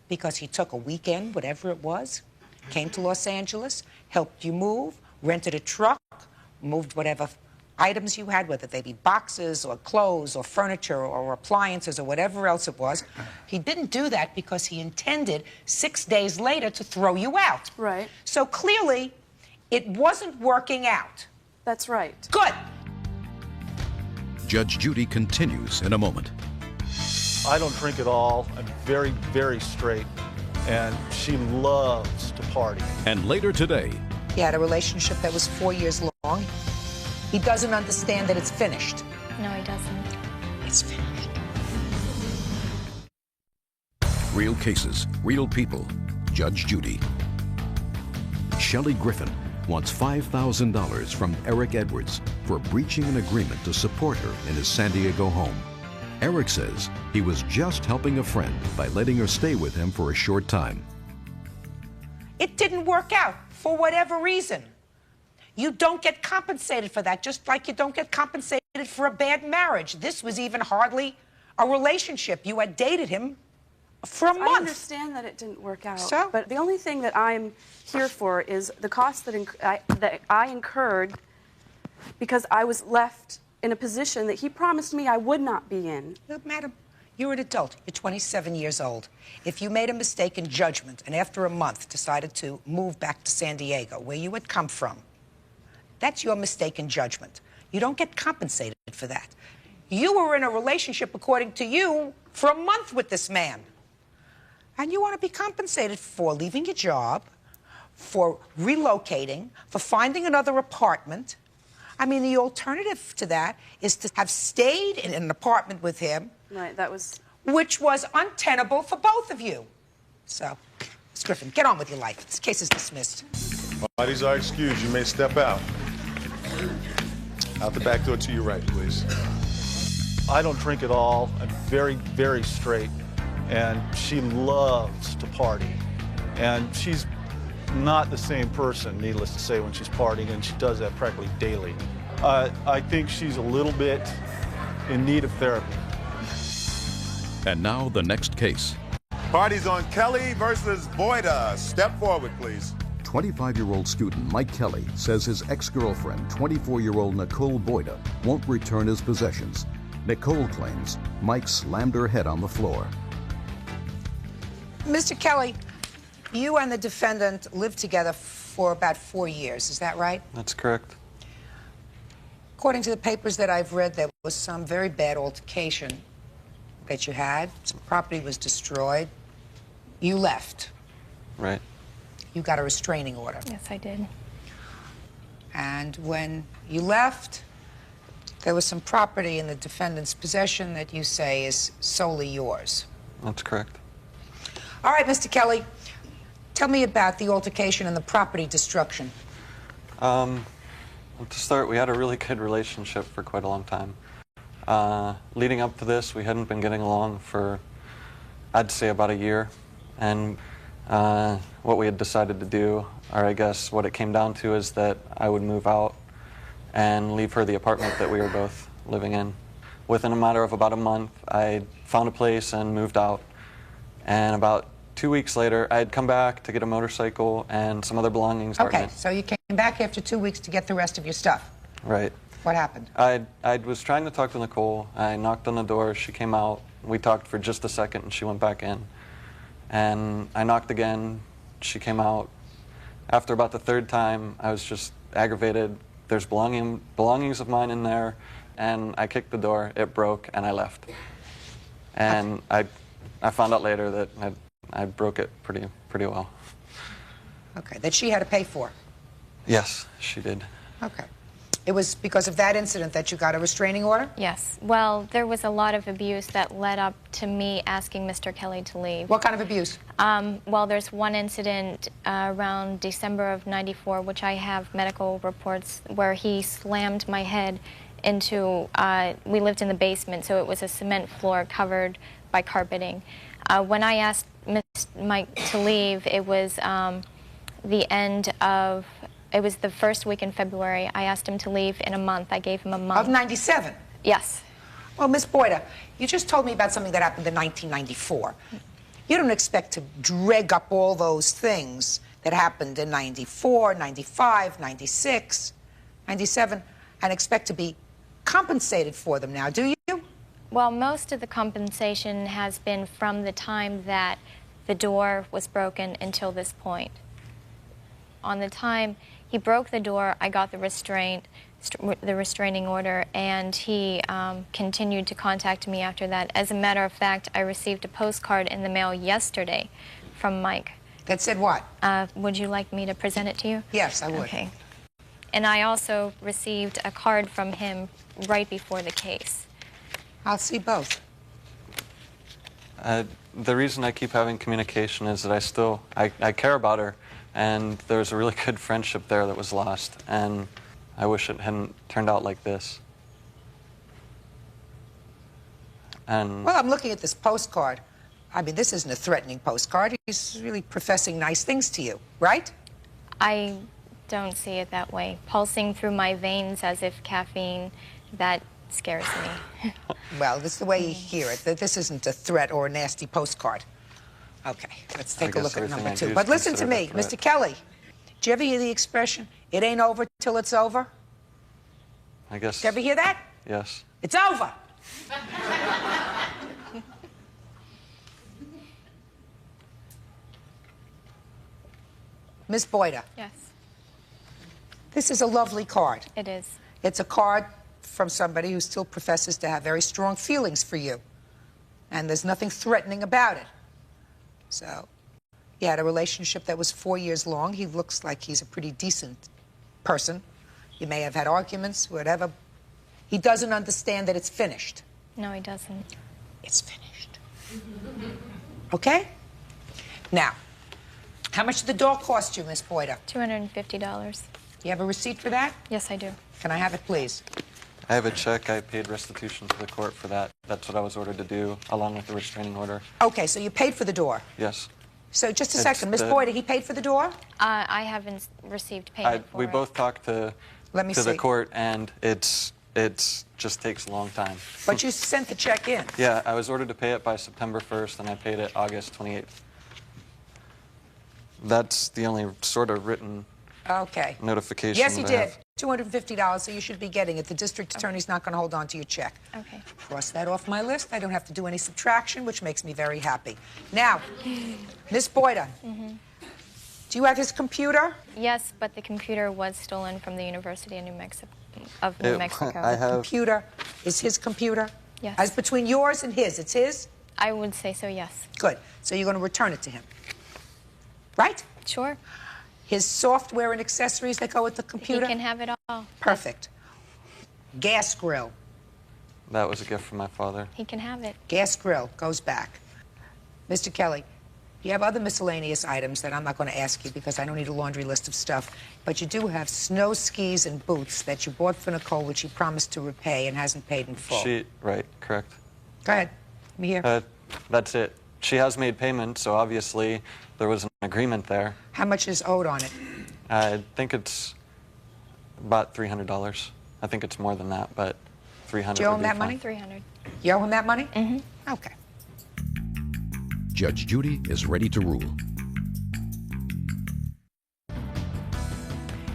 because he took a weekend, whatever it was, came to Los Angeles, helped you move, rented a truck, moved whatever items you had, whether they be boxes or clothes or furniture or appliances or whatever else it was. He didn't do that because he intended 6 days later to throw you out. Right. So clearly, it wasn't working out. That's right. Good. Judge Judy continues in a moment. I don't drink at all. I'm very, very straight, and she loves to party. And later today... He had a relationship that was 4 years long. He doesn't understand that it's finished. No, he doesn't. It's finished. Real cases, real people. Judge Judy. Shelley Griffin wants $5,000 from Eric Edwards for breaching an agreement to support her in his San Diego home. Eric says he was just helping a friend by letting her stay with him for a short time. It didn't work out. for whatever reason. You don't get compensated for that, just like you don't get compensated for a bad marriage. This was even hardly a relationship. You had dated him for a month. I understand that it didn't work out, but the only thing that I'm here for is the cost that I incurred because I was left in a position that he promised me I would not be in. Look, madam, you're an adult. You're 27 years old. If you made a mistake in judgment and after a month decided to move back to San Diego, where you had come from, that's your mistake in judgment. You don't get compensated for that. You were in a relationship, according to you, for a month with this man. And you want to be compensated for leaving your job, for relocating, for finding another apartment. I mean, the alternative to that is to have stayed in an apartment with him. Right, that was... Which was untenable for both of you. So, Ms. Griffin, get on with your life. This case is dismissed. Parties are excused. You may step out. Out the back door to your right, please. I don't drink at all. I'm very, very straight. And she loves to party. And she's not the same person, needless to say, when she's partying, and she does that practically daily. I think she's a little bit in need of therapy. And now the next case. Parties on Kelly versus Boyda. Step forward, please. 25-year-old student Mike Kelly says his ex-girlfriend, 24-year-old Nicole Boyda, won't return his possessions. Nicole claims Mike slammed her head on the floor. Mr. Kelly, you and the defendant lived together for about 4 years. Is that right? That's correct. According to the papers that I've read, there was some very bad altercation that you had. Some property was destroyed. You left. Right. You got a restraining order. Yes, I did. And when you left, there was some property in the defendant's possession that you say is solely yours. That's correct. All right, Mr. Kelly, tell me about the altercation and the property destruction. Well, to start, we had a really good relationship for quite a long time. Leading up to this, we hadn't been getting along for, I'd say, about a year. And what we had decided to do, or I guess what it came down to, is that I would move out and leave her the apartment that we were both living in. Within a matter of about a month, I found a place and moved out. And about 2 weeks later, I had come back to get a motorcycle and some other belongings. Okay, so you came back after 2 weeks to get the rest of your stuff. Right. What happened? I was trying to talk to Nicole. I knocked on the door. She came out. We talked for just a second, and she went back in. And I knocked again. She came out. After about the third time, I was just aggravated. There's belongings of mine in there, and I kicked the door. It broke, and I left. And I found out later that I broke it pretty well. Okay, that she had to pay for? Yes, she did. Okay. It was because of that incident that you got a restraining order? Yes. Well, there was a lot of abuse that led up to me asking Mr. Kelly to leave. What kind of abuse? Well, there's one incident around December of '94, which I have medical reports, where he slammed my head into, we lived in the basement, so it was a cement floor covered by carpeting. When I asked Mike to leave, it was the end of, it was the first week in February. I asked him to leave in a month. I gave him a month. Of '97? Yes. Well, Miss Boyda, you just told me about something that happened in 1994. You don't expect to drag up all those things that happened in 94, 95, 96, 97, and expect to be compensated for them now, do you? Well, most of the compensation has been from the time that the door was broken until this point. On the time he broke the door, I got the restraining order, and he continued to contact me after that. As a matter of fact, I received a postcard in the mail yesterday from Mike. That said what? Would you like me to present it to you? Yes, I would. Okay. And I also received a card from him right before the case. I'll see both. The reason I keep having communication is that I care about her, and there was a really good friendship there that was lost, and I wish it hadn't turned out like this. And well, I'm looking at this postcard. I mean, this isn't a threatening postcard. He's really professing nice things to you, right? I don't see it that way. Pulsing through my veins as if caffeine, that scares me. Well, this is the way you hear it. That this isn't a threat or a nasty postcard. Okay, let's take a look at number 2. But listen to me, Mr. Kelly. Did you ever hear the expression, it ain't over till it's over? I guess. Did you ever hear that? Yes. It's over. Miss Boyda. Yes. This is a lovely card. It is. It's a card from somebody who still professes to have very strong feelings for you. And there's nothing threatening about it. So, you had a relationship that was 4 years long. He looks like he's a pretty decent person. You may have had arguments, whatever. He doesn't understand that it's finished. No, he doesn't. It's finished. Okay? Now, how much did the dog cost you, Miss Boyda? $250. You have a receipt for that? Yes, I do. Can I have it, please? I have a check. I paid restitution to the court for that. That's what I was ordered to do, along with the restraining order. Okay, so you paid for the door. Yes. So just a second, Miss Boyda, he paid for the door? I haven't received payment for We it. both talked to the court, and it's just takes a long time. But you sent the check in. Yeah, I was ordered to pay it by September 1st, and I paid it August 28th. That's the only sort of written notification. Yes, he that I did. have. $250, so you should be getting it. The district attorney's not going to hold on to your check. Okay. Cross that off my list. I don't have to do any subtraction, which makes me very happy. Now, Miss Boyda, do you have his computer? Yes, but the computer was stolen from the University of New Mexico. The computer is his computer? Yes. As between yours and his, it's his? I would say so, yes. Good. So you're going to return it to him. Right? Sure. His software and accessories that go with the computer? He can have it all. Perfect. Gas grill. That was a gift from my father. He can have it. Gas grill goes back. Mr. Kelly, you have other miscellaneous items that I'm not going to ask you because I don't need a laundry list of stuff, but you do have snow skis and boots that you bought for Nicole, which she promised to repay and hasn't paid in full. Right, correct. Go ahead. Let me hear. That's it. She has made payment, so obviously there was an agreement there. How much is owed on it? I think it's about $300. I think it's more than that, but $300 Do you owe him would be that fine. money? $300. You owe him that money? Mm-hmm. Okay. Judge Judy is ready to rule.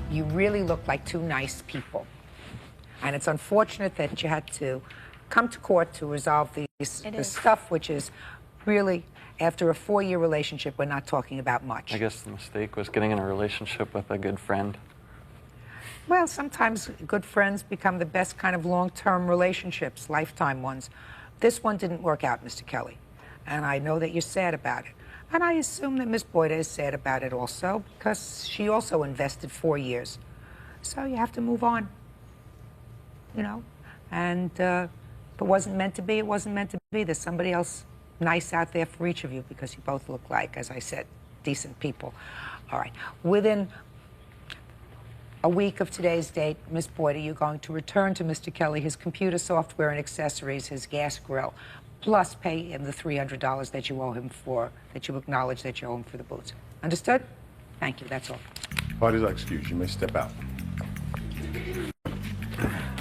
You really look like two nice people. And it's unfortunate that you had to come to court to resolve this stuff, which is really, after a 4-year relationship, we're not talking about much. I guess the mistake was getting in a relationship with a good friend. Well, sometimes good friends become the best kind of long-term relationships, lifetime ones. This one didn't work out, Mr. Kelly. And I know that you're sad about it. And I assume that Miss Boyda is sad about it also, because she also invested 4 years. So you have to move on, you know. And if it wasn't meant to be, it wasn't meant to be. There's somebody else nice out there for each of you, because you both look like, as I said, decent people. All right. Within a week of today's date, Miss Boyda, you're going to return to Mr. Kelly his computer software and accessories, his gas grill, plus pay him the $300 that you owe him for, that you acknowledge that you owe him for the boots. Understood? Thank you. That's all. Parties are excused. You may step out.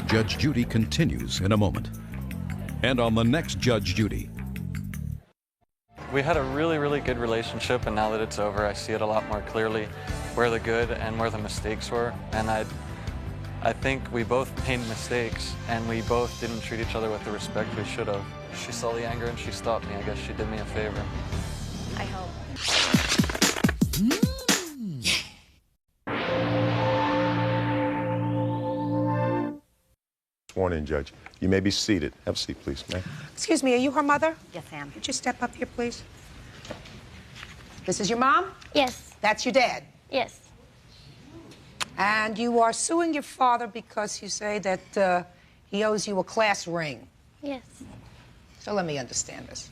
Judge Judy continues in a moment. And on the next Judge Judy. We had a really, really good relationship, and now that it's over, I see it a lot more clearly, where the good and where the mistakes were. And I think we both made mistakes, and we both didn't treat each other with the respect we should have. She saw the anger and she stopped me. I guess she did me a favor. I hope. Sworn in, Judge. You may be seated. Have a seat, please, ma'am. Excuse me, are you her mother? Yes, ma'am. Could you step up here, please? This is your mom? Yes. That's your dad? Yes. And you are suing your father because you say that he owes you a class ring. Yes. So let me understand this.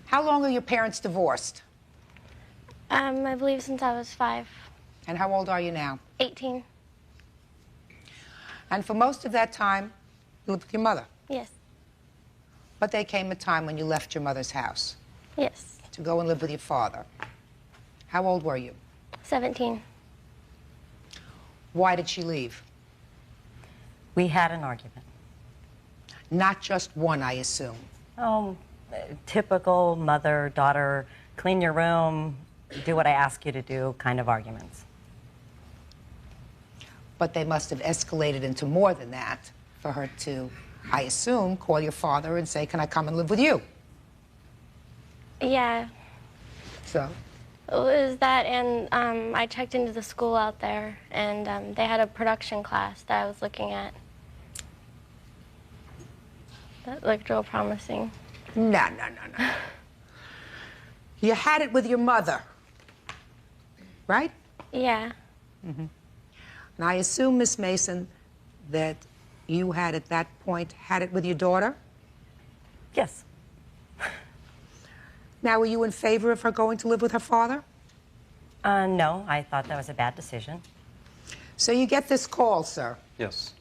How long are your parents divorced? I believe since I was 5. And how old are you now? 18. And for most of that time, you lived with your mother? Yes. But there came a time when you left your mother's house? Yes. To go and live with your father. How old were you? 17. Why did she leave? We had an argument. Not just one, I assume. Oh, typical mother, daughter, clean your room, do what I ask you to do kind of arguments. But they must have escalated into more than that for her to, I assume, call your father and say, can I come and live with you? Yeah. So? It was that, and I checked into the school out there, and they had a production class that I was looking at. That looked real promising. No. You had it with your mother, right? Yeah. Mm-hmm. And I assume, Miss Mason, that you had at that point had it with your daughter? Yes. Now, were you in favor of her going to live with her father? No, I thought that was a bad decision. So you get this call, sir, Yes.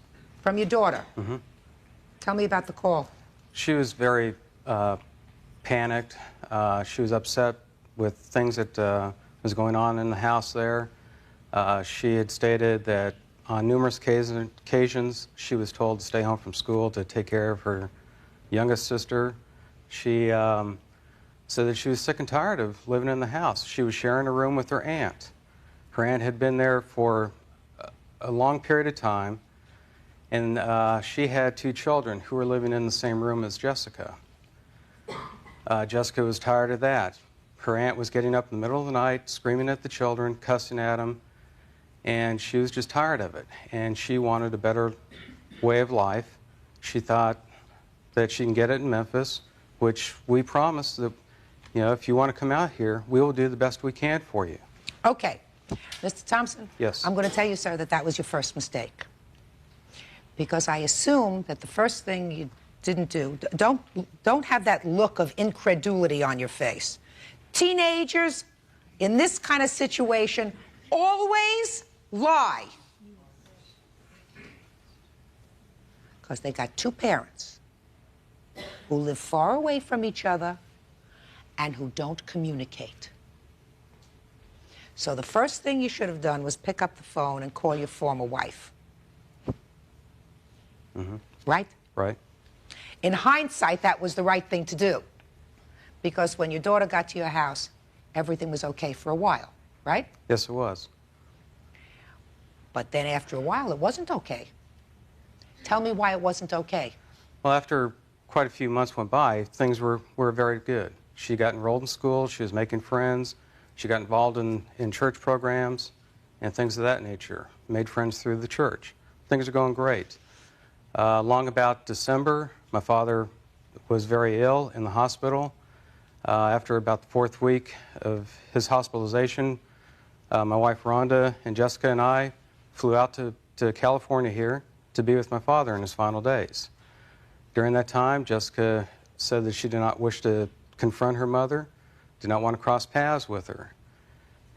from your daughter. Mm-hmm. Tell me about the call. She was very panicked. She was upset with things that was going on in the house there. She had stated that on numerous occasions she was told to stay home from school to take care of her youngest sister. She said that she was sick and tired of living in the house. She was sharing a room with her aunt. Her aunt had been there for a long period of time, and she had 2 children who were living in the same room as Jessica. Jessica was tired of that. Her aunt was getting up in the middle of the night, screaming at the children, cussing at them, and she was just tired of it. And she wanted a better way of life. She thought that she can get it in Memphis, which we promised that, you know, if you want to come out here, we will do the best we can for you. Okay. Mr. Thompson? Yes. I'm going to tell you, sir, that that was your first mistake. Because I assume that the first thing you didn't do, don't have that look of incredulity on your face. Teenagers in this kind of situation always lie. Because they got 2 parents who live far away from each other and who don't communicate. So the first thing you should have done was pick up the phone and call your former wife. Mm-hmm. Right? Right. In hindsight, that was the right thing to do. Because when your daughter got to your house, everything was okay for a while, right? Yes, it was. But then after a while, it wasn't okay. Tell me why it wasn't okay. Well, after quite a few months went by, things were very good. She got enrolled in school, she was making friends, she got involved in church programs and things of that nature, made friends through the church. Things are going great. Long about December, my father was very ill in the hospital. After about the 4th week of his hospitalization, my wife Rhonda and Jessica and I flew out to California here to be with my father in his final days. During that time, Jessica said that she did not wish to confront her mother, did not want to cross paths with her.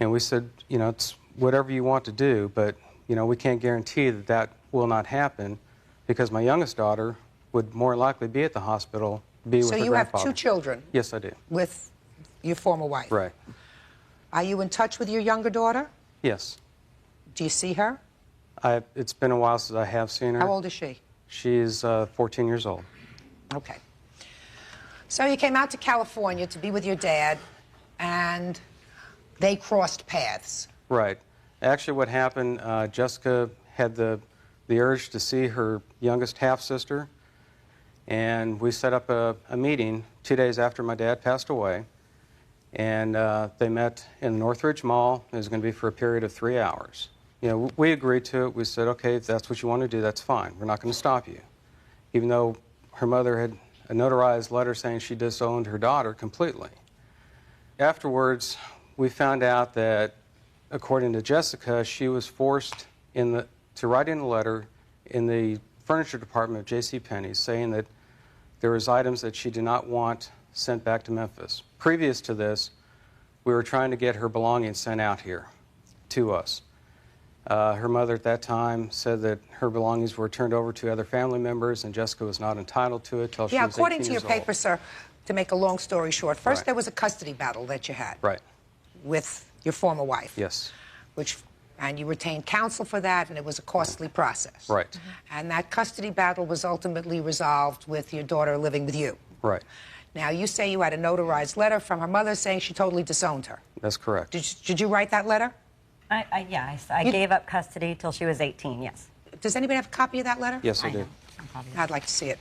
And we said, you know, it's whatever you want to do, but, you know, we can't guarantee that that will not happen because my youngest daughter would more likely be at the hospital, be with her grandfather. So you have 2 children? Yes, I do. With your former wife? Right. Are you in touch with your younger daughter? Yes. Do you see her? It's been a while since I have seen her. How old is she? She's 14 years old. Okay. So you came out to California to be with your dad, and they crossed paths. Right. Actually, what happened, Jessica had the urge to see her youngest half-sister, and we set up a meeting 2 days after my dad passed away, and they met in the Northridge Mall. It was going to be for a period of 3 hours. You know, we agreed to it. We said, okay, if that's what you want to do, that's fine. We're not going to stop you. Even though her mother had a notarized letter saying she disowned her daughter completely. Afterwards, we found out that, according to Jessica, she was forced to write in a letter in the furniture department of JCPenney saying that there was items that she did not want sent back to Memphis. Previous to this, we were trying to get her belongings sent out here to us. Her mother at that time said that her belongings were turned over to other family members and Jessica was not entitled to it till she was 18 years old. Yeah, according to your paper, sir, to make a long story short, first there was a custody battle that you had. Right. With your former wife. Yes. And you retained counsel for that, and it was a costly process. Right. And that custody battle was ultimately resolved with your daughter living with you. Right. Now, you say you had a notarized letter from her mother saying she totally disowned her. That's correct. Did you write that letter? I gave up custody till she was 18, yes. Does anybody have a copy of that letter? Yes, I do. I'd like to see it.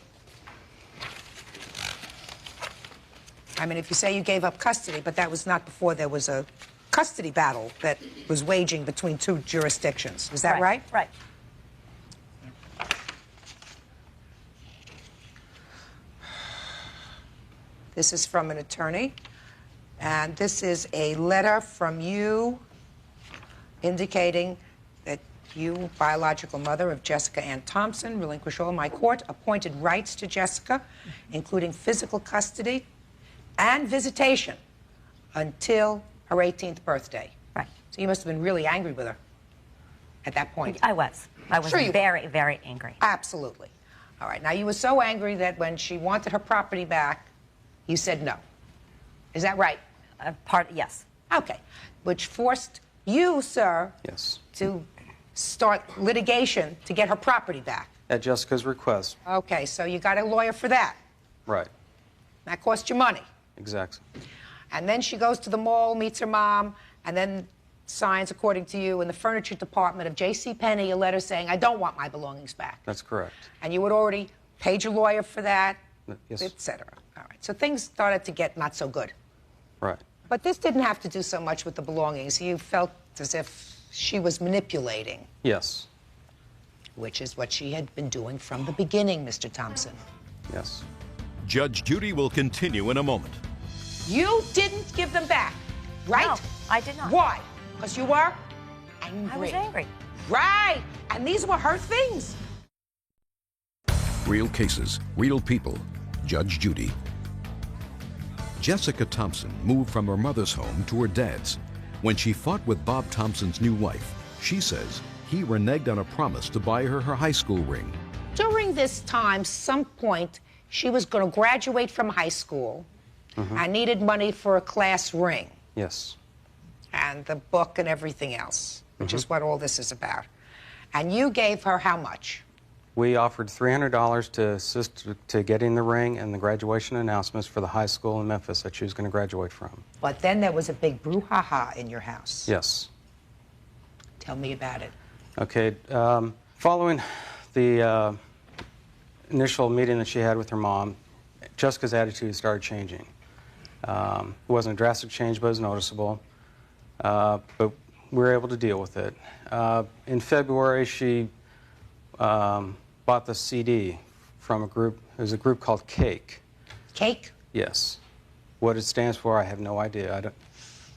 I mean, if you say you gave up custody, but that was not before there was a custody battle that was waging between two jurisdictions. Is that right? Right. This is from an attorney, and this is a letter from you indicating that you, biological mother of Jessica Ann Thompson, relinquish all my court-appointed rights to Jessica, including physical custody and visitation, until her 18th birthday. Right. So you must have been really angry with her at that point. I was. I was Sure you were. very, very angry. Absolutely. All right. Now, you were so angry that when she wanted her property back, you said no. Is that right? Yes. Okay. Which forced you, sir, Yes. to start litigation to get her property back. At Jessica's request. Okay, so you got a lawyer for that. Right. That cost you money. Exactly. And then she goes to the mall, meets her mom, and then signs, according to you, in the furniture department of J.C. Penney, a letter saying, I don't want my belongings back. That's correct. And you had already paid your lawyer for that, Yes. et cetera. All right, so things started to get not so good. Right. But this didn't have to do so much with the belongings. You felt as if she was manipulating, Yes. which is what she had been doing from the beginning, Mr. Thompson. Yes. Judge Judy will continue in a moment. You didn't give them back, right? No, I did not. Why? Because you were angry. I was angry. Right. And these were her things. Real cases, real people. Judge Judy. Jessica Thompson moved from her mother's home to her dad's. When she fought with Bob Thompson's new wife, she says he reneged on a promise to buy her her high school ring. During this time, some point, she was going to graduate from high school and needed money for a class ring Yes. and the book and everything else, which is what all this is about. And you gave her how much? We offered $300 to assist to getting the ring and the graduation announcements for the high school in Memphis that she was going to graduate from. But then there was a big brouhaha in your house. Yes. Tell me about it. Okay. Following the initial meeting that she had with her mom, Jessica's attitude started changing. It wasn't a drastic change, but it was noticeable. But we were able to deal with it. In February, she bought the CD from a group. There's a group called Cake. Cake? Yes. What it stands for, I have no idea.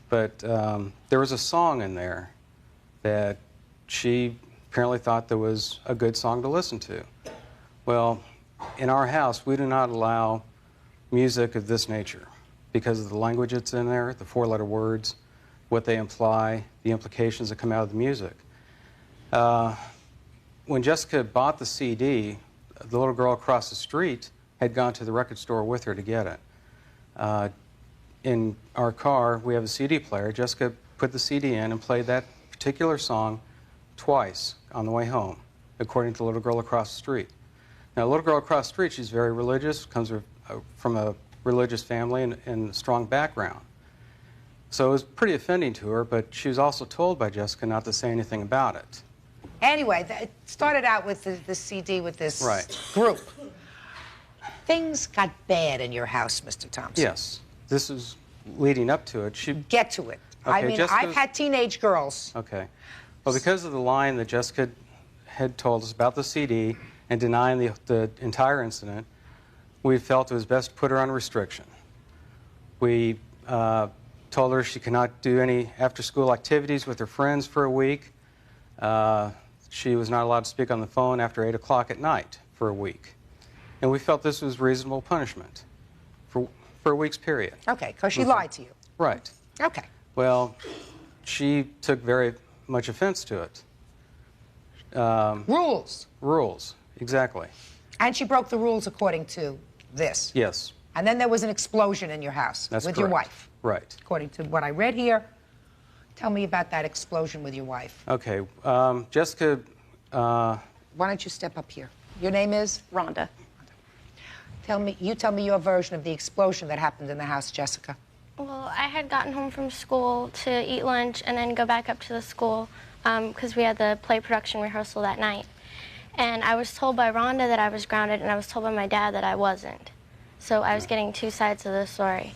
But there was a song in there that she apparently thought that was a good song to listen to. Well, in our house, we do not allow music of this nature because of the language that's in there, the four-letter words, what they imply, the implications that come out of the music. When Jessica bought the CD, the little girl across the street had gone to the record store with her to get it. In our car, we have a CD player. Jessica put the CD in and played that particular song twice on the way home, according to the little girl across the street. Now, the little girl across the street, she's very religious, comes from a religious family and a strong background. So it was pretty offending to her, but she was also told by Jessica not to say anything about it. Anyway, it started out with the CD with this group. Things got bad in your house, Mr. Thompson. Yes. This is leading up to it. Get to it. Okay, I mean, Jessica's... I've had teenage girls. Okay. Well, because of the line that Jessica had told us about the CD and denying the entire incident, we felt it was best to put her on restriction. We told her she cannot do any after-school activities with her friends for a week. She was not allowed to speak on the phone after 8 o'clock at night for a week. And we felt this was reasonable punishment for a week's period. Okay, because she lied to you. Right. Okay. Well, she took very much offense to it. Rules. Rules, exactly. And she broke the rules according to this. Yes. And then there was an explosion in your house That's with correct. your wife. Right. According to what I read here, Tell me about that explosion with your wife. Okay, Jessica. Why don't you step up here? Your name is? Rhonda. Tell me your version of the explosion that happened in the house, Jessica. Well, I had gotten home from school to eat lunch and then go back up to the school because we had the play production rehearsal that night. And I was told by Rhonda that I was grounded, and I was told by my dad that I wasn't. So I was getting two sides of the story.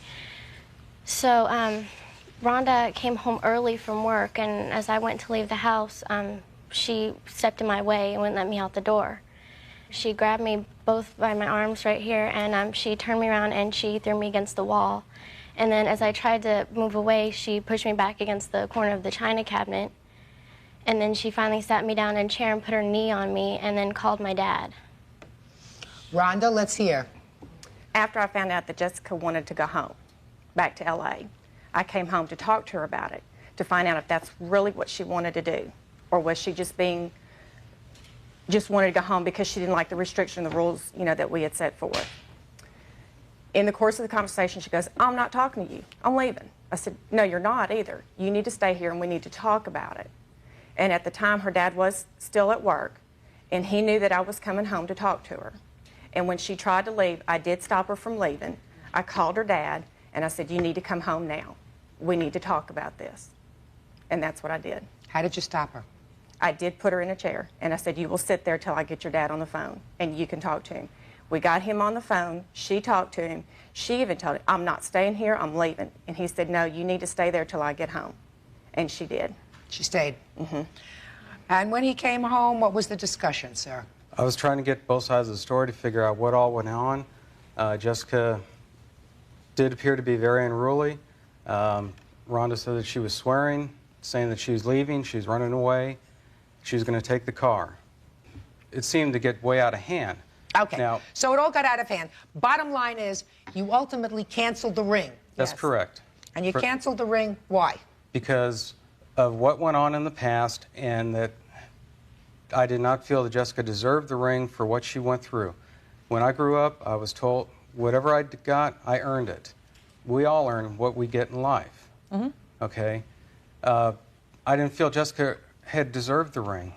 So Rhonda came home early from work, and as I went to leave the house, she stepped in my way and wouldn't let me out the door. She grabbed me both by my arms right here, and she turned me around and she threw me against the wall. And then as I tried to move away, she pushed me back against the corner of the china cabinet. And then she finally sat me down in a chair and put her knee on me and then called my dad. Rhonda, let's hear. After I found out that Jessica wanted to go home, back to LA, I came home to talk to her about it, to find out if that's really what she wanted to do, or was she just wanted to go home because she didn't like the restriction, the rules, that we had set forth. In the course of the conversation, she goes, "I'm not talking to you. I'm leaving." I said, "No, you're not either. You need to stay here and we need to talk about it." And at the time, her dad was still at work, and he knew that I was coming home to talk to her. And when she tried to leave, I did stop her from leaving. I called her dad, and I said, "You need to come home now. We need to talk about this." And that's what I did. How did you stop her? I did put her in a chair, and I said, "You will sit there till I get your dad on the phone, and you can talk to him." We got him on the phone. She talked to him. She even told him, "I'm not staying here. I'm leaving." And he said, "No, you need to stay there till I get home." And she did. She stayed. Mm-hmm. And when he came home, what was the discussion, sir? I was trying to get both sides of the story to figure out what all went on. Jessica did appear to be very unruly. Rhonda said that she was swearing, saying that she was leaving, she was running away, she was going to take the car. It seemed to get way out of hand. Okay, now, so it all got out of hand. Bottom line is, you ultimately canceled the ring. That's correct. And you canceled the ring, why? Because of what went on in the past, and that I did not feel that Jessica deserved the ring for what she went through. When I grew up, I was told whatever I got, I earned it. We all earn what we get in life. Mm-hmm. Okay? I didn't feel Jessica had deserved the ring,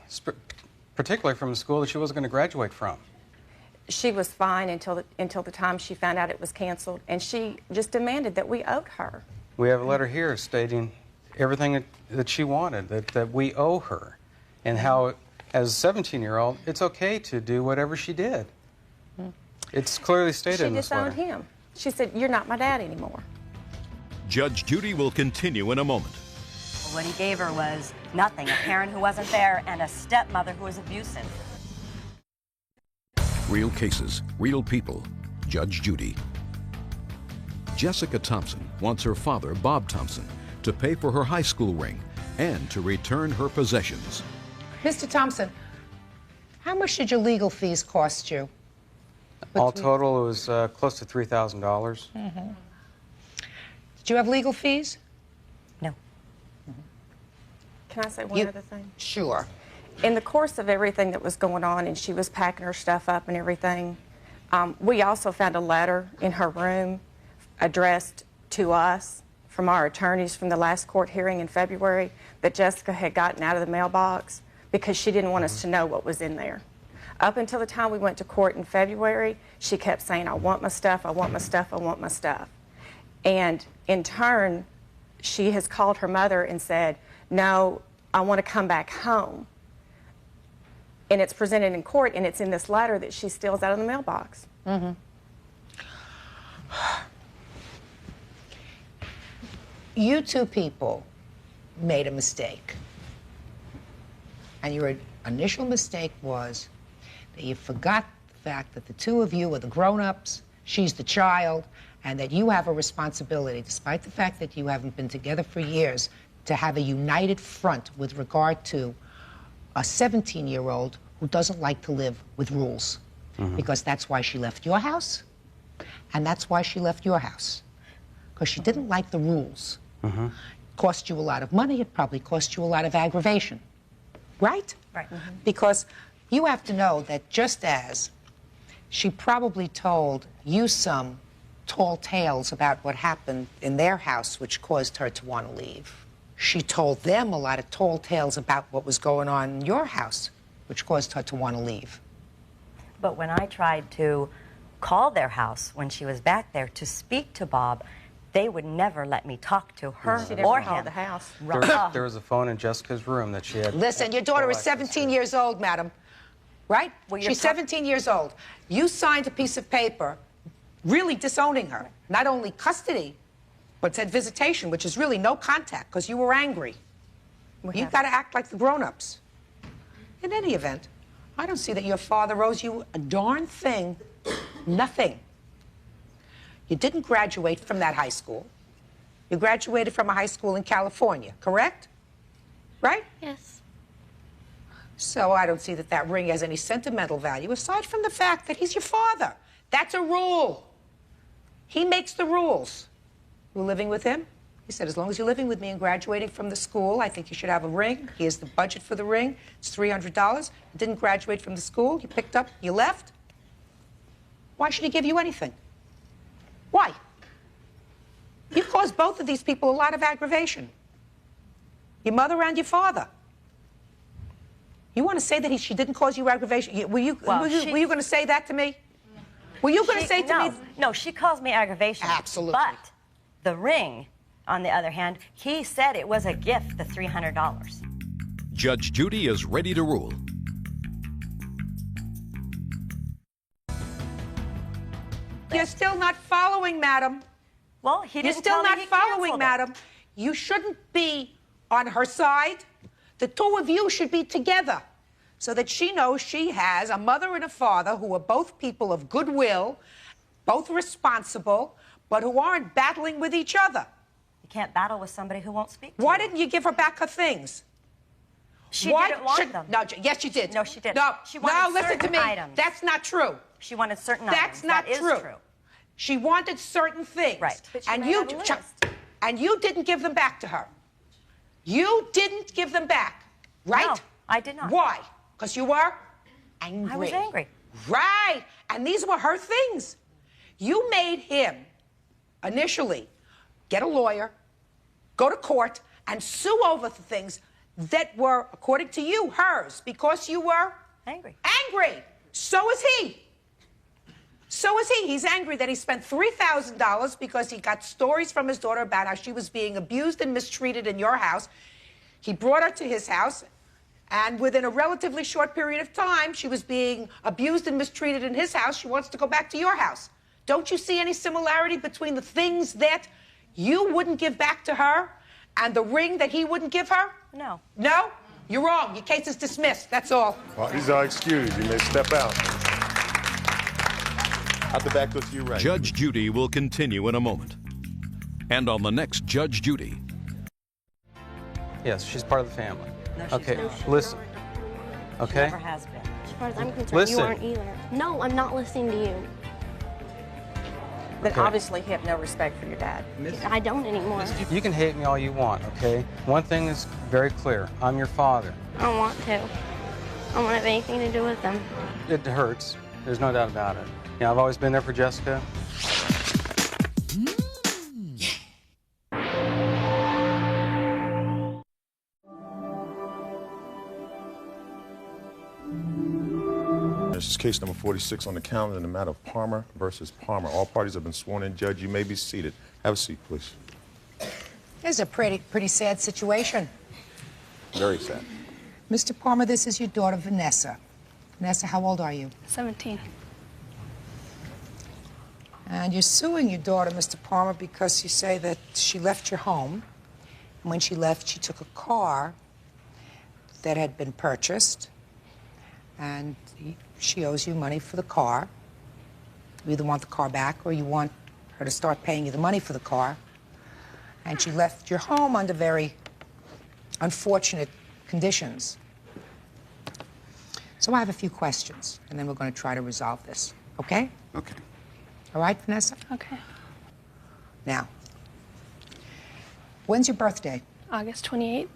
particularly from a school that she wasn't going to graduate from. She was fine until the time she found out it was canceled, and she just demanded that we owed her. We have a letter here stating everything that she wanted, that we owe her, and how, as a 17-year-old, it's okay to do whatever she did. Mm-hmm. It's clearly stated in this letter. She disowned him. She said, "You're not my dad anymore." Judge Judy will continue in a moment. What he gave her was nothing, a parent who wasn't there and a stepmother who was abusive. Real cases, real people. Judge Judy. Jessica Thompson wants her father, Bob Thompson, to pay for her high school ring and to return her possessions. Mr. Thompson, how much did your legal fees cost you? All total, it was close to $3,000. Mm-hmm. Did you have legal fees? No. Mm-hmm. Can I say one other thing? Sure. In the course of everything that was going on, and she was packing her stuff up and everything, we also found a letter in her room addressed to us from our attorneys from the last court hearing in February that Jessica had gotten out of the mailbox because she didn't want us to know what was in there. Up until the time we went to court in February, she kept saying, "I want my stuff, I want my stuff, I want my stuff." And in turn, she has called her mother and said, "No, I want to come back home." And it's presented in court, and it's in this letter that she steals out of the mailbox. Mm-hmm. You two people made a mistake. And your initial mistake was that you forgot the fact that the two of you are the grown-ups, she's the child, and that you have a responsibility, despite the fact that you haven't been together for years, to have a united front with regard to a 17-year-old who doesn't like to live with rules. Mm-hmm. Because that's why she left your house, and that's why she left your house. Because she didn't like the rules. Mm-hmm. It cost you a lot of money, it probably cost you a lot of aggravation. Right? Right. Mm-hmm. Because you have to know that just as she probably told you some tall tales about what happened in their house which caused her to want to leave, she told them a lot of tall tales about what was going on in your house, which caused her to want to leave. But when I tried to call their house when she was back there to speak to Bob, they would never let me talk to her or him. The house. There was a phone in Jessica's room that she had. Listen, your daughter is 17 years old, madam. Right? Well, She's 17 years old. You signed a piece of paper really disowning her. Not only custody, but said visitation, which is really no contact because you were angry. You've got to act like the grown-ups. In any event, I don't see that your father owes you a darn thing. Nothing. You didn't graduate from that high school. You graduated from a high school in California, correct? Right? Yes. So I don't see that that ring has any sentimental value, aside from the fact that he's your father. That's a rule. He makes the rules. You're living with him? He said, as long as you're living with me and graduating from the school, I think you should have a ring. Here's the budget for the ring. It's $300. You didn't graduate from the school. You picked up, you left. Why should he give you anything? Why? You caused both of these people a lot of aggravation. Your mother and your father. You want to say that she didn't cause you aggravation? Were you going to say that to me? Were you going to say to me? No, she caused me aggravation. Absolutely. But the ring, on the other hand, he said it was a gift, the $300. Judge Judy is ready to rule. You're still not following, madam. Well, he didn't You're still tell me not he following, canceled it. madam. You shouldn't be on her side. The two of you should be together so that she knows she has a mother and a father who are both people of goodwill, both responsible, but who aren't battling with each other. You can't battle with somebody who won't speak to Why you. didn't you give her back her things? She didn't want them. No, yes, you did. No, she didn't. No, She wanted listen to certain me. items. That's not true. She wanted certain items. That's not That is true. true. She wanted certain things. Right. But she And may you have a list. and you didn't give them back to her. You didn't give them back, right? No, I did not. Why? Because you were angry. I was angry. Right. And these were her things. You made him initially get a lawyer, go to court, and sue over the things that were, according to you, hers, because you were angry. Angry. So is he. So is he. He's angry that he spent $3,000 because he got stories from his daughter about how she was being abused and mistreated in your house. He brought her to his house, and within a relatively short period of time, she was being abused and mistreated in his house. She wants to go back to your house. Don't you see any similarity between the things that you wouldn't give back to her and the ring that he wouldn't give her? No. No? You're wrong. Your case is dismissed. That's all. Well, these are excused. You may step out. Out the back door to your right. Judge Judy will continue in a moment. And on the next Judge Judy. Yes, she's part of the family. No, she's okay, not. listen. She Okay? never has been. As far as I'm concerned, Listen. you aren't either. No, I'm not listening to you. Then Okay. obviously you have no respect for your dad. I don't anymore. You can hate me all you want, okay? One thing is very clear. I'm your father. I don't want to. I don't want to have anything to do with them. It hurts. There's no doubt about it. You know, I've always been there for Jessica. This is case number 46 on the calendar in the matter of Palmer versus Palmer. All parties have been sworn in. Judge, you may be seated. Have a seat, please. It's a pretty sad situation. Very sad. Mr. Palmer, this is your daughter, Vanessa. Vanessa, how old are you? 17. And you're suing your daughter, Mr. Palmer, because you say that she left your home. And when she left, she took a car that had been purchased. And she owes you money for the car. You either want the car back or you want her to start paying you the money for the car. And she left your home under very unfortunate conditions. So I have a few questions, and then we're going to try to resolve this, okay? Okay. All right, Vanessa? Okay. Now, when's your birthday? August 28th.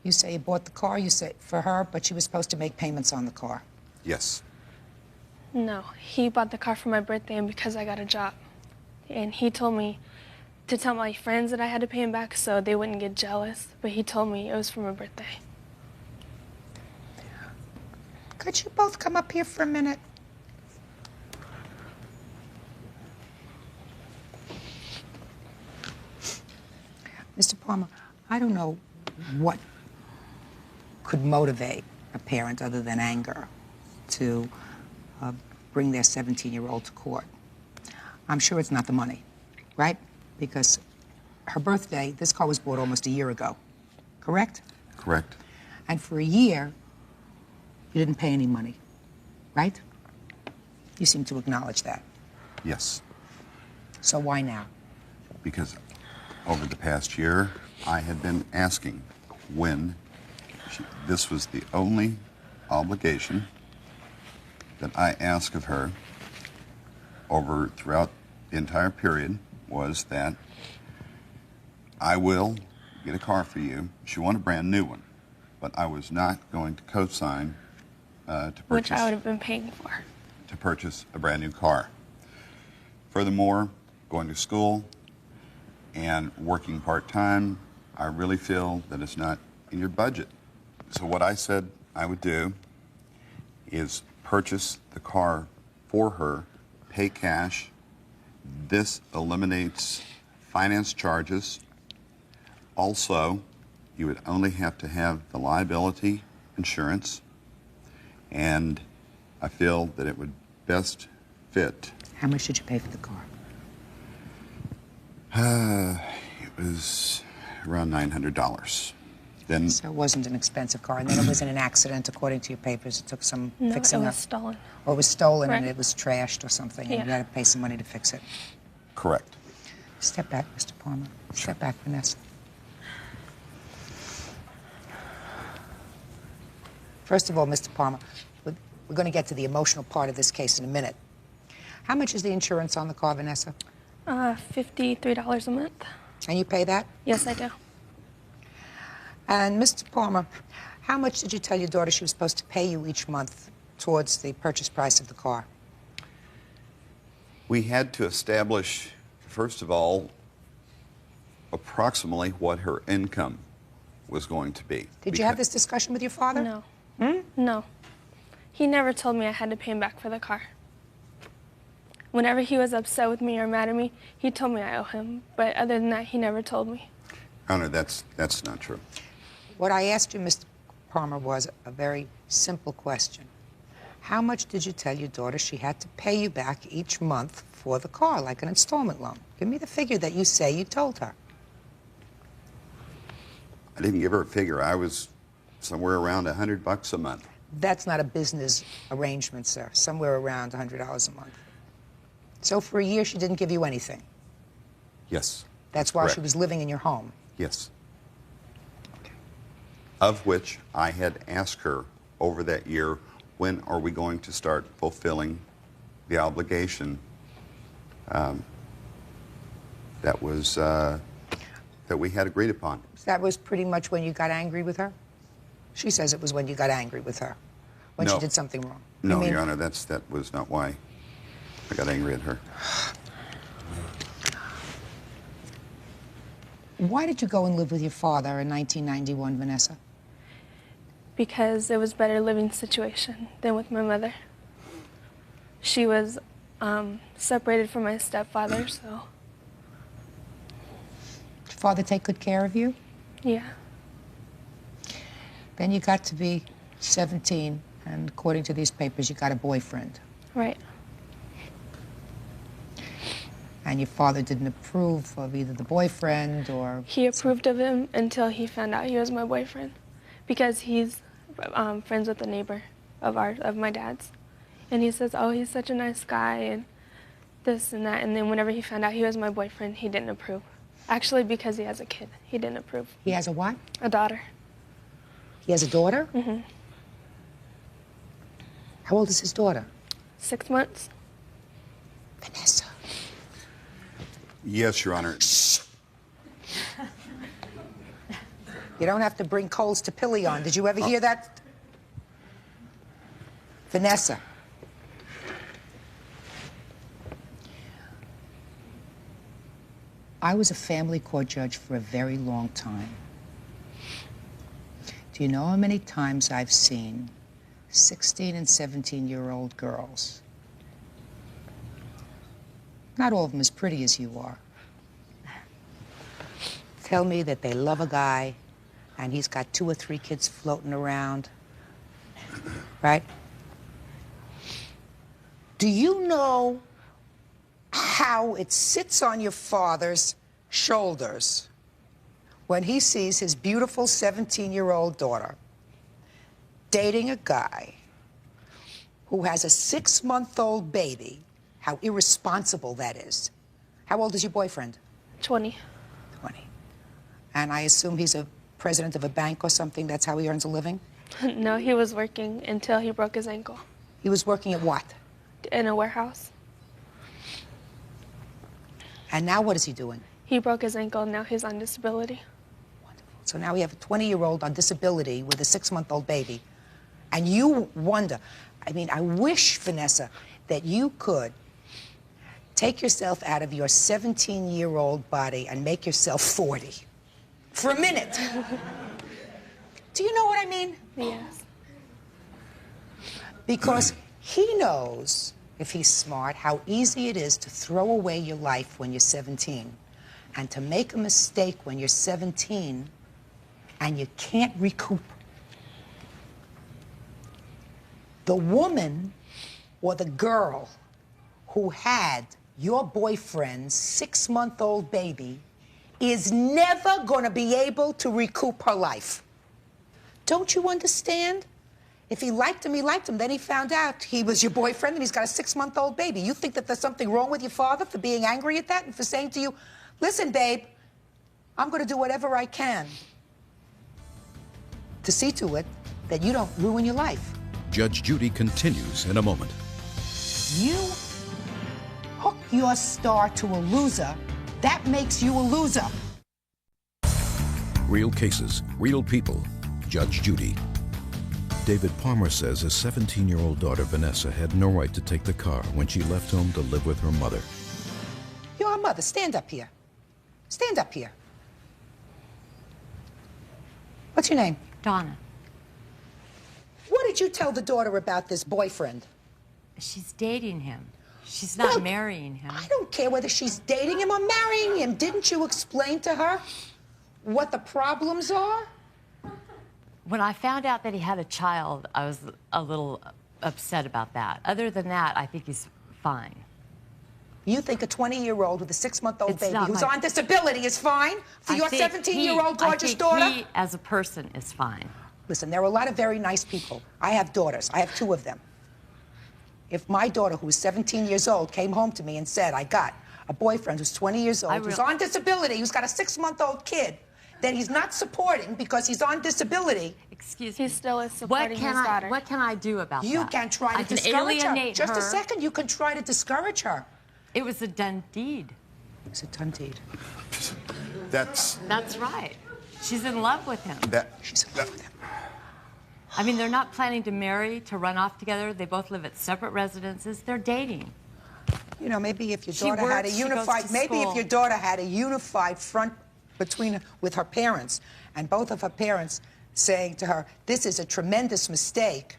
You say you bought the car, you say for her, but she was supposed to make payments on the car. Yes. No, he bought the car for my birthday and because I got a job. And he told me to tell my friends that I had to pay him back so they wouldn't get jealous, but he told me it was for my birthday. Could you both come up here for a minute? Mr. Palmer, I don't know what could motivate a parent other than anger to bring their 17-year-old to court. I'm sure it's not the money, right? Because her birthday, this car was bought almost a year ago, correct? Correct. And for a year, you didn't pay any money, right? You seem to acknowledge that. Yes. So why now? Because over the past year, I had been asking when this was the only obligation that I asked of her throughout the entire period was that I will get a car for you. She wanted a brand new one, but I was not going to co-sign Which I would have been paying for. to purchase a brand new car. Furthermore, going to school and working part-time, I really feel that it's not in your budget. So what I said I would do is purchase the car for her, pay cash. This eliminates finance charges. Also, you would only have to have the liability insurance, and I feel that it would best fit. How much did you pay for the car? It was around $900. Then, So it wasn't an expensive car, and then it was in an accident, according to your papers. It took some No, fixing it up. was stolen. Or it was stolen and Right. it was trashed or something, and you Yeah. had to pay some money to fix it. correct. Step back, Mr. Palmer. Step back, Vanessa. First of all, Mr. Palmer, we're going to get to the emotional part of this case in a minute. How much is the insurance on the car, Vanessa? $53 a month. And you pay that? Yes, I do. And Mr. Palmer, how much did you tell your daughter she was supposed to pay you each month towards the purchase price of the car? We had to establish, first of all, approximately what her income was going to be. Did you have this discussion with your father? No. No. He never told me I had to pay him back for the car. Whenever he was upset with me or mad at me, he told me I owe him. But other than that, he never told me. Honor, that's not true. What I asked you, Mr. Palmer, was a very simple question. How much did you tell your daughter she had to pay you back each month for the car, like an installment loan? Give me the figure that you say you told her. I didn't give her a figure. I was somewhere around $100 a month. That's not a business arrangement, sir. Somewhere around $100 a month. So for a year, she didn't give you anything. Yes. That's while she correct. was living in your home. Yes. Of which I had asked her over that year, when are we going to start fulfilling the obligation that we had agreed upon? That was pretty much when you got angry with her? She says it was when you got angry with her, when she No. did something wrong. No, You mean- Your Honor, that was not why I got angry at her. Why did you go and live with your father in 1991, Vanessa? Because it was a better living situation than with my mother. She was separated from my stepfather, so Did your father take good care of you? yeah. Then you got to be 17, and according to these papers, you got a boyfriend. Right. And your father didn't approve of either the boyfriend or... He approved of him until he found out he was my boyfriend, because he's friends with a neighbor of my dad's, and he says, "Oh, he's such a nice guy," and this and that. And then whenever he found out he was my boyfriend, he didn't approve. Actually, because he has a kid, he didn't approve. He has a what? A daughter. He has a daughter? Mm-hmm. How old is his daughter? 6 months. Vanessa. Yes, Your Honor. You don't have to bring coals to Pilion. Did you ever hear that? Vanessa. I was a family court judge for a very long time. Do you know how many times I've seen 16 and 17-year-old girls, not all of them as pretty as you are, tell me that they love a guy and he's got 2 or 3 kids floating around, right? Do you know how it sits on your father's shoulders when he sees his beautiful 17-year-old daughter dating a guy who has a 6-month-old baby? How irresponsible that is. How old is your boyfriend? 20. 20. And I assume he's a president of a bank or something. That's how he earns a living? No, he was working until he broke his ankle. He was working at what? In a warehouse. And now what is he doing? He broke his ankle and now he's on disability. So now we have a 20-year-old on disability with a 6-month-old baby. And you wonder, I mean, I wish, Vanessa, that you could take yourself out of your 17-year-old body and make yourself 40. For a minute. Do you know what I mean? Yes. Because he knows, if he's smart, how easy it is to throw away your life when you're 17 and to make a mistake when you're 17 and you can't recoup. The woman or the girl who had your boyfriend's 6-month-old baby is never going to be able to recoup her life. Don't you understand? If he liked him, he liked him. Then he found out he was your boyfriend and he's got a 6-month-old baby. You think that there's something wrong with your father for being angry at that and for saying to you, listen, babe, I'm going to do whatever I can to see to it that you don't ruin your life. Judge Judy continues in a moment. You hook your star to a loser, that makes you a loser. Real cases, real people. Judge Judy. David Palmer says his 17-year-old daughter Vanessa had no right to take the car when she left home to live with her mother. You're a mother. Stand up here. Stand up here. What's your name? Donna. What did you tell the daughter about this boyfriend? She's dating him. She's not marrying him. I don't care whether she's dating him or marrying him. Didn't you explain to her what the problems are? When I found out that he had a child, I was a little upset about that. Other than that, I think he's fine. You think a 20-year-old with a 6-month-old baby who's on disability is fine for your 17-year-old gorgeous daughter? I think he, as a person, is fine. Listen, there are a lot of very nice people. I have daughters. I have 2 of them. If my daughter, who was 17 years old, came home to me and said, I got a boyfriend who's 20 years old, who's on disability, who's got a 6-month-old kid, then he's not supporting because he's on disability. Excuse me. He still is supporting his daughter. What can I do about that? You can try to discourage her. Just a second, you can try to discourage her. It was a done deed. It's a done deed. That's right. She's in love with him. She's in love with him. I mean, they're not planning to marry, to run off together. They both live at separate residences. They're dating. You know, maybe if your daughter had a unified, maybe if your daughter had a unified front with her parents, and both of her parents saying to her, this is a tremendous mistake,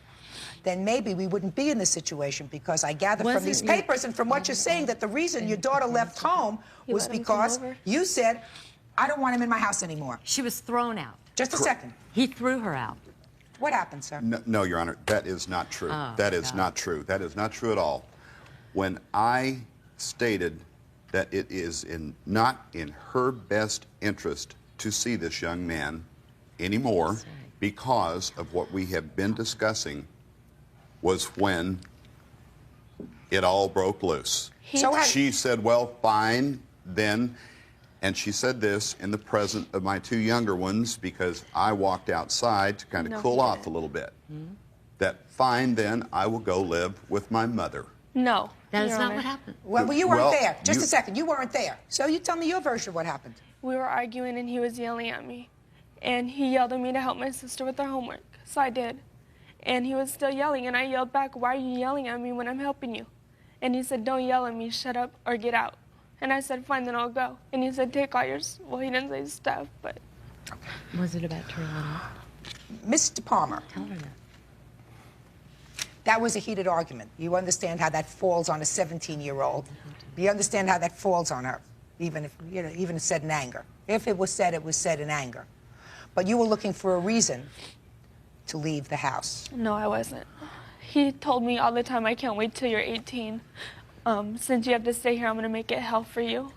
then maybe we wouldn't be in this situation, because I gather from these papers and from what you're saying that the reason your daughter left home was because you said, I don't want him in my house anymore. She was thrown out. Just a second. He threw her out. What happened, sir? No, Your Honor, that is not true. That is not true. That is not true at all. When I stated that it is not in her best interest to see this young man anymore because of what we have been discussing, was when it all broke loose. She said, well, fine, then. And she said this in the presence of my 2 younger ones, because I walked outside to kind of cool off a little bit. That, fine, then, I will go live with my mother. No. That is not what happened. Well, you weren't there. Just a second. You weren't there. So you tell me your version of what happened. We were arguing and he was yelling at me. And he yelled at me to help my sister with her homework. So I did. And he was still yelling, and I yelled back, why are you yelling at me when I'm helping you? And he said, don't yell at me, shut up or get out. And I said, fine, then I'll go. And he said, take all your, well, he didn't say stuff, but. Was it about Triana? Mr. Palmer. Tell her that. That was a heated argument. You understand how that falls on a 17-year-old. You understand how that falls on her, even if, you know, even said in anger. If it was said in anger. But you were looking for a reason to leave the house. No, I wasn't. He told me all the time, I can't wait till you're 18. Since you have to stay here, I'm going to make it hell for you.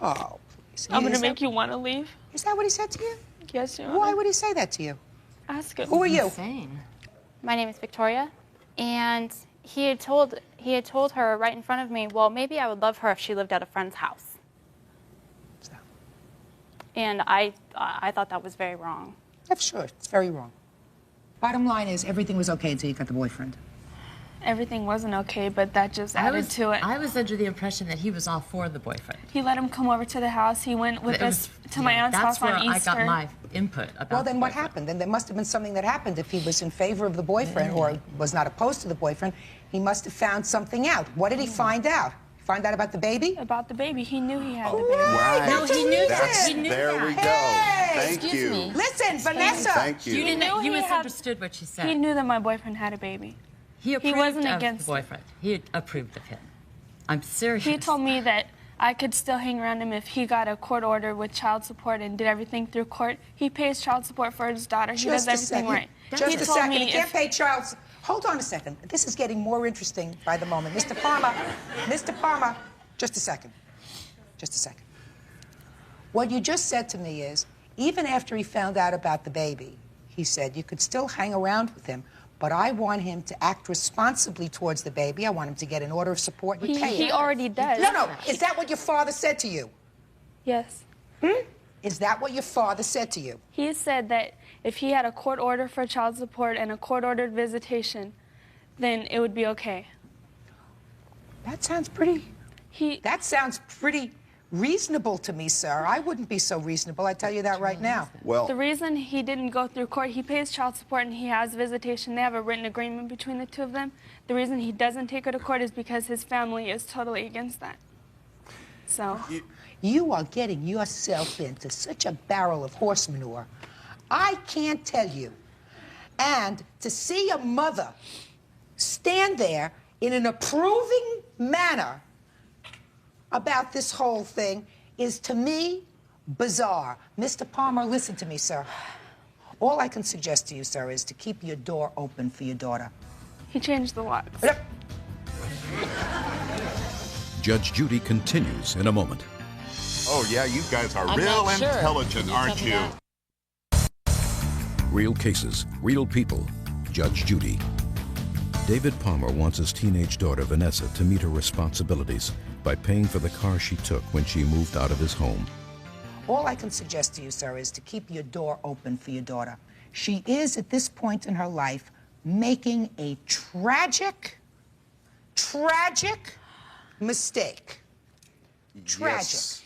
Oh, please. I'm going to make you want to leave. Is that what he said to you? Yes, Your Honor. Why would he say that to you? Ask him. Who are you? Insane. My name is Victoria, and he had told her right in front of me, well, maybe I would love her if she lived at a friend's house. And I thought that was very wrong. I'm sure, it's very wrong. Bottom line is, everything was okay until you got the boyfriend. Everything wasn't okay, but that just added to it. I was under the impression that he was all for the boyfriend. He let him come over to the house. He went with us to my aunt's house on Easter. That's where I got my input about Well, then what happened? Then there must have been something that happened. If he was in favor of the boyfriend or was not opposed to the boyfriend, he must have found something out. What did he find out? Find out about the baby? About the baby. He knew he had the baby. Right. No, he knew that. He knew there we go. Hey, Thank you. Me. Listen, Vanessa. Thank you. You didn't know He you had- misunderstood what she said. He knew that my boyfriend had a baby. He approved wasn't of against the boyfriend. He approved of him. I'm serious. He told me that I could still hang around him if he got a court order with child support and did everything through court. He pays child support for his daughter. He does everything right. Just He a told second. me He can't if- pay child. Hold on a second. This is getting more interesting by the moment. Mr. Palmer, Mr. Palmer, just a second. Just a second. What you just said to me is, even after he found out about the baby, he said, you could still hang around with him, but I want him to act responsibly towards the baby. I want him to get an order of support and pay He it. already does. No. Is that what your father said to you? Yes. Is that what your father said to you? He said that if he had a court order for child support and a court-ordered visitation, then it would be okay. That sounds pretty... That sounds pretty reasonable to me, sir. I wouldn't be so reasonable, I tell you that right now. Well, The reason he didn't go through court, he pays child support and he has visitation. They have a written agreement between the two of them. The reason he doesn't take her to court is because his family is totally against that. So... You are getting yourself into such a barrel of horse manure. I can't tell you. And to see a mother stand there in an approving manner about this whole thing is, to me, bizarre. Mr. Palmer, listen to me, sir. All I can suggest to you, sir, is to keep your door open for your daughter. He changed the locks. Judge Judy continues in a moment. oh yeah, you guys are I'm real not sure. intelligent, Can you aren't tell me you? that? Real cases, real people. Judge Judy. David Palmer wants his teenage daughter, Vanessa, to meet her responsibilities by paying for the car she took when she moved out of his home. All I can suggest to you, sir, is to keep your door open for your daughter. She is, at this point in her life, making a tragic mistake. Tragic. Yes.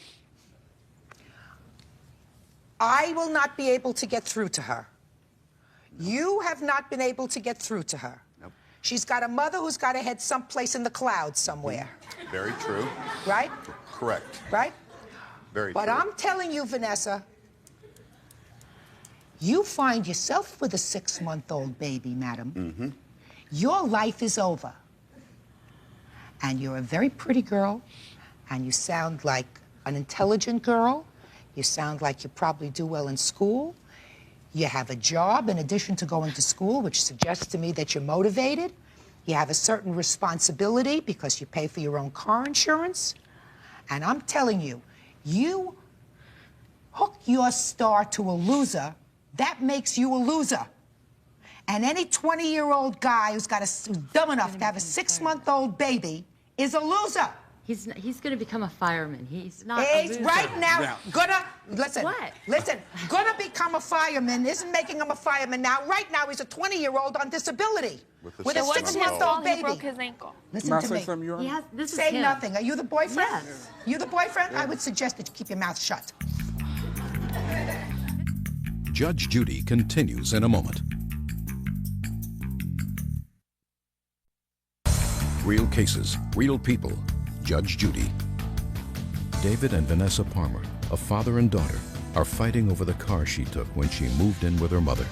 I will not be able to get through to her. You have not been able to get through to her. Nope. She's got a mother who's got to head someplace in the clouds somewhere. Very true. Right? Correct. Right? Very But true. I'm telling you, Vanessa, you find yourself with a 6-month-old baby, madam. Mm-hmm. Your life is over. And you're a very pretty girl, and you sound like an intelligent girl. You sound like you probably do well in school. You have a job in addition to going to school, which suggests to me that you're motivated. You have a certain responsibility because you pay for your own car insurance. And I'm telling you, you hook your star to a loser, that makes you a loser. And any 20-year-old guy who's dumb enough to have a 6-month-old baby is a loser. He's going to become a fireman. He's not a He's loser. right now listen. What? Listen, gonna become a fireman isn't making him a fireman now. Right now, he's a 20-year-old on disability with a It wasn't his 6-month-old fault. He baby. broke his ankle. Listen to me. He has, this is Say him. nothing. Are you the boyfriend? Yes. You the boyfriend? I would suggest that you keep your mouth shut. Judge Judy continues in a moment. Real cases, real people. Judge Judy. David and Vanessa Palmer, a father and daughter, are fighting over the car she took when she moved in with her mother.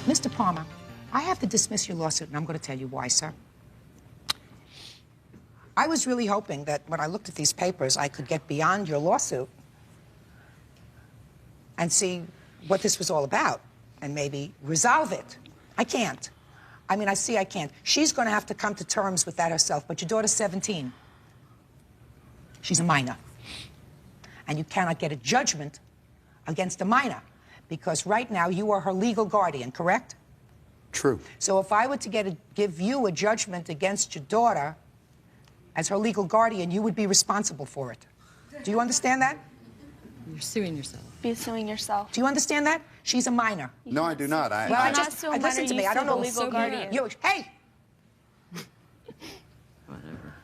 Mr. Palmer, I have to dismiss your lawsuit, and I'm going to tell you why, sir. I was really hoping that when I looked at these papers, I could get beyond your lawsuit and see what this was all about and maybe resolve it. I can't. I mean, I can't. She's going to have to come to terms with that herself, but your daughter's 17. She's a minor. And you cannot get a judgment against a minor because right now you are her legal guardian, correct? True. So if I were to give you a judgment against your daughter as her legal guardian, you would be responsible for it. Do you understand that? You're suing yourself. Be suing yourself. Do you understand that? She's a minor. No, I do not. Listen to me. I don't know. Legal guardian. Hey! Whatever.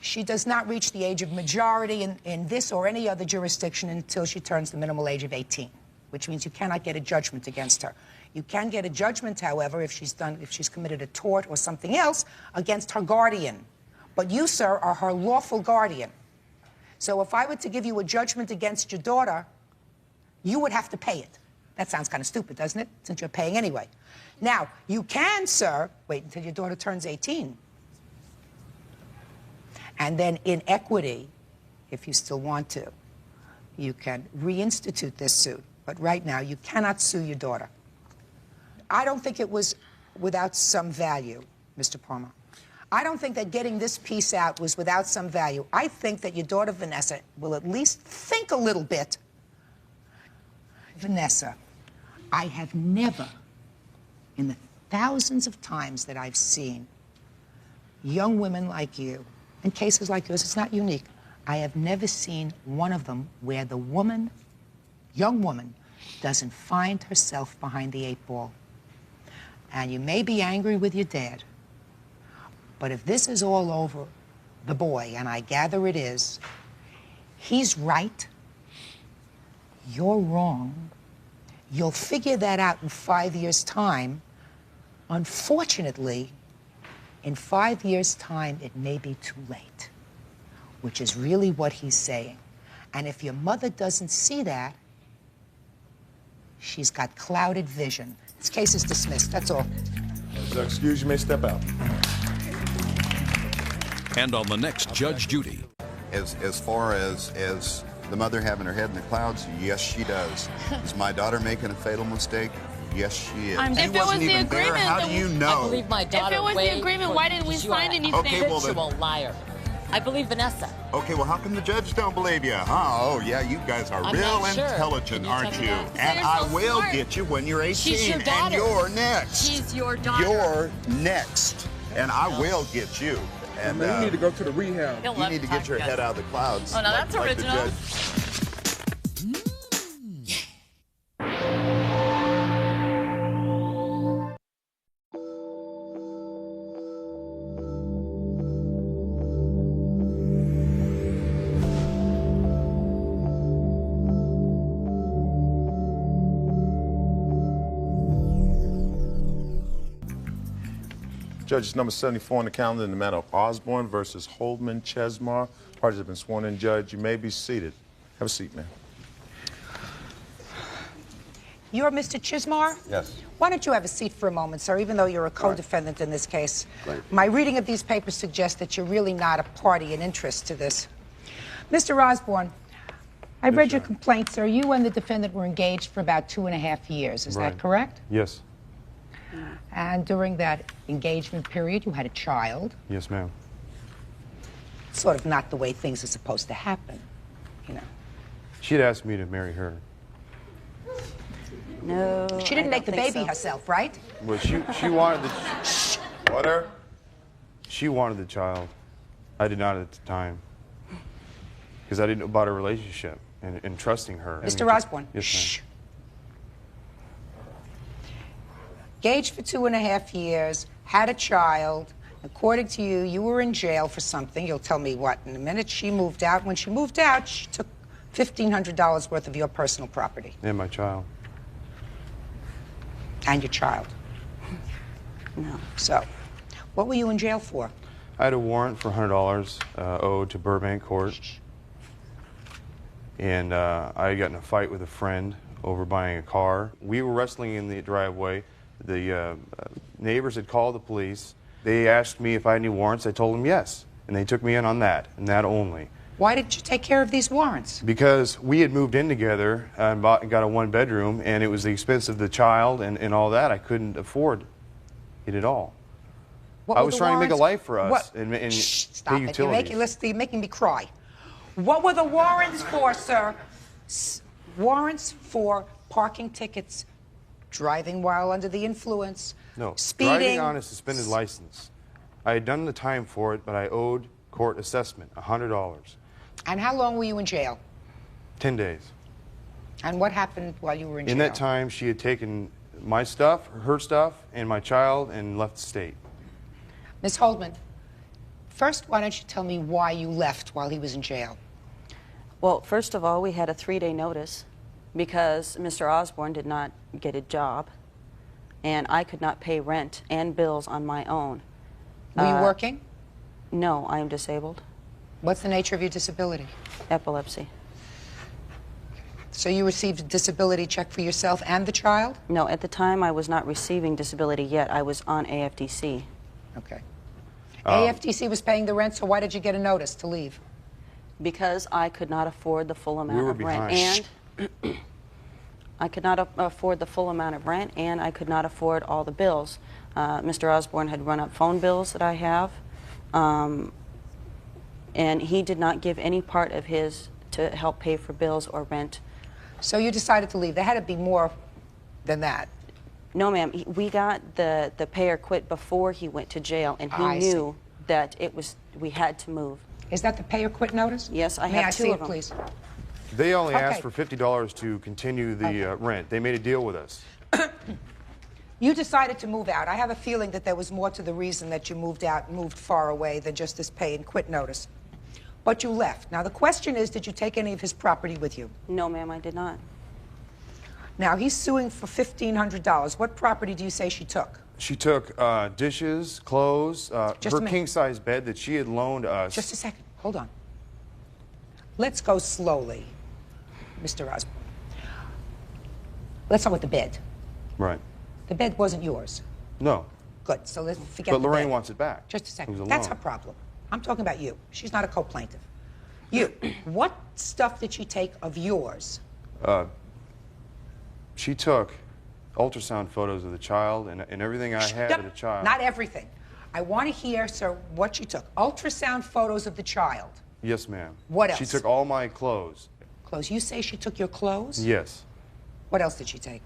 She does not reach the age of majority in this or any other jurisdiction until she turns the minimal age of 18, which means you cannot get a judgment against her. You can get a judgment, however, if she's committed a tort or something else against her guardian. But you, sir, are her lawful guardian. So if I were to give you a judgment against your daughter, you would have to pay it. That sounds kind of stupid, doesn't it? Since you're paying anyway. Now, you can, sir, wait until your daughter turns 18. And then in equity, if you still want to, you can reinstitute this suit. But right now, you cannot sue your daughter. I don't think it was without some value, Mr. Palmer. I don't think that getting this piece out was without some value. I think that your daughter, Vanessa, will at least think a little bit. Vanessa, I have never, in the thousands of times that I've seen young women like you, in cases like yours, it's not unique, I have never seen one of them where the woman, young woman, doesn't find herself behind the 8 ball. And you may be angry with your dad, but if this is all over the boy, and I gather it is, he's right, you're wrong. You'll figure that out in 5 years' time. Unfortunately, in 5 years' time, it may be too late, which is really what he's saying. And if your mother doesn't see that, she's got clouded vision. This case is dismissed, that's all. So, excuse, you may step out. And on the next Judge Judy. As far as the mother having her head in the clouds, yes, she does. Is my daughter making a fatal mistake? Yes, she is. If it was the agreement, how do you know? I believe my daughter. If it was the agreement, why didn't we sign anything? Okay, well, Habitual liar. I believe Vanessa. Okay, well, how come the judge don't believe you? Oh, yeah, you guys are real intelligent, aren't you? And I will get you when you're 18. She's your daughter. And you're next. She's your daughter. You're next. And I will get you. And you need to go to the rehab. You need to get your head out of the clouds. Oh, no, that's original. Judges number 74 on the calendar in the matter of Osborne versus Holdman Chesmar. Parties have been sworn in. Judge, you may be seated. Have a seat, ma'am. You're Mr. Chismar? Yes. Why don't you have a seat for a moment, sir, even though you're a co-defendant in this case. Right. My reading of these papers suggests that you're really not a party in interest to this. Mr. Osborne, I read your complaint, sir. You and the defendant were engaged for about 2.5 years. Is that correct? Yes. And during that engagement period, you had a child. Yes, ma'am. Sort of not the way things are supposed to happen, you know. She had asked me to marry her. No, she didn't make the baby herself, right? Well, she wanted the... Water? She wanted the child. I did not at the time. Because I didn't know about her relationship and trusting her. Mr. Osborne. Yes, ma'am. Engaged for 2.5 years, had a child. According to you, you were in jail for something. You'll tell me what in a minute. She moved out. When she moved out, she took $1,500 worth of your personal property. And my child. And your child. No. So, what were you in jail for? I had a warrant for $100 owed to Burbank Court. And I got in a fight with a friend over buying a car. We were wrestling in the driveway. The neighbors had called the police. They asked me if I had any warrants. I told them yes. And they took me in on that, and that only. Why didn't you take care of these warrants? Because we had moved in together and got a one-bedroom, and it was the expense of the child and all that. I couldn't afford it at all. I was trying to make a life for us and Stop pay it. utilities. You're making me cry. What were the warrants for, sir? Warrants for parking tickets, driving while under the influence, No, speeding. driving on a suspended license. I had done the time for it, but I owed court assessment, $100. And how long were you in jail? 10 days. And what happened while you were in jail? In that time, she had taken my stuff, her stuff, and my child, and left the state. Ms. Holdman, first, why don't you tell me why you left while he was in jail? Well, first of all, we had a 3-day notice because Mr. Osborne did not get a job, and I could not pay rent and bills on my own. Were you working? No, I am disabled. What's the nature of your disability? Epilepsy. So you received a disability check for yourself and the child? No, at the time I was not receiving disability yet. I was on AFDC. Okay. AFDC was paying the rent, so why did you get a notice to leave? Because I could not afford the full amount were of rent. behind. And I could not afford the full amount of rent, and I could not afford all the bills. Mr. Osborne had run up phone bills that I have, and he did not give any part of his to help pay for bills or rent. So you decided to leave. There had to be more than that. No, ma'am. We got the pay or quit before he went to jail, and he knew that we had to move. Is that the pay or quit notice? Yes, I May have I two see of it, them. please? They only asked Okay. for $50 to continue the rent. They made a deal with us. You decided to move out. I have a feeling that there was more to the reason that you moved out and moved far away than just this pay and quit notice. But you left. Now, the question is, did you take any of his property with you? No, ma'am, I did not. Now, he's suing for $1,500. What property do you say she took? She took dishes, clothes, Just a her minute. king-size bed that she had loaned us. Just a second. Hold on. Let's go slowly, Mr. Osborne. Let's start with the bed. Right. The bed wasn't yours. No. Good. So let's forget But the Lorraine bed. wants it back. Just a It second. was a That's loan. her problem. I'm talking about you. She's not a co-plaintiff. You. What stuff did she take of yours? She took ultrasound photos of the child and everything I had of the child. Not everything. I want to hear, sir, what she took. Ultrasound photos of the child. Yes, ma'am. What else? She took all my clothes. Clothes. You say she took your clothes? Yes. What else did she take?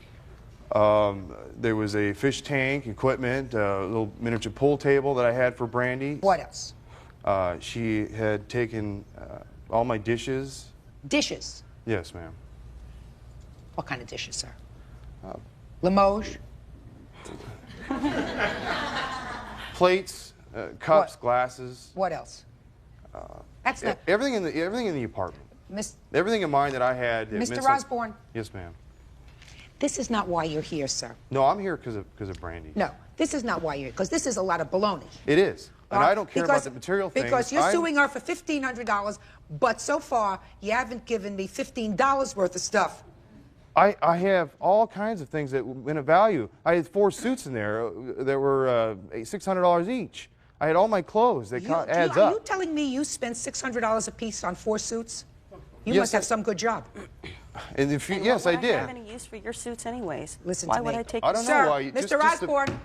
There was a fish tank, equipment, a little miniature pool table that I had for Brandy. What else? She had taken all my dishes. Dishes. Yes, ma'am. What kind of dishes, sir? Limoges? Plates, cups, glasses. What else? That's not... Everything in the apartment. Everything in mine that I had. Mr. Osborne, Yes, ma'am. this is not why you're here, sir. No, I'm here because of Brandy. No, this is not why you're here, because this is a lot of baloney. It is. And I don't care about the material things. Because you're suing her for $1,500, but so far you haven't given me $15 worth of stuff. I have all kinds of things that went of value. I had 4 suits in there that were $600 each. I had all my clothes. That adds Are up. you telling me you spent $600 a piece on 4 suits? You Yes, must have some good job. And if you, yes, I Why did. have any use for your suits anyways? Listen Why to would me. I take I don't know Sir, why. Mr. Osborne,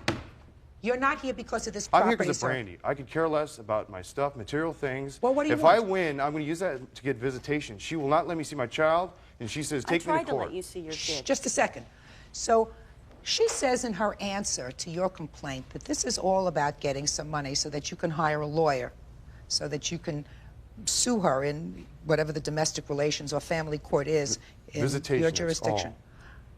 you're not here because of this I'm property, here because of sir. Brandy. I could care less about my stuff, material things. Well, what do you if want? I win, I'm going to use that to get visitation. She will not let me see my child, and she says, take me to I tried to court. let you see your kid. Just a second. So she says in her answer to your complaint that this is all about getting some money so that you can hire a lawyer, so that you can sue her in whatever the domestic relations or family court is in Visitation, your that's jurisdiction. all.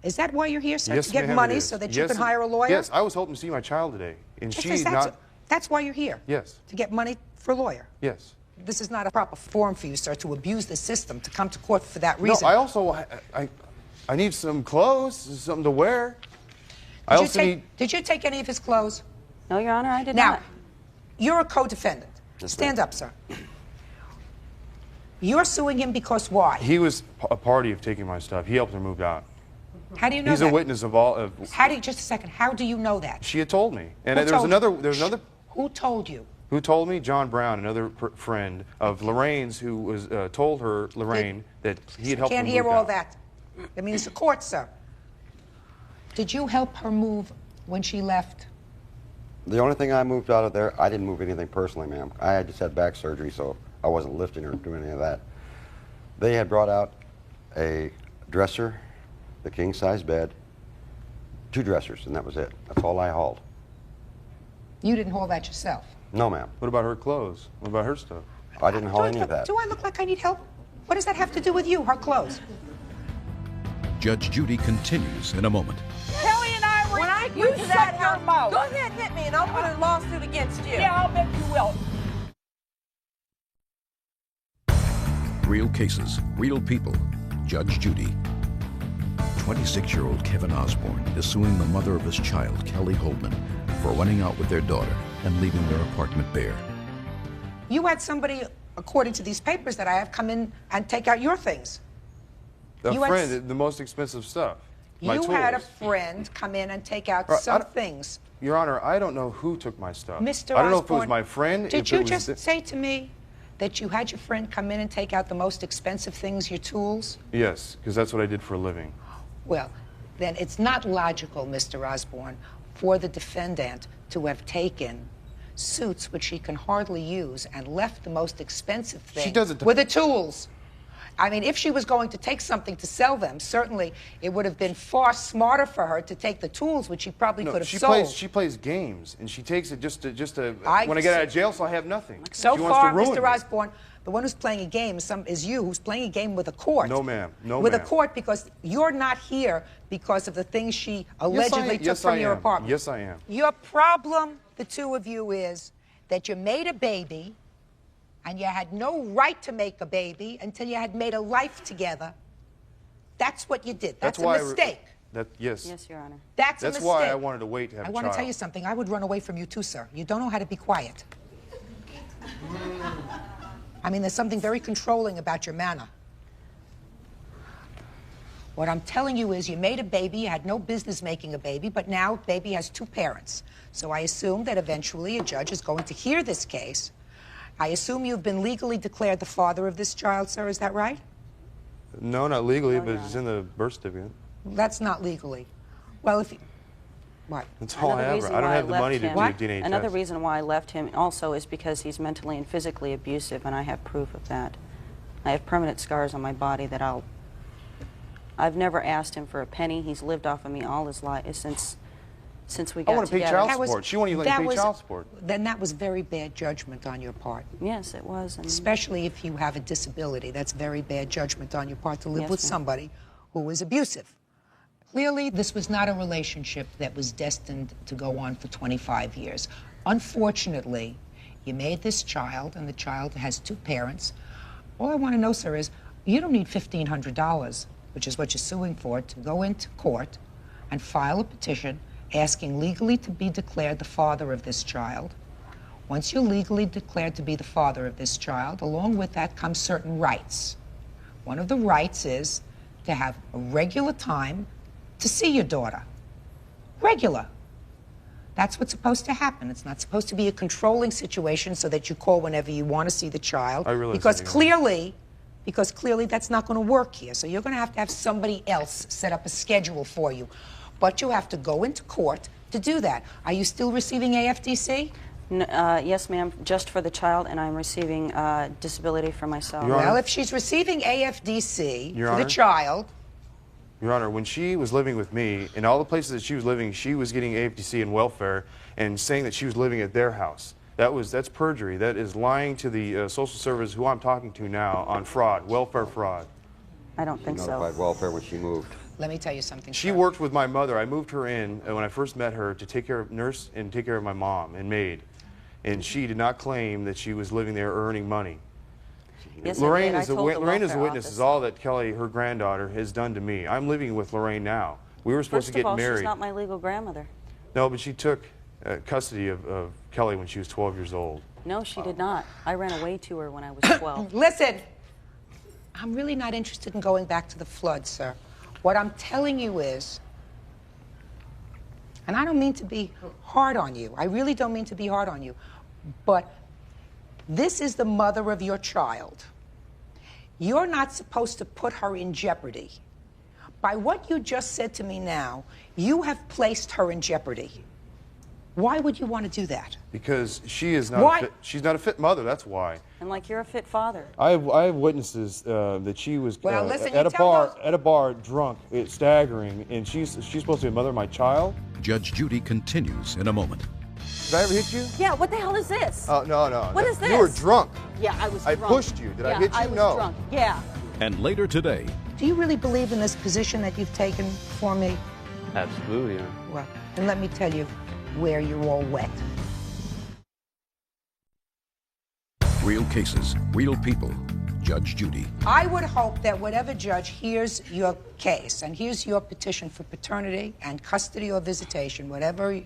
Is that why you're here, sir? Yes, to get ma'am, money it is. so that you Yes, can hire a lawyer? Yes, I was hoping to see my child today, and Just she's that's, not. that's why you're here. Yes. To get money for a lawyer. Yes. This is not a proper forum for you, sir, to abuse the system, to come to court for that reason. No, I also I need some clothes, something to wear. Did you take any of his clothes? No, Your Honor, I did now, not. You're a co-defendant. Stand up, sir. You're suing him because why? He was a party of taking my stuff. He helped her move out. How do you know He's that? a witness of all of... How do you, just a second, how do you know that? She had told me. And Who there was told another... you? There was another... Who told you? Who told me? John Brown, another friend of Lorraine's, who was told her, Lorraine, that he had helped her Can't move hear all out. that. I mean, it's a court, sir. Did you help her move when she left? The only thing I moved out of there, I didn't move anything personally, ma'am. I had just had back surgery, so I wasn't lifting or doing any of that. They had brought out a dresser, the king-size bed, 2 dressers, and that was it. That's all I hauled. You didn't haul that yourself. No, ma'am. What about her clothes? What about her stuff? I didn't haul any of that. Do I look like I need help? What does that have to do with you, her clothes? Judge Judy continues in a moment. Kelly and I were. When I you get to that shut your house, mouth. go ahead, hit me, and I'll put a lawsuit against you. Yeah, I'll bet you will. Real cases, real people. Judge Judy. 26-year-old Kevin Osborne is suing the mother of his child, Kelly Holdman, for running out with their daughter and leaving their apartment bare. You had somebody, according to these papers that I have, come in and take out your things. A You had friend, the most expensive stuff. My You tools. had a friend come in and take out Right, I some don't- things. Your Honor, I don't know who took my stuff. Mr. I don't know if it was Osborne, my friend. Did if you it was just say to me that you had your friend come in and take out the most expensive things, your tools? Yes, because that's what I did for a living. Well, then it's not logical, Mr. Osborne, for the defendant to have taken suits which she can hardly use and left the most expensive thing She doesn't- with the tools. I mean, if she was going to take something to sell them, certainly it would have been far smarter for her to take the tools, which she probably could have sold. She plays games, and she takes it just to I when I get out of jail, so I have nothing. So she wants far, to ruin Mr. me. Osborne, the one who's playing a game is you, who's playing a game with a court. No, ma'am. No, with ma'am. a court, because you're not here because of the things she allegedly took from your apartment. Yes, I am. Your problem, the two of you, is that you made a baby and you had no right to make a baby until you had made a life together. That's what you did. That's a why mistake. Yes. Yes, Your Honor. That's a That's mistake. why I wanted to wait to have I a want child. to tell you something. I would run away from you too, sir. You don't know how to be quiet. I mean, there's something very controlling about your manner. What I'm telling you is you made a baby, you had no business making a baby, but now baby has 2 parents. So I assume that eventually a judge is going to hear this case. I assume you've been legally declared the father of this child, sir, is that right? No, not legally, but it's in the birth certificate. That's not legally. Well, if you... What? That's all I Another have. reason I don't why have the left money to him- do a DNA Another test. reason why I left him also is because he's mentally and physically abusive, and I have proof of that. I have permanent scars on my body that I've never asked him for a penny. He's lived off of me all his life since we got I want to pay together. child support. She won't even let me pay child support. Then that was very bad judgment on your part. Yes, it was. And Especially if you have a disability. That's very bad judgment on your part to live Yes, with ma'am. somebody who is abusive. Clearly, this was not a relationship that was destined to go on for 25 years. Unfortunately, you made this child, and the child has 2 parents. All I want to know, sir, is you don't need $1,500, which is what you're suing for, to go into court and file a petition asking legally to be declared the father of this child. Once you're legally declared to be the father of this child, along with that comes certain rights. One of the rights is to have a regular time to see your daughter. Regular. That's what's supposed to happen. It's not supposed to be a controlling situation so that you call whenever you want to see the child. I realize because that, clearly that's not going to work here. So you're going to have somebody else set up a schedule for you. But you have to go into court to do that. Are you still receiving AFDC? Yes, ma'am, just for the child, and I'm receiving disability for myself. Well, if she's receiving AFDC Your for the Honor? child, Your Honor, when she was living with me, in all the places that she was living, she was getting AFDC and welfare and saying that she was living at their house. That's perjury. That is lying to the social service who I'm talking to now on fraud, welfare fraud. I don't think She so. notified welfare when she moved. let me tell you something. She sir. worked with my mother. I moved her in when I first met her to take care of nurse and take care of my mom and maid. And she did not claim that she was living there earning money. Yes, Lorraine I is did. a I told the Lorraine is a welfare witness. office. Is all that Kelly, her granddaughter, has done to me. I'm living with Lorraine now. We were supposed First to get of all, married. she's not my legal grandmother. No, but she took custody of Kelly when she was 12 years old. No, she did not. I ran away to her when I was 12. Listen, I'm really not interested in going back to the flood, sir. What I'm telling you is, and I don't mean to be hard on you. I really don't mean to be hard on you. But this is the mother of your child. You're not supposed to put her in jeopardy. By what you just said to me now, you have placed her in jeopardy. Why would you want to do that? Because she is not. She's not a fit mother. That's why. And like you're a fit father. I have witnesses that she was Well, listen, at you a bar drunk, staggering, and she's supposed to be a mother of my child. Judge Judy continues in a moment. Did I ever hit you? Yeah, what the hell is this? Oh, no. What is this? You were drunk. Yeah, I was I drunk. pushed you. Did I hit you? I was No. drunk. Yeah. And later today, Do you really believe in this position that you've taken for me? Absolutely. Well, then let me tell you where you're all wet. Real cases, real people. Judge Judy. I would hope that whatever judge hears your case and hears your petition for paternity and custody or visitation, whatever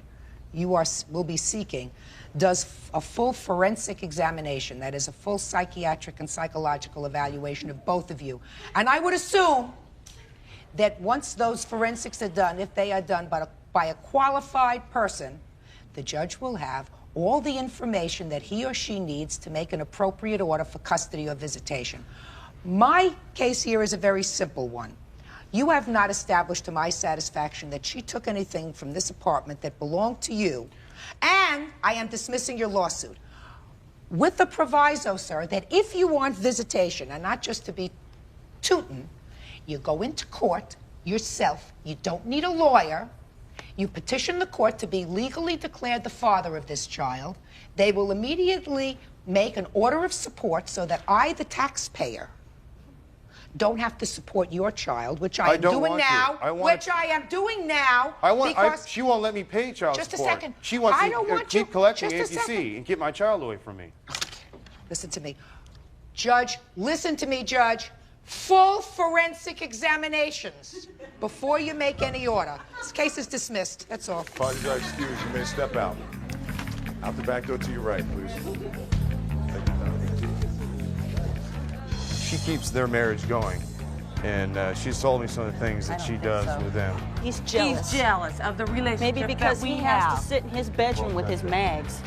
you will be seeking, does a full forensic examination, that is a full psychiatric and psychological evaluation of both of you. And I would assume that once those forensics are done, if they are done by a qualified person, the judge will have all the information that he or she needs to make an appropriate order for custody or visitation. My case here is a very simple one. You have not established to my satisfaction that she took anything from this apartment that belonged to you, and I am dismissing your lawsuit. With the proviso, sir, that if you want visitation, and not just to be tootin', you go into court yourself, you don't need a lawyer, you petition the court to be legally declared the father of this child. They will immediately make an order of support so that I, the taxpayer, don't have to support your child, which I am doing now. She won't let me pay child just support. A second. She wants I to don't want keep you, collecting just a second. ATC and get my child away from me. Listen to me. Judge, listen to me, Judge. Full forensic examinations before you make any order. This case is dismissed. That's all. Parties are excused. You may step out. Out the back door to your right, please. She keeps their marriage going, and she's told me some of the things that she does with them. He's jealous. He's jealous of the relationship. Maybe because that we he has have. to sit in his bedroom with his mags.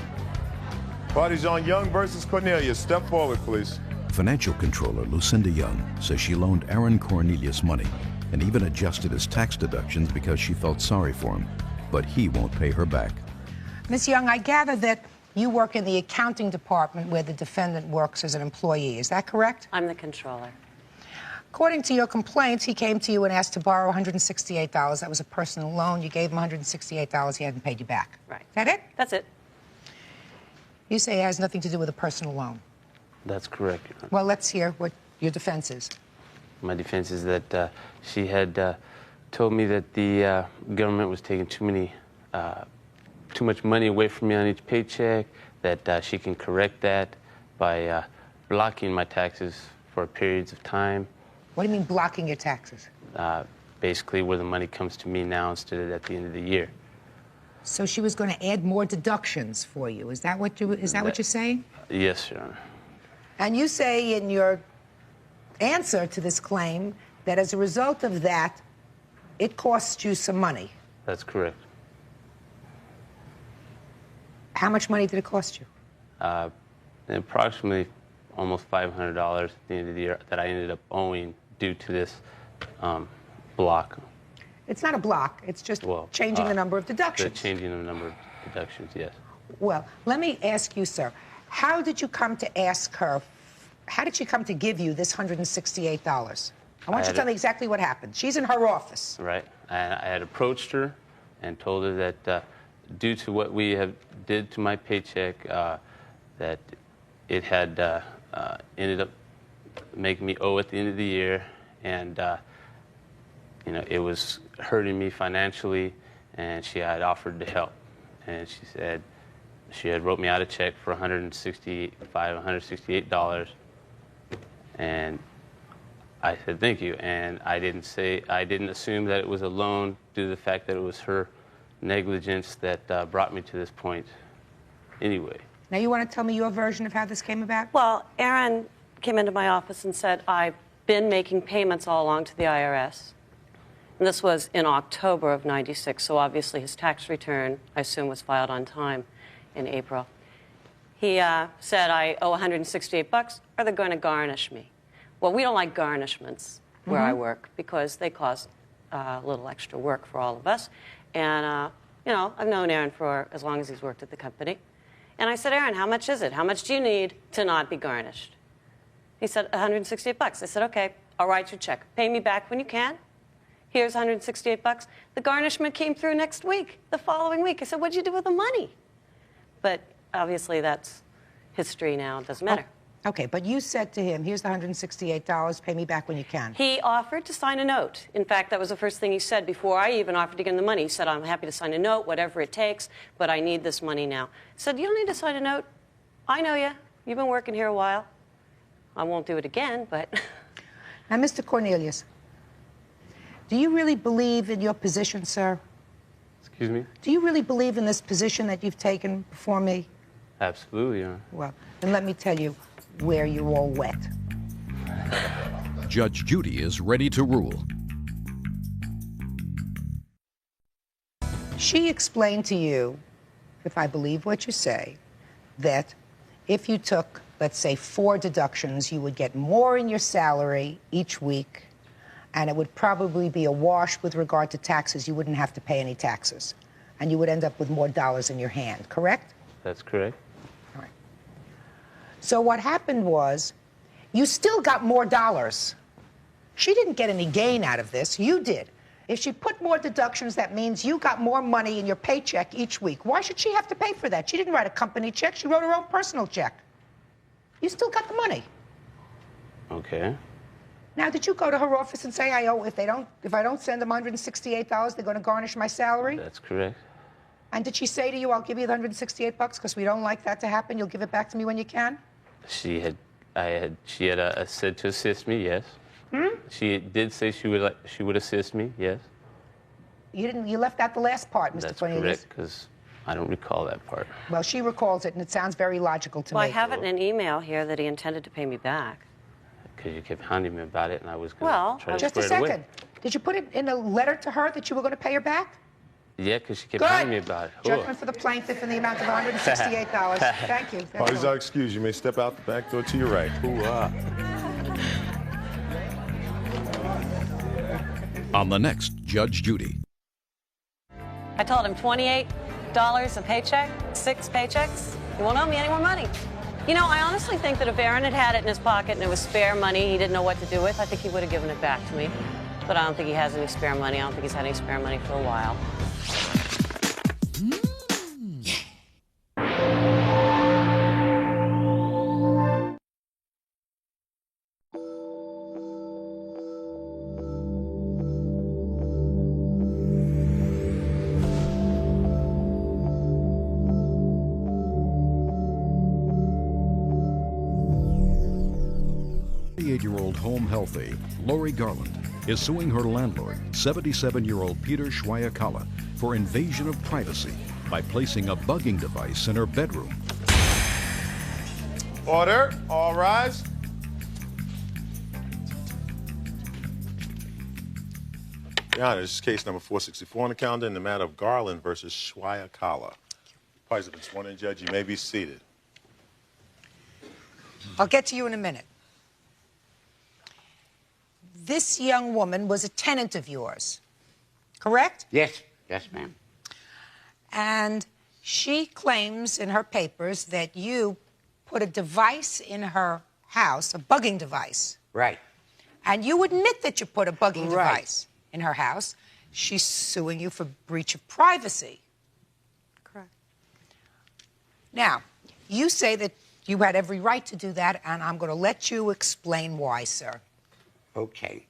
Parties on Young versus Cornelius. Step forward, please. Financial controller Lucinda Young says she loaned Aaron Cornelius money and even adjusted his tax deductions because she felt sorry for him, but he won't pay her back. Ms. Young, I gather that you work in the accounting department where the defendant works as an employee. Is that correct? I'm the controller. According to your complaints, he came to you and asked to borrow $168. That was a personal loan. You gave him $168. He hadn't paid you back. Right. Is that it? That's it. You say it has nothing to do with a personal loan. That's correct, Your Honor. Well, let's hear what your defense is. My defense is that she had told me that the government was taking too much money away from me on each paycheck, that she can correct that by blocking my taxes for periods of time. What do you mean blocking your taxes? Basically where the money comes to me now instead of at the end of the year. So she was going to add more deductions for you. Is that what you're saying? Yes, Your Honor. And you say in your answer to this claim that as a result of that, it cost you some money. That's correct. How much money did it cost you? Approximately almost $500 at the end of the year that I ended up owing due to this block. It's not a block. It's just changing the number of deductions. Changing the number of deductions, yes. Well, let me ask you, sir, how did you come to ask her, how did she come to give you this $168? I want you to tell me exactly what happened. She's in her office. Right. I had approached her and told her that due to what we have did to my paycheck, that it had ended up making me owe at the end of the year, and you know, it was hurting me financially, and she had offered to help. And she said she had wrote me out a check for $168, and I said thank you. And I didn't assume that it was a loan due to the fact that it was her negligence that brought me to this point anyway. Now, you want to tell me your version of how this came about? Well, Aaron came into my office and said, I've been making payments all along to the IRS. And this was in October of '96, so obviously his tax return, I assume, was filed on time in April. He said, I owe $168, or they're going to garnish me. Well, we don't like garnishments where I work because they cause a little extra work for all of us. And, you know, I've known Aaron for as long as he's worked at the company. And I said, Aaron, how much is it? How much do you need to not be garnished? He said, $168. I said, okay, I'll write you a check. Pay me back when you can. Here's $168. The garnishment came through next week, the following week. I said, what'd you do with the money? But obviously that's history now. It doesn't matter. Oh, okay, but you said to him, here's the $168, pay me back when you can. He offered to sign a note. In fact, that was the first thing he said before I even offered to give him the money. He said, I'm happy to sign a note, whatever it takes, but I need this money now. I said, you don't need to sign a note. I know you. You've been working here a while. I won't do it again, but... Now, Mr. Cornelius, do you really believe in your position, sir? Excuse me? Do you really believe in this position that you've taken before me? Absolutely, Your Honor. Well, then let me tell you where you're all wet. Judge Judy is ready to rule. She explained to you, if I believe what you say, that if you took, let's say, 4 deductions, you would get more in your salary each week, and it would probably be a wash with regard to taxes. You wouldn't have to pay any taxes, and you would end up with more dollars in your hand, correct? That's correct. All right. So what happened was, you still got more dollars. She didn't get any gain out of this. You did. If she put more deductions, that means you got more money in your paycheck each week. Why should she have to pay for that? She didn't write a company check. She wrote her own personal check. You still got the money. Okay. Now, did you go to her office and say, if I don't send them $168, they're going to garnish my salary? That's correct. And did she say to you, I'll give you the $168 because we don't like that to happen. You'll give it back to me when you can? She had said to assist me, yes. She did say she would assist me, yes. You left out the last part, Mr. That's Cornelius. correct, because I don't recall that part. Well, she recalls it, and it sounds very logical to me. Well, I have it in an email here that he intended to pay me back. Because you kept hounding me about it, and I was going to try to just a square it away. second. Did you put it in a letter to her that you were going to pay her back? Yeah, because she kept Good. hounding me about it. Judgment for the plaintiff in the amount of $168. Thank you. Parties are excused. You may step out the back door to your right. Hoo-ah. On the next Judge Judy. I told him $28 a paycheck, 6 paychecks. You won't owe me any more money. You know, I honestly think that if Aaron had had it in his pocket and it was spare money he didn't know what to do with, I think he would have given it back to me. But I don't think he has any spare money. I don't think he's had any spare money for a while. Year-old home healthy, Lori Garland, is suing her landlord, 77-year-old Peter Schweiakala, for invasion of privacy by placing a bugging device in her bedroom. Order. All rise. Your Honor, this is case number 464 on the calendar in the matter of Garland versus Schweiakala. Parties have been sworn in, Judge. You may be seated. I'll get to you in a minute. This young woman was a tenant of yours, correct? Yes. Yes, ma'am. And she claims in her papers that you put a device in her house, a bugging device. Right. And you admit that you put a bugging device in her house. She's suing you for breach of privacy. Correct. Now, you say that you had every right to do that, and I'm going to let you explain why, sir. Okay.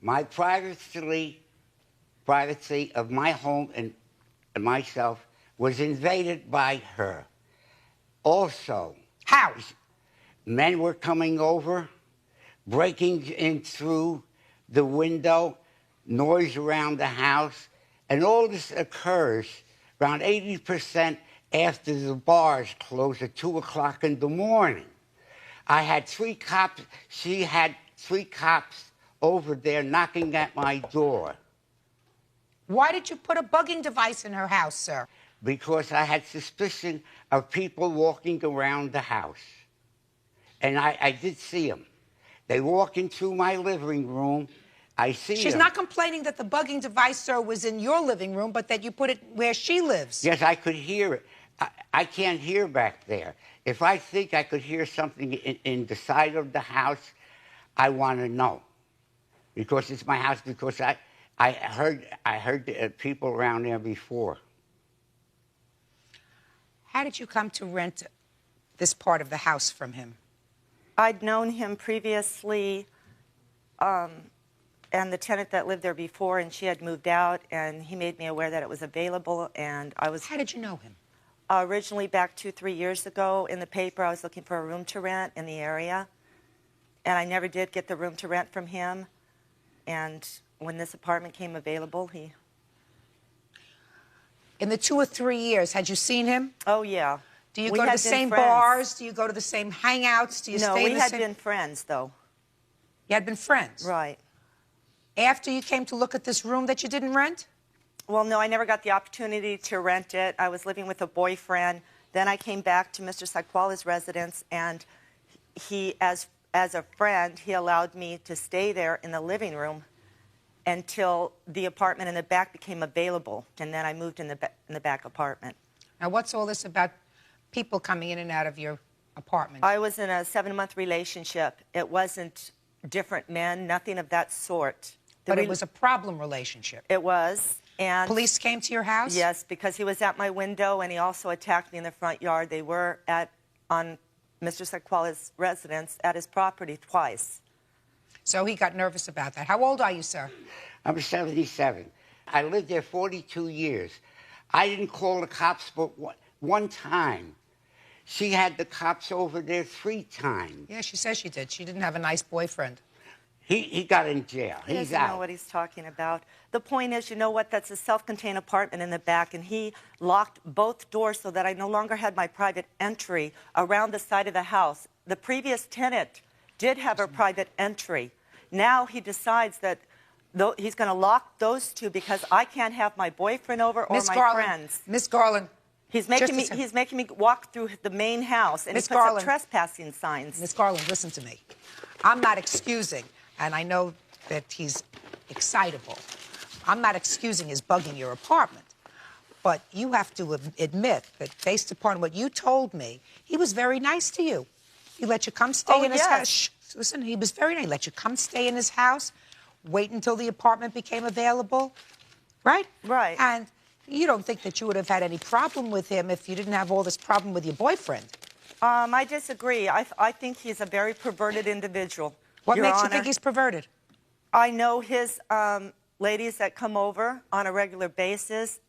My privacy of my home and myself was invaded by her. Also, how? Men were coming over, breaking in through the window, noise around the house, and all this occurs around 80% after the bars close at 2 o'clock in the morning. I had 3 cops, she had 3 cops over there knocking at my door. Why did you put a bugging device in her house, sir? Because I had suspicion of people walking around the house. And I did see them. They walk into my living room. I see She's them. not complaining that the bugging device, sir, was in your living room, but that you put it where she lives. Yes, I could hear it. I can't hear back there. If I think I could hear something in the side of the house, I want to know. Because it's my house, because I heard the people around there before. How did you come to rent this part of the house from him? I'd known him previously, and the tenant that lived there before, and she had moved out, and he made me aware that it was available, and I was... How did you know him? Originally, back 2-3 years ago, in the paper, I was looking for a room to rent in the area, and I never did get the room to rent from him, and when this apartment came available, he... In the 2 or 3 years, had you seen him? Oh, yeah. Do you We go to had the been same friends. bars? Do you go to the same hangouts? Do you No, stay we in the had same... been friends, though. You had been friends? Right. After you came to look at this room that you didn't rent? Well, no, I never got the opportunity to rent it. I was living with a boyfriend. Then I came back to Mr. Saquala's residence, and he, as a friend, he allowed me to stay there in the living room until the apartment in the back became available, and then I moved in the back apartment. Now, what's all this about people coming in and out of your apartment? I was in a 7-month relationship. It wasn't different men, nothing of that sort. But it was a problem relationship. It was. And police came to your house? Yes, because he was at my window, and he also attacked me in the front yard. They were on Mr. Saquala's residence at his property twice. So he got nervous about that. How old are you, sir? I'm 77. I lived there 42 years. I didn't call the cops but one time. She had the cops over there 3 times. Yeah, she says she did. She didn't have a nice boyfriend. He got in jail. He He's doesn't know out. what he's talking about. The point is, you know what, that's a self-contained apartment in the back, and he locked both doors so that I no longer had my private entry around the side of the house. The previous tenant did have a private entry. Now he decides that he's going to lock those 2 because I can't have my boyfriend over or my friends. Miss Garland. He's making me walk through the main house, and Miss he puts Garland. up trespassing signs. Miss Garland, listen to me. I'm not excusing, and I know that he's excitable. I'm not excusing his bugging your apartment. But you have to admit that based upon what you told me, he was very nice to you. He let you come stay in his house. Shh, listen, he was very nice. He let you come stay in his house, wait until the apartment became available, right? Right. And you don't think that you would have had any problem with him if you didn't have all this problem with your boyfriend. I disagree. I think he's a very perverted individual. What Your makes Honor. you think he's perverted? I know his ladies that come over on a regular basis.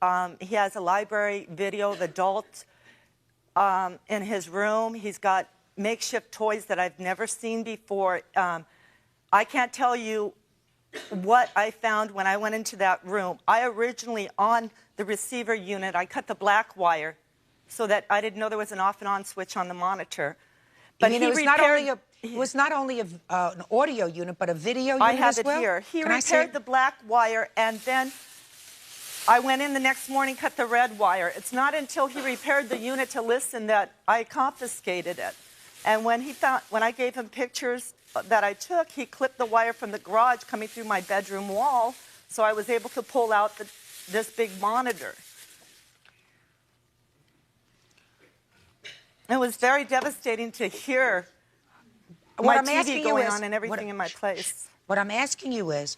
He has a library video of adults in his room. He's got makeshift toys that I've never seen before. I can't tell you what I found when I went into that room. I originally, on the receiver unit, I cut the black wire so that I didn't know there was an off and on switch on the monitor. But it was not only an audio unit, but a video unit I have as well? it here. He Can I see repaired it? the black wire, and then I went in the next morning, cut the red wire. It's not until he repaired the unit to listen that I confiscated it. And when I gave him pictures that I took, he clipped the wire from the garage coming through my bedroom wall, so I was able to pull out this big monitor. It was very devastating to hear my TV going on and everything in my place. What I'm asking you is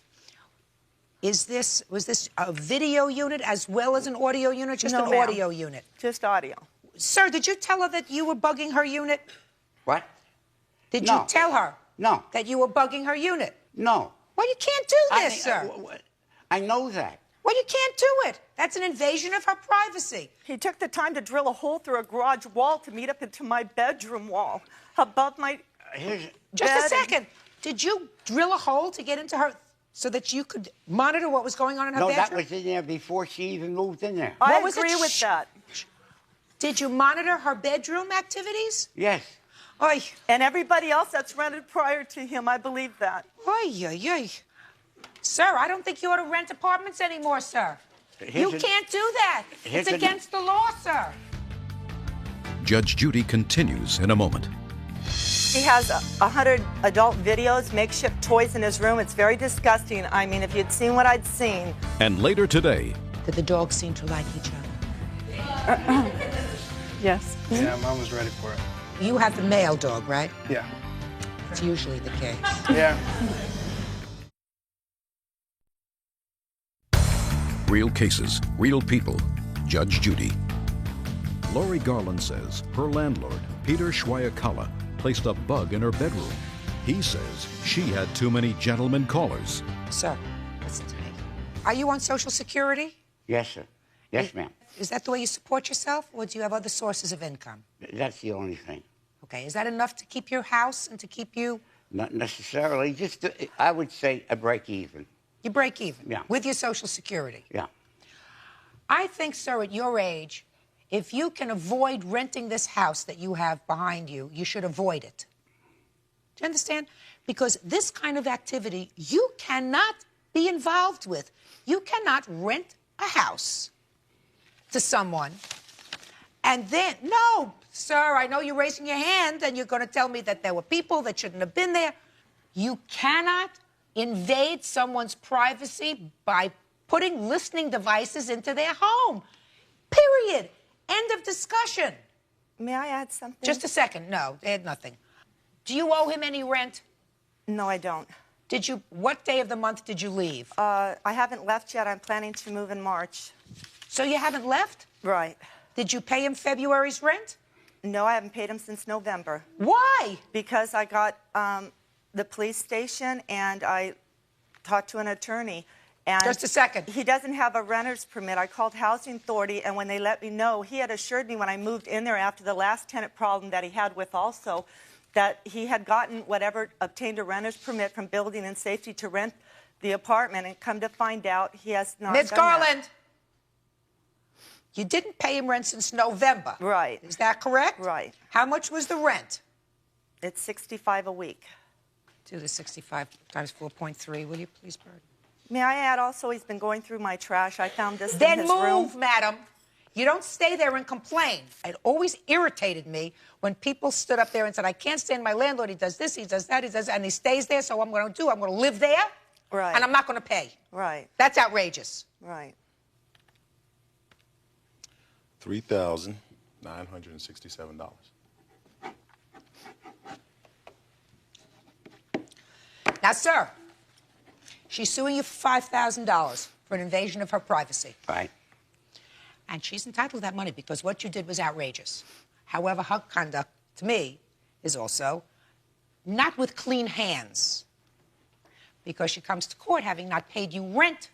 was this a video unit as well as an audio unit? Just No, an ma'am. audio unit? Just audio. Sir, did you tell her that you were bugging her unit? What? Did No. you tell her No. that you were bugging her unit? No. Well, you can't do this, sir. I know that. Well, you can't do it. That's an invasion of her privacy. He took the time to drill a hole through a garage wall to meet up into my bedroom wall above my Just a bed. second. Did you drill a hole to get into her so that you could monitor what was going on in her No, bedroom? that was in there before she even moved in there. I was it? agree with that. Did you monitor her bedroom activities? Yes. Oy. And everybody else that's rented prior to him, I believe that. Oy, oy, oy. Sir, I don't think you ought to rent apartments anymore, sir. You can't do that. It's against the law, sir. Judge Judy continues in a moment. He has 100 adult videos, makeshift toys in his room. It's very disgusting. I mean, if you'd seen what I'd seen. And later today, Did the dogs seem to like each other? Yes. Yeah, Mom was ready for it. You have the male dog, right? Yeah. It's usually the case. Yeah. real cases, real people. Judge Judy. Lori Garland says her landlord, Peter Schweiakala, placed a bug in her bedroom. He says she had too many gentlemen callers. Sir, listen to me. Are you on Social Security? Yes, sir. Yes, ma'am. Is that the way you support yourself, or do you have other sources of income? That's the only thing. Okay, is that enough to keep your house and to keep you... Not necessarily, just, I would say, a break even. You break even? Yeah. With your Social Security? Yeah. I think, sir, at your age, if you can avoid renting this house that you have behind you, you should avoid it. Do you understand? Because this kind of activity you cannot be involved with. You cannot rent a house to someone and then, no, sir, I know you're raising your hand and you're going to tell me that there were people that shouldn't have been there. You cannot invade someone's privacy by putting listening devices into their home. Period. End of discussion. May I add something? Just a second. No, add nothing. Do you owe him any rent? No, I don't. Did you? What day of the month did you leave? I haven't left yet. I'm planning to move in March. So you haven't left? Right. Did you pay him February's rent? No, I haven't paid him since November. Why? Because I got the police station and I talked to an attorney. And just a second. He doesn't have a renter's permit. I called Housing Authority, and when they let me know, he had assured me when I moved in there after the last tenant problem that he had with also, that he had gotten whatever, obtained a renter's permit from Building and Safety to rent the apartment, and come to find out he has not Ms. done Garland, that. You didn't pay him rent since November. Right. Is that correct? Right. How much was the rent? It's $65 a week. Do the 65 times 4.3, will you please, Bird? May I add also, he's been going through my trash. I found this Then in his room. move, madam. You don't stay there and complain. It always irritated me when people stood up there and said, I can't stand my landlord. He does this, he does that, he does that, and he stays there, so what I'm going to do, I'm going to live there, right, and I'm not going to pay. Right. That's outrageous. Right. $3,967. Now, sir, she's suing you for $5,000 for an invasion of her privacy. Right. And she's entitled to that money because what you did was outrageous. However, her conduct, to me, is also not with clean hands, because she comes to court having not paid you rent,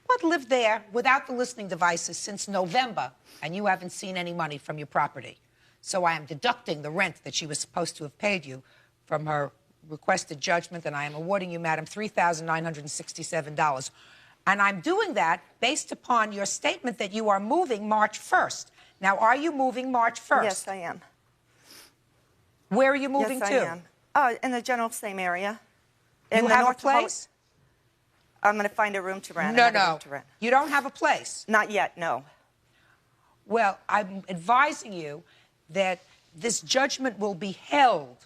but lived there without the listening devices since November, and you haven't seen any money from your property. So I am deducting the rent that she was supposed to have paid you from her requested judgment, and I am awarding you, madam, $3,967. And I'm doing that based upon your statement that you are moving March 1st. Now, are you moving March 1st? Yes, I am. Where are you moving yes, to? I am. In the general same area. You have a place? I'm going to find a room to rent. No, Room to rent. You don't have a place? Not yet, no. Well, I'm advising you that this judgment will be held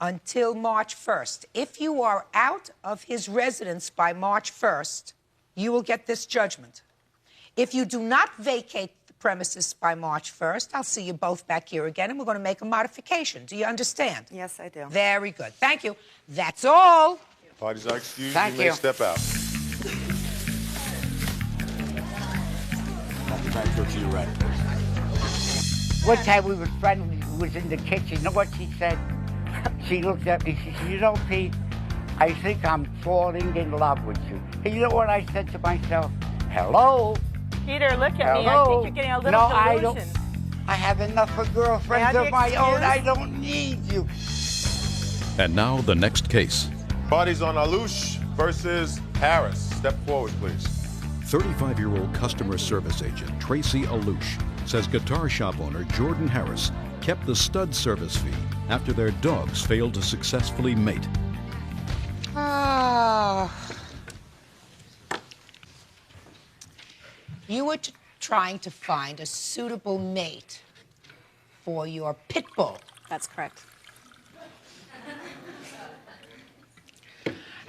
until March 1st. If you are out of his residence by March 1st, you will get this judgment. If you do not vacate the premises by March 1st, I'll see you both back here again, and we're going to make a modification. Do you understand? Yes, I do. Very good. Thank you. That's all. Parties are excused. Thank you may you. step out. Trying to go to your right. One time we were friends, we was in the kitchen. You know what she said? She looked at me, she said, you know, Pete, I think I'm falling in love with you. And you know what I said to myself? Hello? Peter, look at Hello? me. I think you're getting a little no, delusion. I don't. I have enough of girlfriends May I of be my own. excused? I don't need you. And now the next case. Parties on Alush versus Harris. Step forward, please. 35-year-old customer service agent Tracy Alush says guitar shop owner Jordan Harris kept the stud service fee after their dogs failed to successfully mate. You were trying to find a suitable mate for your pit bull. That's correct.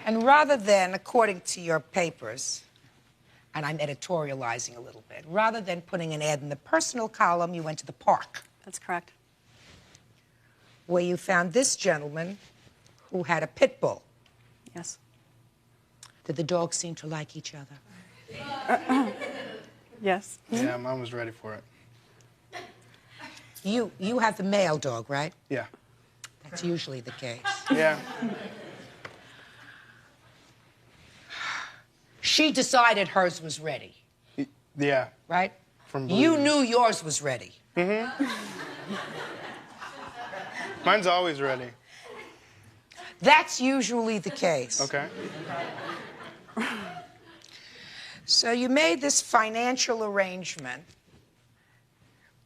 And rather than, according to your papers, and I'm editorializing a little bit, rather than putting an ad in the personal column, you went to the park. That's correct. Where you found this gentleman who had a pit bull. Yes. Did the dogs seem to like each other? Yes. Yeah, Mom was ready for it. You have the male dog, right? Yeah. That's usually the case. Yeah. She decided hers was ready. Yeah. Right? From you knew yours was ready. Mm-hmm. Mine's always ready. That's usually the case. Okay. So you made this financial arrangement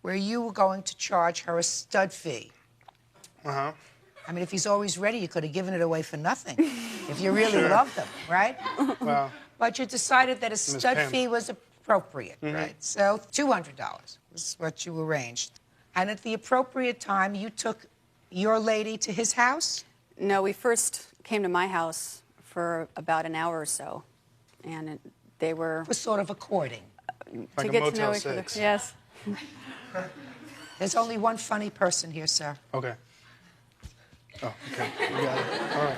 where you were going to charge her a stud fee. Uh-huh. I mean, if he's always ready, you could have given it away for nothing if you really loved him, right? Well. But you decided that a stud fee was appropriate, right? So $200 was what you arranged. And at the appropriate time, you took your lady to his house? No, we first came to my house for about an hour or so, and they were... For sort of a courting. To get to know each other. Yes. There's only one funny person here, sir. Okay. Oh, okay. We got it. All right.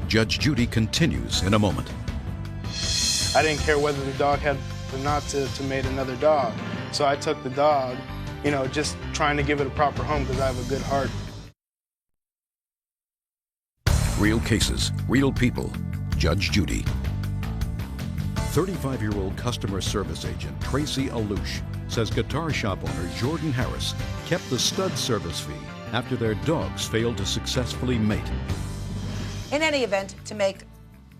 Judge Judy continues in a moment. I didn't care whether the dog had or not to mate another dog. So I took the dog, you know, just trying to give it a proper home because I have a good heart. Real cases, real people. Judge Judy. 35-year-old customer service agent Tracy Alush says guitar shop owner Jordan Harris kept the stud service fee after their dogs failed to successfully mate. In any event, to make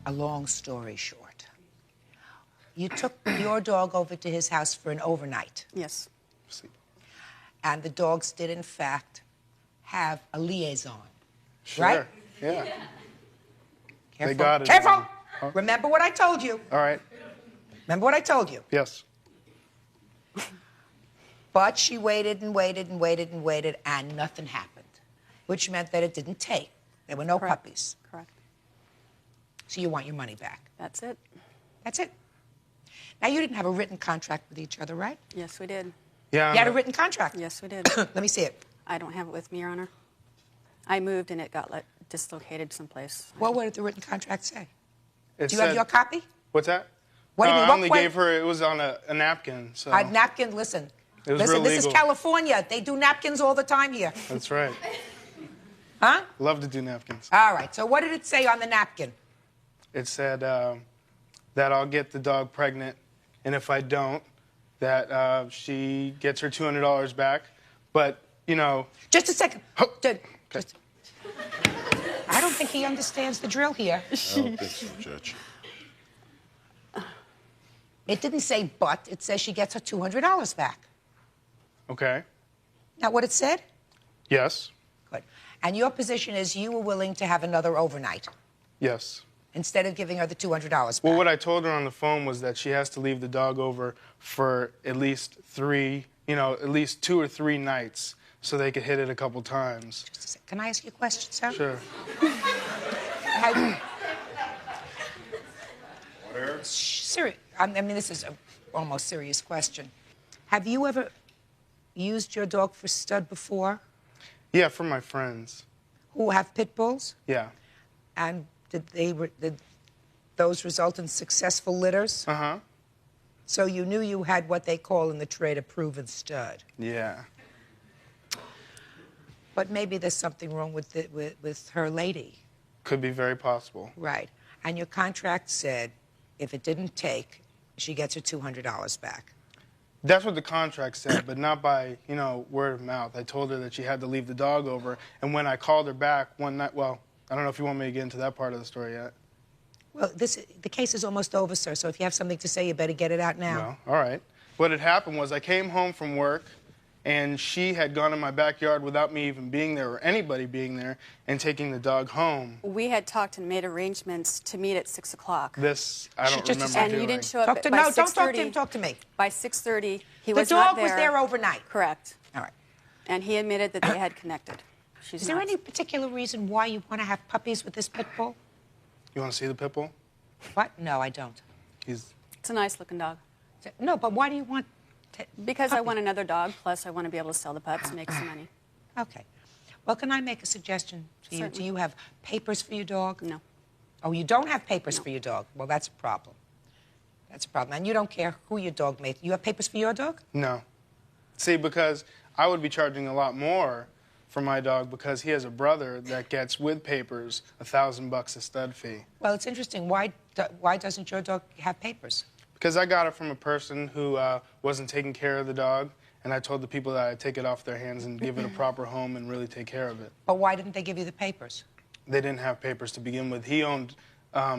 a long story short, you took your dog over to his house for an overnight. Yes. And the dogs did, in fact, have a liaison. Sure. Right? Yeah. Careful. They got it. Careful! Huh? Remember what I told you. All right. Remember what I told you. Yes. But she waited and waited and waited and waited, and nothing happened, which meant that it didn't take. There were no puppies. Correct. So you want your money back. That's it. That's it. Now, you didn't have a written contract with each other, right? Yes, we did. Yeah. You had a written contract? Yes, we did. Let me see it. I don't have it with me, Your Honor. I moved and it got dislocated someplace. What would the written contract say? It Do you have said- your copy? What's that? What do you No, mean? I What only way- gave her, it was on a napkin. So. A napkin, listen. It was Listen, real this is legal. California. They do napkins all the time here. That's right. Huh? Love to do napkins. All right. So what did it say on the napkin? It said that I'll get the dog pregnant, and if I don't, that she gets her $200 back. But, you know... Just a second. Just, I don't think he understands the drill here. I don't think so, Judge. It didn't say but. It says she gets her $200 back. Okay. Now, what it said? Yes. Good. And your position is you were willing to have another overnight Yes. instead of giving her the $200 back. Well, what I told her on the phone was that she has to leave the dog over for at least 2 or 3 nights so they could hit it a couple times. Just a second. Can I ask you a question, sir? Sure. I mean, this is an almost serious question. Have you ever used your dog for stud before? Yeah, for my friends. Who have pit bulls? Yeah. And did those result in successful litters? Uh-huh. So you knew you had what they call in the trade a proven stud. Yeah. But maybe there's something wrong with her lady. Could be very possible. Right. And your contract said if it didn't take, she gets her $200 back. That's what the contract said, but not by, you know, word of mouth. I told her that she had to leave the dog over, and when I called her back one night, well, I don't know if you want me to get into that part of the story yet. Well, the case is almost over, sir, so if you have something to say, you better get it out now. Well, all right. What had happened was I came home from work, and she had gone in my backyard without me even being there or anybody being there and taking the dog home. We had talked and made arrangements to meet at 6 o'clock. This, I don't remember And doing. you didn't show up Talk to, by no, 6:30. don't talk to him, talk to me. By 6:30, he The was not dog there. was there overnight. Correct. All right. And he admitted that they had connected. Is there any particular reason why you want to have puppies with this pit bull? You want to see the pit bull? What? No, I don't. He's... It's a nice-looking dog. No, but why do you want... Because I want another dog, plus I want to be able to sell the pups and make some money. Okay. Well, can I make a suggestion to you? Certainly. Do you have papers for your dog? No. Oh, you don't have papers for your dog? Well, that's a problem. That's a problem. And you don't care who your dog may... You have papers for your dog? No. See, because I would be charging a lot more for my dog because he has a brother that gets, with papers, $1,000 a stud fee. Well, it's interesting. Why doesn't your dog have papers? Because I got it from a person who wasn't taking care of the dog, and I told the people that I'd take it off their hands and give it a proper home and really take care of it. But why didn't they give you the papers? They didn't have papers to begin with. He owned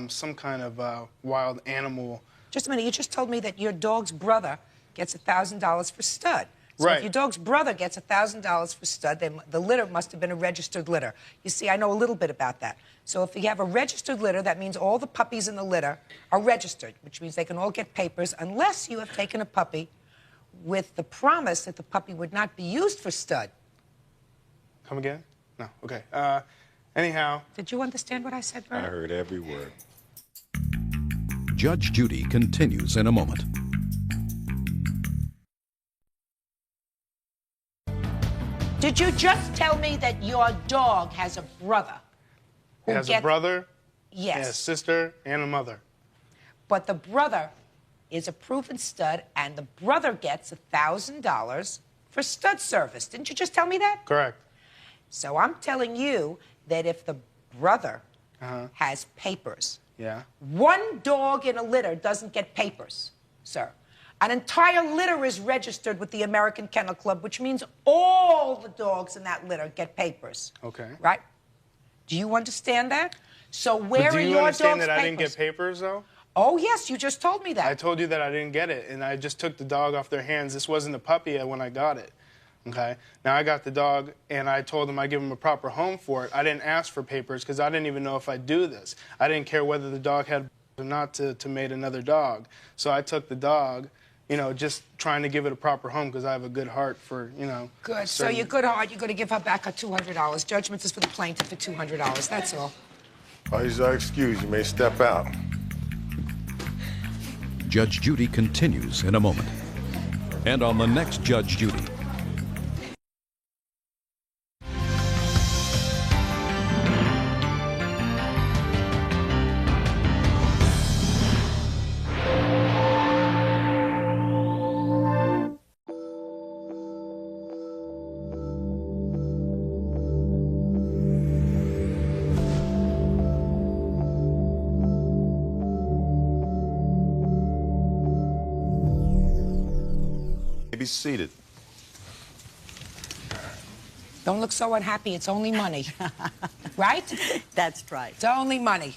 some kind of wild animal. Just a minute. You just told me that your dog's brother gets $1,000 for stud. So Right. if your dog's brother gets $1,000 for stud, then the litter must have been a registered litter. You see, I know a little bit about that. So if you have a registered litter, that means all the puppies in the litter are registered, which means they can all get papers unless you have taken a puppy with the promise that the puppy would not be used for stud. Come again? No. Okay. Anyhow. Did you understand what I said, I Bert? heard every word. Judge Judy continues in a moment. Did you just tell me that your dog has a brother? He has a brother, Yes. and a sister, and a mother. But the brother is a proven stud, and the brother gets $1,000 for stud service. Didn't you just tell me that? Correct. So I'm telling you that if the brother has papers, Yeah. one dog in a litter doesn't get papers, sir. An entire litter is registered with the American Kennel Club, which means all the dogs in that litter get papers. Okay. Right? Do you understand that? So where But do are you your understand dog's that I papers? didn't get papers, though? Oh, yes, you just told me that. I told you that I didn't get it, and I just took the dog off their hands. This wasn't a puppy when I got it, okay? Now, I got the dog, and I told them I'd give him a proper home for it. I didn't ask for papers because I didn't even know if I'd do this. I didn't care whether the dog had or not to mate another dog. So I took the dog, you know, just trying to give it a proper home because I have a good heart for, you know. Good. So certain- you're good heart. You're going to give her back her $200. Judgment is for the plaintiff for $200. That's all. Parties are excused. You may step out. Judge Judy continues in a moment. And on the next Judge Judy. Be seated. Don't look so unhappy. It's only money. Right? That's right. It's only money.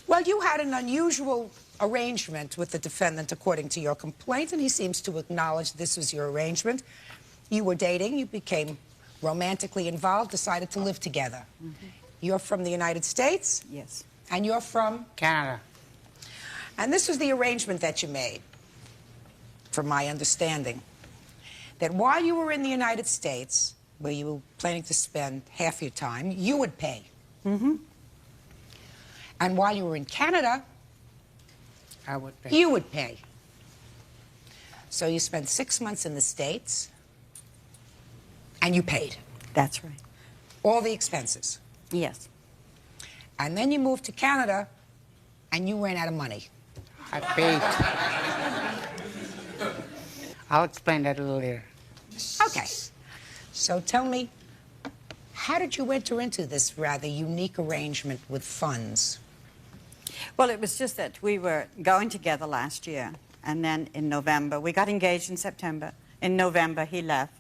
Well, you had an unusual arrangement with the defendant, according to your complaint, and he seems to acknowledge this was your arrangement. You were dating, you became romantically involved, decided to live together. You're from the United States? Yes. And you're from? Canada. And this was the arrangement that you made, from my understanding, that while you were in the United States, where you were planning to spend half your time, you would pay. Mm-hmm. And while you were in Canada, I would pay. you would pay. So you spent 6 months in the States, and you paid. That's right. All the expenses. Yes. And then you moved to Canada, and you ran out of money. I paid. I'll explain that a little later. Okay. So tell me, how did you enter into this rather unique arrangement with funds? Well, it was just that we were going together last year, And then in November, we got engaged in September. In November, he left.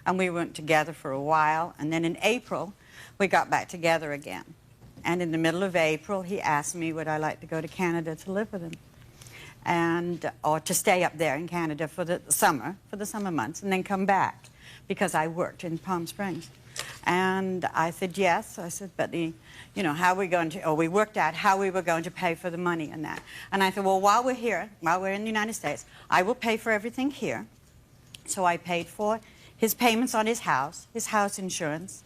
And we weren't together for a while. And then in April, we got back together again. And in the middle of April, he asked me, would I like to go to Canada to live with him? And, or to stay up there in Canada for the summer months, and then come back, because I worked in Palm Springs. And I said, yes. I said, but how are we going to, or we worked out how we were going to pay for the money and that. And I said, well, while we're here, while we're in the United States, I will pay for everything here. So I paid for his payments on his house insurance,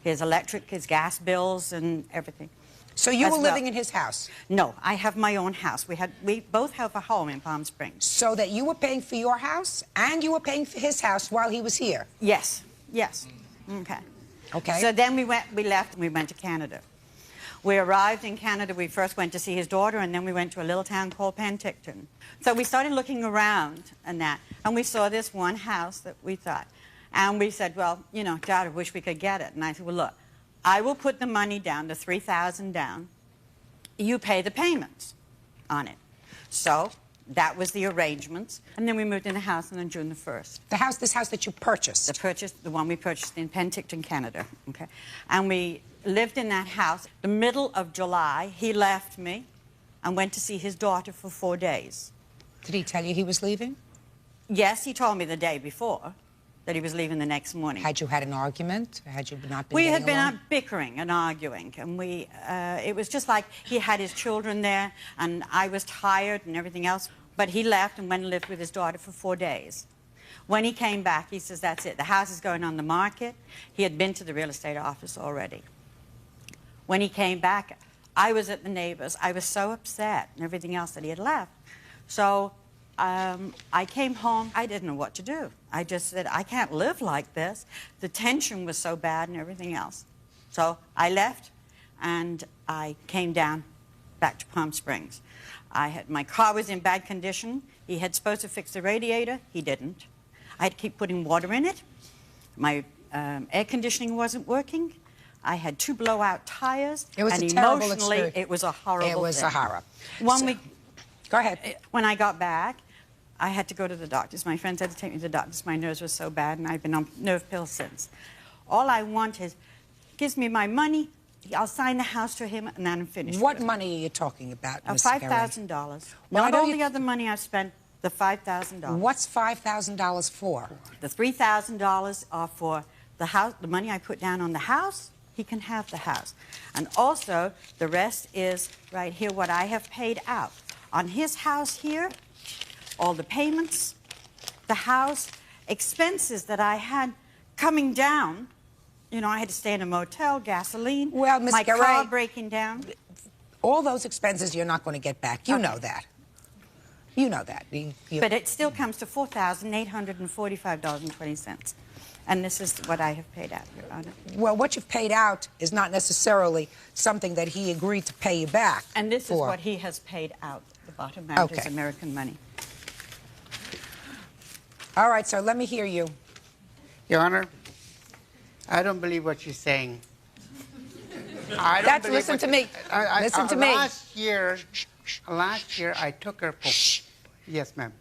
his electric, his gas bills, and everything. So you were living in his house? No, I have my own house. We both have a home in Palm Springs. So that you were paying for your house and you were paying for his house while he was here? Yes, yes. Okay. Okay. So then we left and we went to Canada. We arrived in Canada. We first went to see his daughter, and then we went to a little town called Penticton. So we started looking around and that, and we saw this one house that we thought. And we said, well, Dad, I wish we could get it. And I said, well, look, I will put the money down, the $3,000 down. You pay the payments on it. So that was the arrangements. And then we moved in the house on June the 1st. This house that you purchased? The one we purchased in Penticton, Canada. Okay. And we lived in that house. The middle of July, he left me and went to see his daughter for 4 days. Did he tell you he was leaving? Yes, he told me the day before that he was leaving the next morning. Had you had an argument? Had you not been We had getting along? been bickering and arguing, and it was just like he had his children there, and I was tired and everything else. But he left and went and lived with his daughter for 4 days. When he came back, he says, that's it. The house is going on the market. He had been to the real estate office already. When he came back, I was at the neighbors. I was so upset and everything else that he had left. So I came home. I didn't know what to do. I just said, I can't live like this. The tension was so bad and everything else. So I left, and I came down back to Palm Springs. My car was in bad condition. He had supposed to fix the radiator. He didn't. I had to keep putting water in it. My air conditioning wasn't working. I had 2 blowout tires. It was and a terrible emotionally, experience. it was a horrible It was thing. a horror. Go ahead. When I got back, I had to go to the doctors. My friends had to take me to the doctors. My nerves were so bad, and I've been on nerve pills since. All I want is, gives me my money, I'll sign the house to him, and then I'm finished. What money are you talking about, Ms. $5,000. Well, Not all the other money I've spent, the $5,000. What's $5,000 for? The $3,000 are for the house, the money I put down on the house. He can have the house. And also, the rest is right here, what I have paid out. On his house here, all the payments, the house, expenses that I had coming down. I had to stay in a motel, gasoline, well, Ms. my Garay, car breaking down. All those expenses you're not going to get back. You know that. You know that. But it still comes to $4,845.20. And this is what I have paid out, Your Honor. Well, what you've paid out is not necessarily something that he agreed to pay you back. And this is what he has paid out. The bottom amount is American money. All right, sir, let me hear you. Your Honor, I don't believe what you're saying. Listen to me. Listen to me. Last year, I took her for... Yes, ma'am.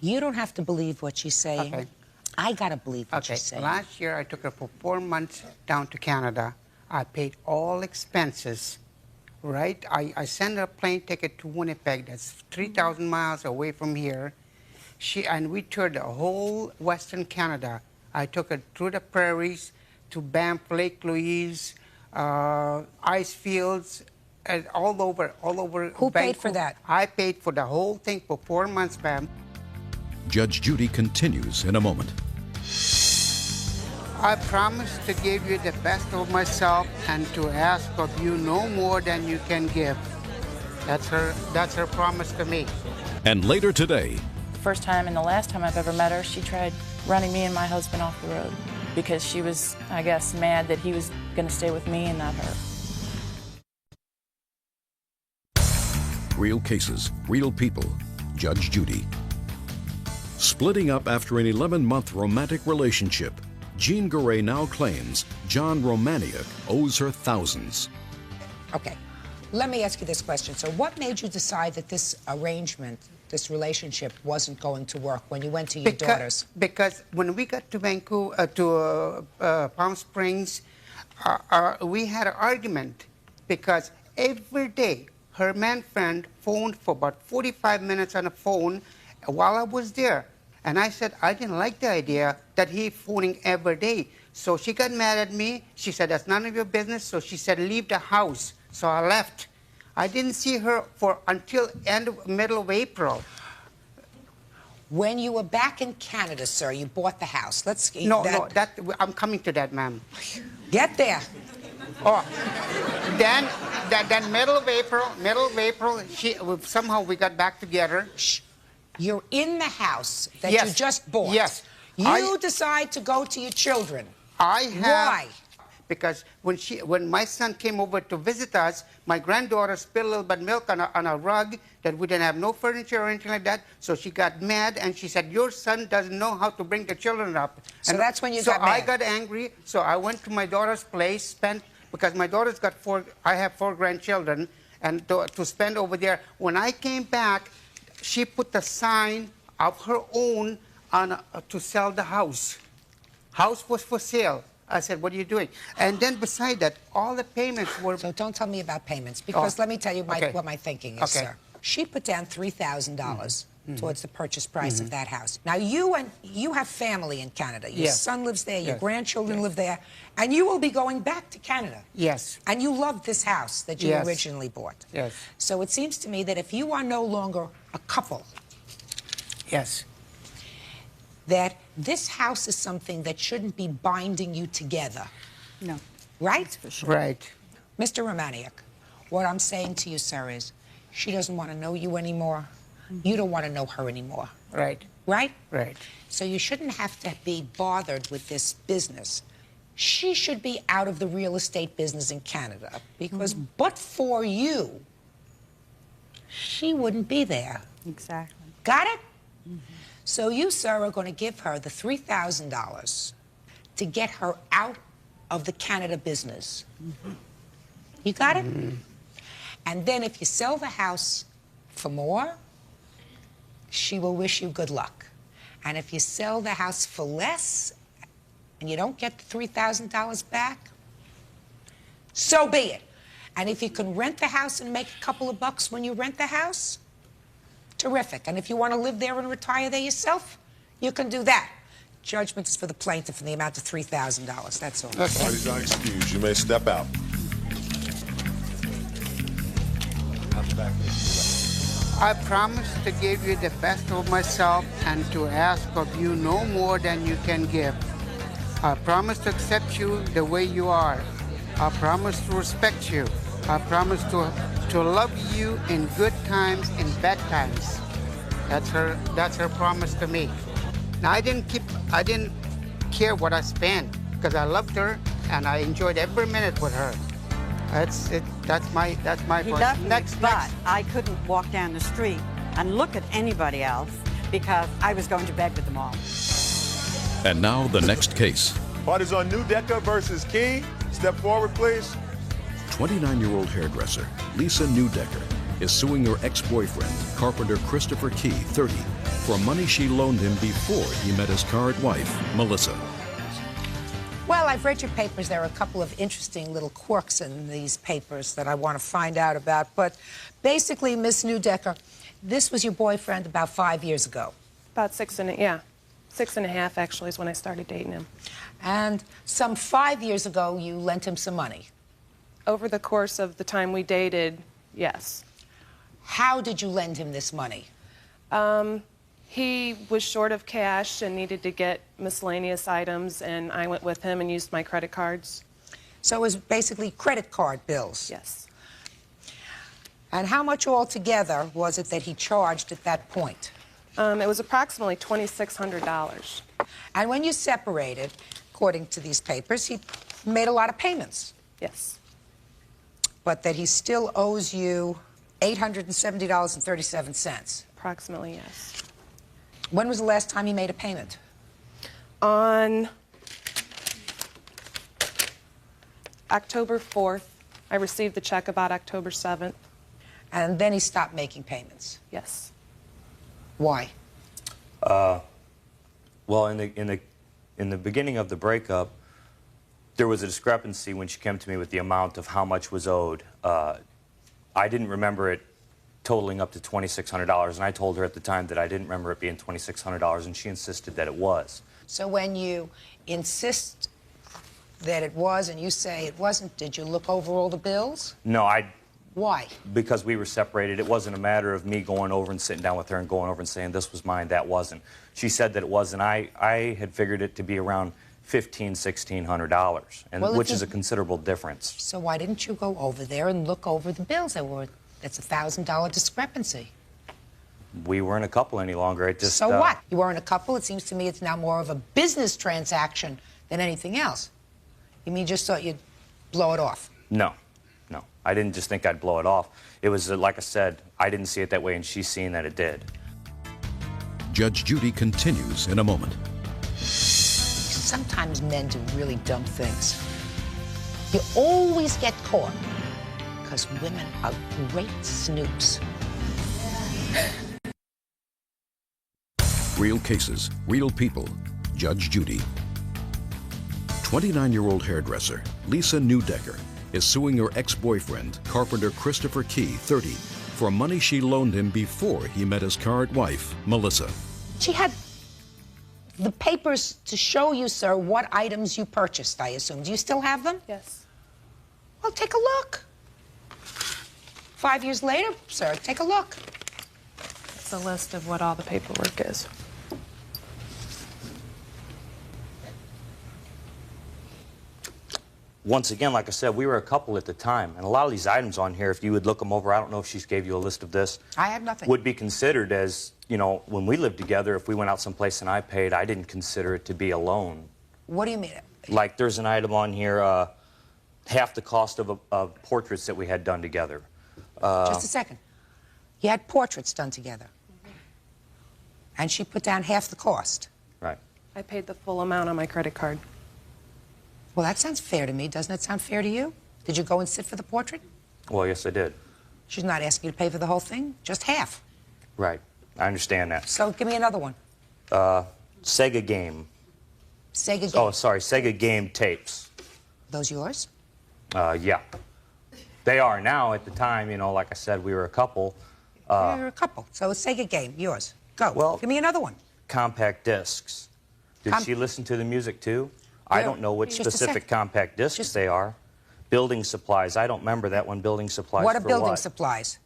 You don't have to believe what she's saying. Okay. I got to believe what she's saying. Last year, I took her for 4 months down to Canada. I paid all expenses, right? I sent her a plane ticket to Winnipeg. That's 3,000 miles away from here. And we toured the whole Western Canada. I took her through the prairies to Banff, Lake Louise, ice fields, and all over. Who paid for that? I paid for the whole thing for 4 months, ma'am. Judge Judy continues in a moment. I promise to give you the best of myself and to ask of you no more than you can give. That's her promise to me. And later today, the first time and the last time I've ever met her, she tried running me and my husband off the road because she was, I guess, mad that he was going to stay with me and not her. real cases, real people. Judge Judy. Splitting up after an 11-month romantic relationship, Jean Garay now claims John Romaniuk owes her thousands. Okay, let me ask you this question. So what made you decide that this arrangement this relationship wasn't going to work when you went to your daughters? Because when we got to Vancouver, Palm Springs, we had an argument because every day her man friend phoned for about 45 minutes on the phone while I was there. And I said I didn't like the idea that he phoning every day. So she got mad at me. She said, that's none of your business. So she said, leave the house. So I left. I didn't see her until middle of April. When you were back in Canada, sir, you bought the house. No, I'm coming to that, ma'am. Get there. Oh, then middle of April, somehow we got back together. Shh. You're in the house that Yes. you just bought. Yes. You decide to go to your children. Why? Because when my son came over to visit us, my granddaughter spilled a little bit of milk on a rug that we didn't have no furniture or anything like that. So she got mad and she said, your son doesn't know how to bring the children up. So that's when you got mad. So I got angry. So I went to my daughter's place, because my daughter's got I have 4 grandchildren, and to spend over there. When I came back, she put the sign of her own on to sell the house. House was for sale. I said, what are you doing? And then beside that, all the payments were... So don't tell me about payments, because let me tell you what my thinking is, sir. She put down $3,000 towards the purchase price of that house. Now, you have family in Canada. Your son lives there, your grandchildren live there, and you will be going back to Canada. Yes. And you love this house that you originally bought. Yes. So it seems to me that if you are no longer a couple... Yes. That this house is something that shouldn't be binding you together. No. Right? For sure. Right. Mr. Romaniuk, what I'm saying to you, sir, is she doesn't want to know you anymore. You don't want to know her anymore. Right. Right? Right. So you shouldn't have to be bothered with this business. She should be out of the real estate business in Canada, because but for you, she wouldn't be there. Exactly. Got it? So you, sir, are going to give her the $3,000 to get her out of the Canada business. You got it? And then if you sell the house for more, she will wish you good luck. And if you sell the house for less and you don't get the $3,000 back, so be it. And if you can rent the house and make a couple of bucks when you rent the house, terrific. And if you want to live there and retire there yourself, you can do that. Judgment is for the plaintiff in the amount of $3,000. That's all. Parties are excused. You may step out. I promise to give you the best of myself and to ask of you no more than you can give. I promise to accept you the way you are. I promise to respect you. I promise to love you in good times and bad times. That's her promise to me. Now I didn't care what I spent because I loved her and I enjoyed every minute with her. That's my He loved me, but I couldn't walk down the street and look at anybody else because I was going to bed with them all. And now the next case. Parties on Newdecker versus Key. Step forward, please. 29-year-old hairdresser Lisa Newdecker is suing her ex-boyfriend, carpenter Christopher Key, 30, for money she loaned him before he met his current wife, Melissa. Well, I've read your papers. There are a couple of interesting little quirks in these papers that I want to find out about. But basically, Miss Newdecker, this was your boyfriend about 5 years ago. About 6.5 actually is when I started dating him. And some 5 years ago, you lent him some money. Over the course of the time we dated, yes. How did you lend him this money? He was short of cash and needed to get miscellaneous items, and I went with him and used my credit cards. So it was basically credit card bills? Yes. And how much altogether was it that he charged at that point? It was approximately $2,600. And when you separated, according to these papers, he made a lot of payments. Yes. But that he still owes you $870.37. Approximately, yes. When was the last time he made a payment? On October 4th. I received the check about October 7th. And then he stopped making payments? Yes. Why? Well, in the beginning of the breakup, there was a discrepancy when she came to me with the amount of how much was owed. I didn't remember it totaling up to $2,600, and I told her at the time that I didn't remember it being $2,600, and she insisted that it was. So when you insist that it was and you say it wasn't, did you look over all the bills? No, Why? because we were separated, it wasn't a matter of me going over and sitting down with her and going over and saying this was mine, that wasn't. She said that it was, and I had figured it to be around $1,500, $1,600, and Well, which is a considerable difference. So why didn't you go over there and look over the bills? That's a $1,000 discrepancy. We weren't a couple any longer. It just, So what? You weren't a couple. It seems to me it's now more of a business transaction than anything else. You mean you just thought you'd blow it off? No. I didn't just think I'd blow it off. It was, like I said, I didn't see it that way, and she's seen that it did. Judge Judy continues in a moment. Sometimes men do really dumb things. You always get caught because women are great snoops. Real cases, real people. Judge Judy. 29-year-old hairdresser Lisa Newdecker is suing her ex-boyfriend, carpenter Christopher Key, 30, for money she loaned him before he met his current wife, Melissa. She had the papers to show you, sir, what items you purchased, I assume. Do you still have them? Yes. Well, take a look. 5 years later, sir, take a look. It's a list of what all the paperwork is. Once again, like I said, we were a couple at the time, and a lot of these items on here, if you would look them over, I don't know if she gave you a list of this. I have nothing. Would be considered as, you know, when we lived together, if we went out someplace and I paid, I didn't consider it to be a loan. What do you mean? Like, there's an item on here, half the cost of portraits that we had done together. Just a second. You had portraits done together. And she put down half the cost. Right. I paid the full amount on my credit card. Well, that sounds fair to me. Doesn't it sound fair to you? Did you go and sit for the portrait? Well, yes, I did. She's not asking you to pay for the whole thing, just half. Right. I understand that. So give me another one. Sega game. Sega game. Oh, sorry, Sega game tapes. Those yours? Yeah. They are now. At the time, you know, like I said, we were a couple. We were a couple. So a Sega game, yours. Go. Well, give me another one. Compact discs. Did she listen to the music too? I don't know what specific compact discs they are. Building supplies. I don't remember that one. Building supplies. What are building supplies?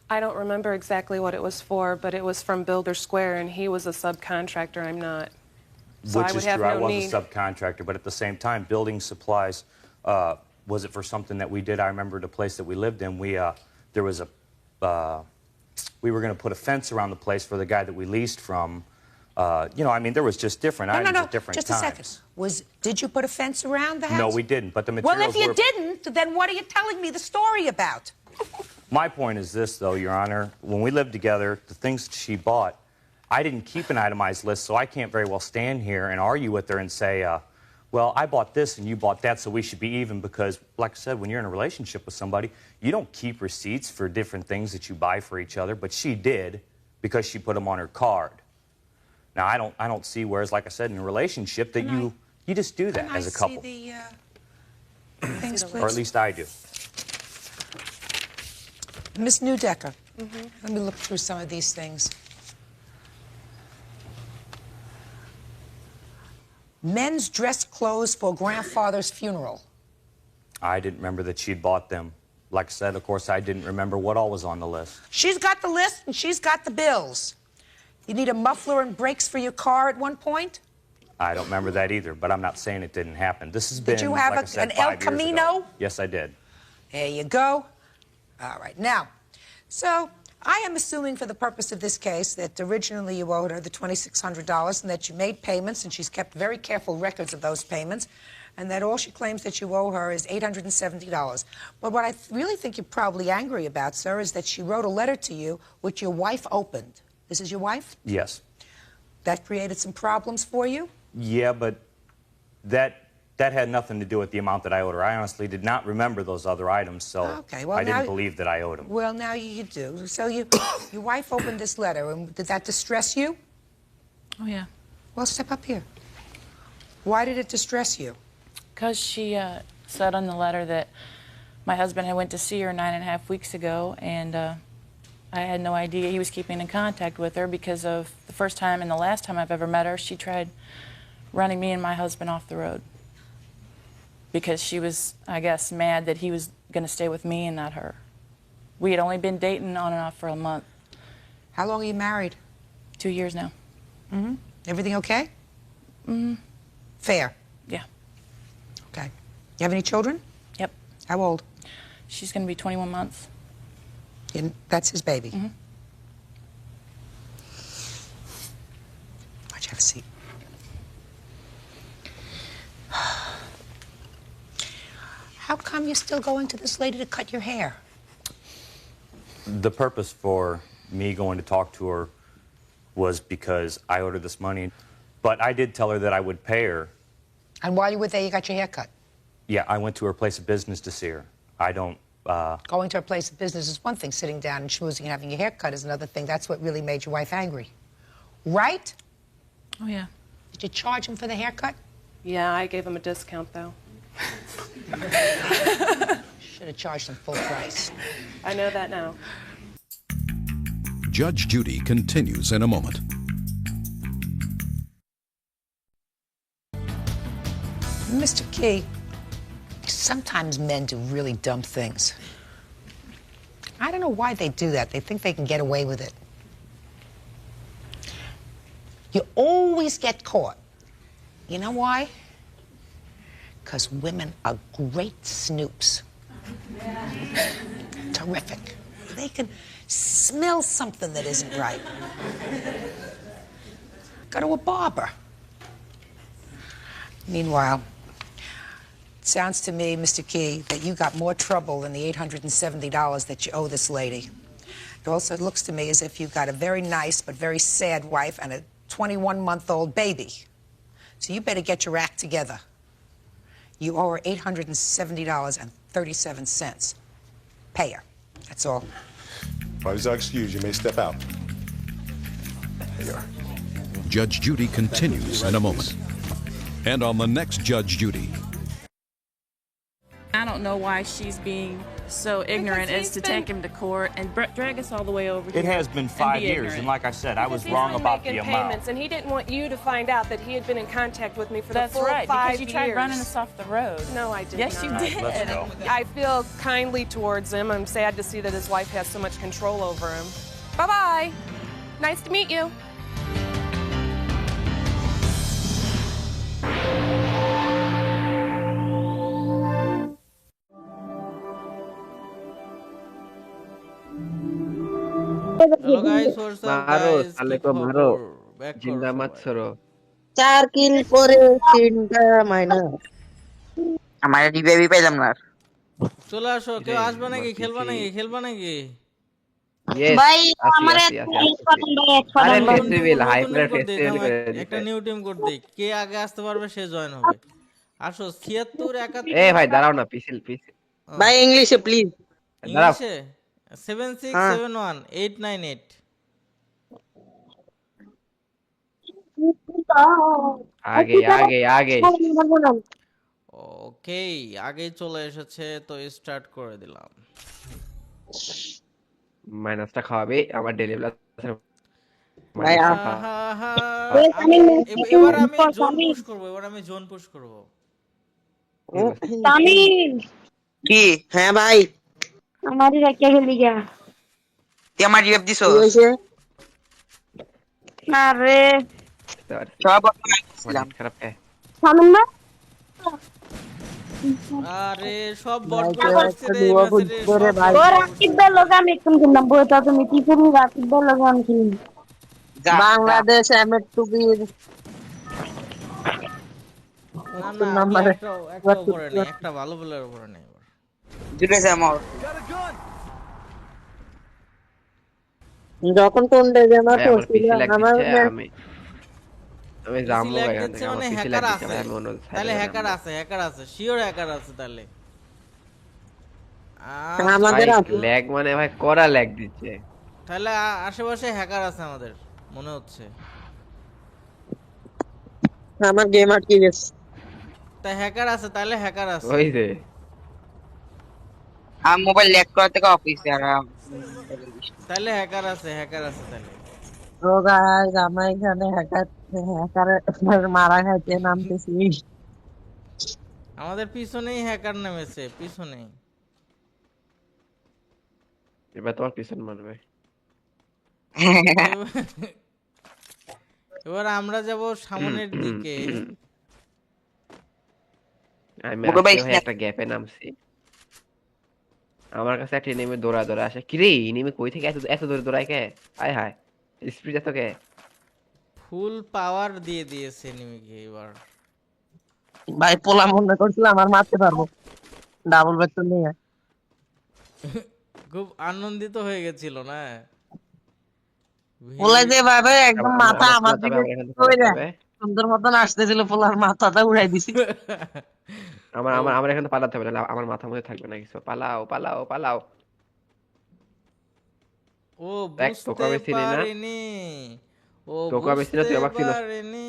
I don't remember exactly what it was for, but it was from Builder Square, and he was a subcontractor. I'm not. So Which I would is have true. I no was need. a subcontractor, but at the same time, building supplies. Was it for something that we did? I remember the place that we lived in. We there was a. We were going to put a fence around the place for the guy that we leased from. You know, I mean, there was just different items at different just times. a second. Did you put a fence around the house? No, we didn't, but the materials Well, if you were... didn't, then what are you telling me the story about? My point is this, though, Your Honor. When we lived together, the things that she bought, I didn't keep an itemized list, so I can't very well stand here and argue with her and say, well, I bought this and you bought that, so we should be even, because, like I said, when you're in a relationship with somebody, you don't keep receipts for different things that you buy for each other, but she did because she put them on her card. Now, I don't see, whereas, like I said, in a relationship, that you just do that as a couple. Can I see the things, please? Or at least I do. Miss Newdecker, let me look through some of these things. Men's dress clothes for grandfather's funeral. I didn't remember that she'd bought them. Like I said, of course, I didn't remember what all was on the list. She's got the list and she's got the bills. You need a muffler and brakes for your car at one point? I don't remember that either, but I'm not saying it didn't happen. This has been, Did you have like I said, an El 5 years ago. Camino? Yes, I did. There you go. All right. Now, so I am assuming for the purpose of this case that originally you owed her the $2,600 and that you made payments and she's kept very careful records of those payments and that all she claims that you owe her is $870. But what I really think you're probably angry about, sir, is that she wrote a letter to you which your wife opened. This is your wife? Yes. That created some problems for you? Yeah, but that that had nothing to do with the amount that I owed her. I honestly did not remember those other items, so Okay, well, I didn't now- believe that I owed them. Well, now you do. So your wife opened this letter, and did that distress you? Oh, yeah. Well, step up here. Why did it distress you? Because she said on the letter that my husband had went to see her 9.5 weeks ago, and I had no idea he was keeping in contact with her because of the first time and the last time I've ever met her, she tried running me and my husband off the road because she was, I guess, mad that he was going to stay with me and not her. We had only been dating on and off for a month. How long are you married? 2 years now. Mm-hmm. Everything okay? Mm-hmm. Fair? Yeah. Okay. You have any children? Yep. How old? She's going to be 21 months. And that's his baby? Mm-hmm. Why'd you have a seat? How come you're still going to this lady to cut your hair? The purpose for me going to talk to her was because I owed her this money. But I did tell her that I would pay her. And while you were there, you got your hair cut? Yeah, I went to her place of business to see her. I don't... Going to her place of business is one thing. Sitting down and schmoozing and having your hair cut is another thing. That's what really made your wife angry. Right? Oh, yeah. Did you charge him for the haircut? Yeah, I gave him a discount, though. Should have charged him full price. I know that now. Judge Judy continues in a moment. Mr. Key, sometimes men do really dumb things. I don't know why they do that. They think they can get away with it. You always get caught. You know why? Because women are great snoops. Terrific. They can smell something that isn't right. Go to a barber. Meanwhile, it sounds to me, Mr. Key, that you got more trouble than the $870 that you owe this lady. It also looks to me as if you've got a very nice but very sad wife and a 21-month-old baby. So you better get your act together. You owe her $870.37. Pay her. That's all. Parties are excused. You may step out. There you are. Judge Judy continues in a moment. And on the next Judge Judy. I don't know why she's being so ignorant as to take him to court and drag us all the way over here. It has been 5 years, and like I said, I was wrong about the amount. Payments, and he didn't want you to find out that he had been in contact with me for the full 5 years. That's right, because you tried running us off the road. No, I did yes, not. you did. Let's go. I feel kindly towards him. I'm sad to see that his wife has so much control over him. Bye-bye. Nice to meet you. Hello guys, what's up guys? Ki khobor? Back জিন্দা মাছ ছড়ো 4 কিল করে 3টা minus আমার রিভাইভই পাইলাম না চলে আসো কেউ আসবে নাকি খেলবা নাকি ভাই আমার একটা নিউ টিম কোড দেই কে আগে আসতে পারবে সে জয়েন হবে আসো 76 71 এ ভাই দাঁড়াও না পিছল ভাই ইংলিশে প্লিজ ইংলিশে 7671898 আগে ওকে আগে চলে এসেছে তো স্টার্ট করে দিলাম মাইনাসটা খাওয়াবে আমার ডেলি প্লাস ভাই এবার আমি জোন পুশ করব তামিল কি হ্যাঁ ভাই আমারই রাখিয়া গেলি গা তুই আমার রিভাইভ দিছো কি হইছে আরে সব খারাপ তামিল না আরে সব বটগুলো আসছে রে মেসেজে ও রাকিবের লগা আমি কোন নাম বলতা তুমি কি তুমি রাকিবের লগা আমি কি বাংলাদেশ এমএ2বির না নাম্বার একটা উপরে নেই একটা ভালো বলার উপরে নেই জুড়েছে আমার যখন কোন ডেজে আমার পড়ছিল আমার আমি পিসি জামবো ল্যাগ এখান দিচ্ছে থেকে, আমার মানে পিসি হ্যাকার ল্যাগ দিচ্ছে আছে, ভাই, আমি অন্য সাইডে তাহলে যাবো। হ্যাকার আছে শিওর হ্যাকার আছে তাহলে। ভাই ল্যাগ মানে ভাই কড়া ল্যাগ দিচ্ছে। তাহলে আশেপাশে হ্যাকার আছে আমাদের মনে হচ্ছে। আমার গেম আটকে গেছে। তাই হ্যাকার আছে, তাহলে হ্যাকার আছে। ওই যে মোবাইল ল্যাগ করা থেকে অফিসে আর তাহলে হ্যাকার আছে তাহলে। তো গাইস আমরা এখানে হ্যাকারের মারা খাইতে নামতেছি। আমাদের পিছনেই হ্যাকার নেমেছে, পিছনেই। এবার তোমার পিছন মারবে। এবার আমরা যাব সামনের দিকে। আমি আজকে ভাই একটা গ্যাপে নামছি। আমার কাছে একটা এনিমি দৌড়া আসে। কিরে এনিমি কই থেকে এত এত দূরে দৌড়ায় কে? হায় হায়, স্পিড এত কে? ফুল পাওয়ার দিয়ে দিয়েছে এনিমিকে এবার। ভাই পোলা মনে করছিলাম আমার মারতে পারবো, ডাবল ব্যাক তো নিয়ে খুব আনন্দিত হয়ে গেছিল না? পোলা যে ভাবে একদম মাথা আমার দিকে কইরা হবে। সুন্দর মতন আসতেছিল, পোলার মাথাটা উড়াই দিছি। আমার এখানে পালাতে হবে না, আমার মাথার মধ্যে থাকবে না কিছু। পালাও পালাও পালাও। ও দেখ তোকে বুঝতে আমি চিনি না, পারিনি, ও তোকে আমি চিনি না, তুই বুঝতে আমাকে চিনিস। পারিনি,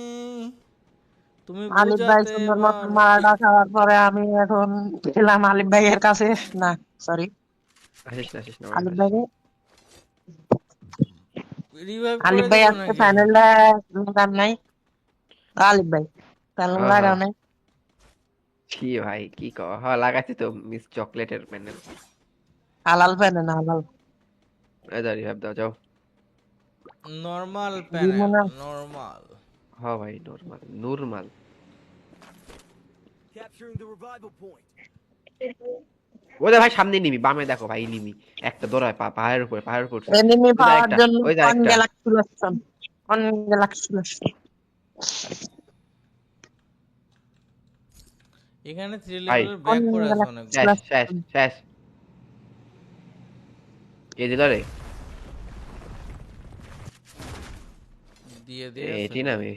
তুমি আলিফ ভাই বুঝাতে সুন্দর মতন মারাটা খাওয়ার পরে আমি এখন ছিলাম আলিফ ভাইয়ের কাছে। না সরি, আসিস না আলিফ ভাই রিভাইভ আলিফ করে ভাই দেব আজকে নাকি? প্যানেলটা দাম নাই। আলিফ ভাই প্যানেল লাগাও নাই। কি ভাই কি কও? হ্যাঁ লাগাইছি তো, মিস চকলেটের প্যানেল। হালাল প্যানেল হালাল। এই দাঁড়ি ভাব দাও যাও। Normal panel, normal. হ্যাঁ ভাই নরমাল নরমাল। ওই ভাই সামনে নিমি, বামে দেখো ভাই নিমি একটা দৌড়ায় পাহাড়ের উপরে এনিমি পাওয়ার জন্য ওই কোন গ্যালাক্সি এখানে 3 লেভেলের ব্যাক পড়ে আছে অনেক। শেষ কে দিল রে? দিয়ে এটি না আমি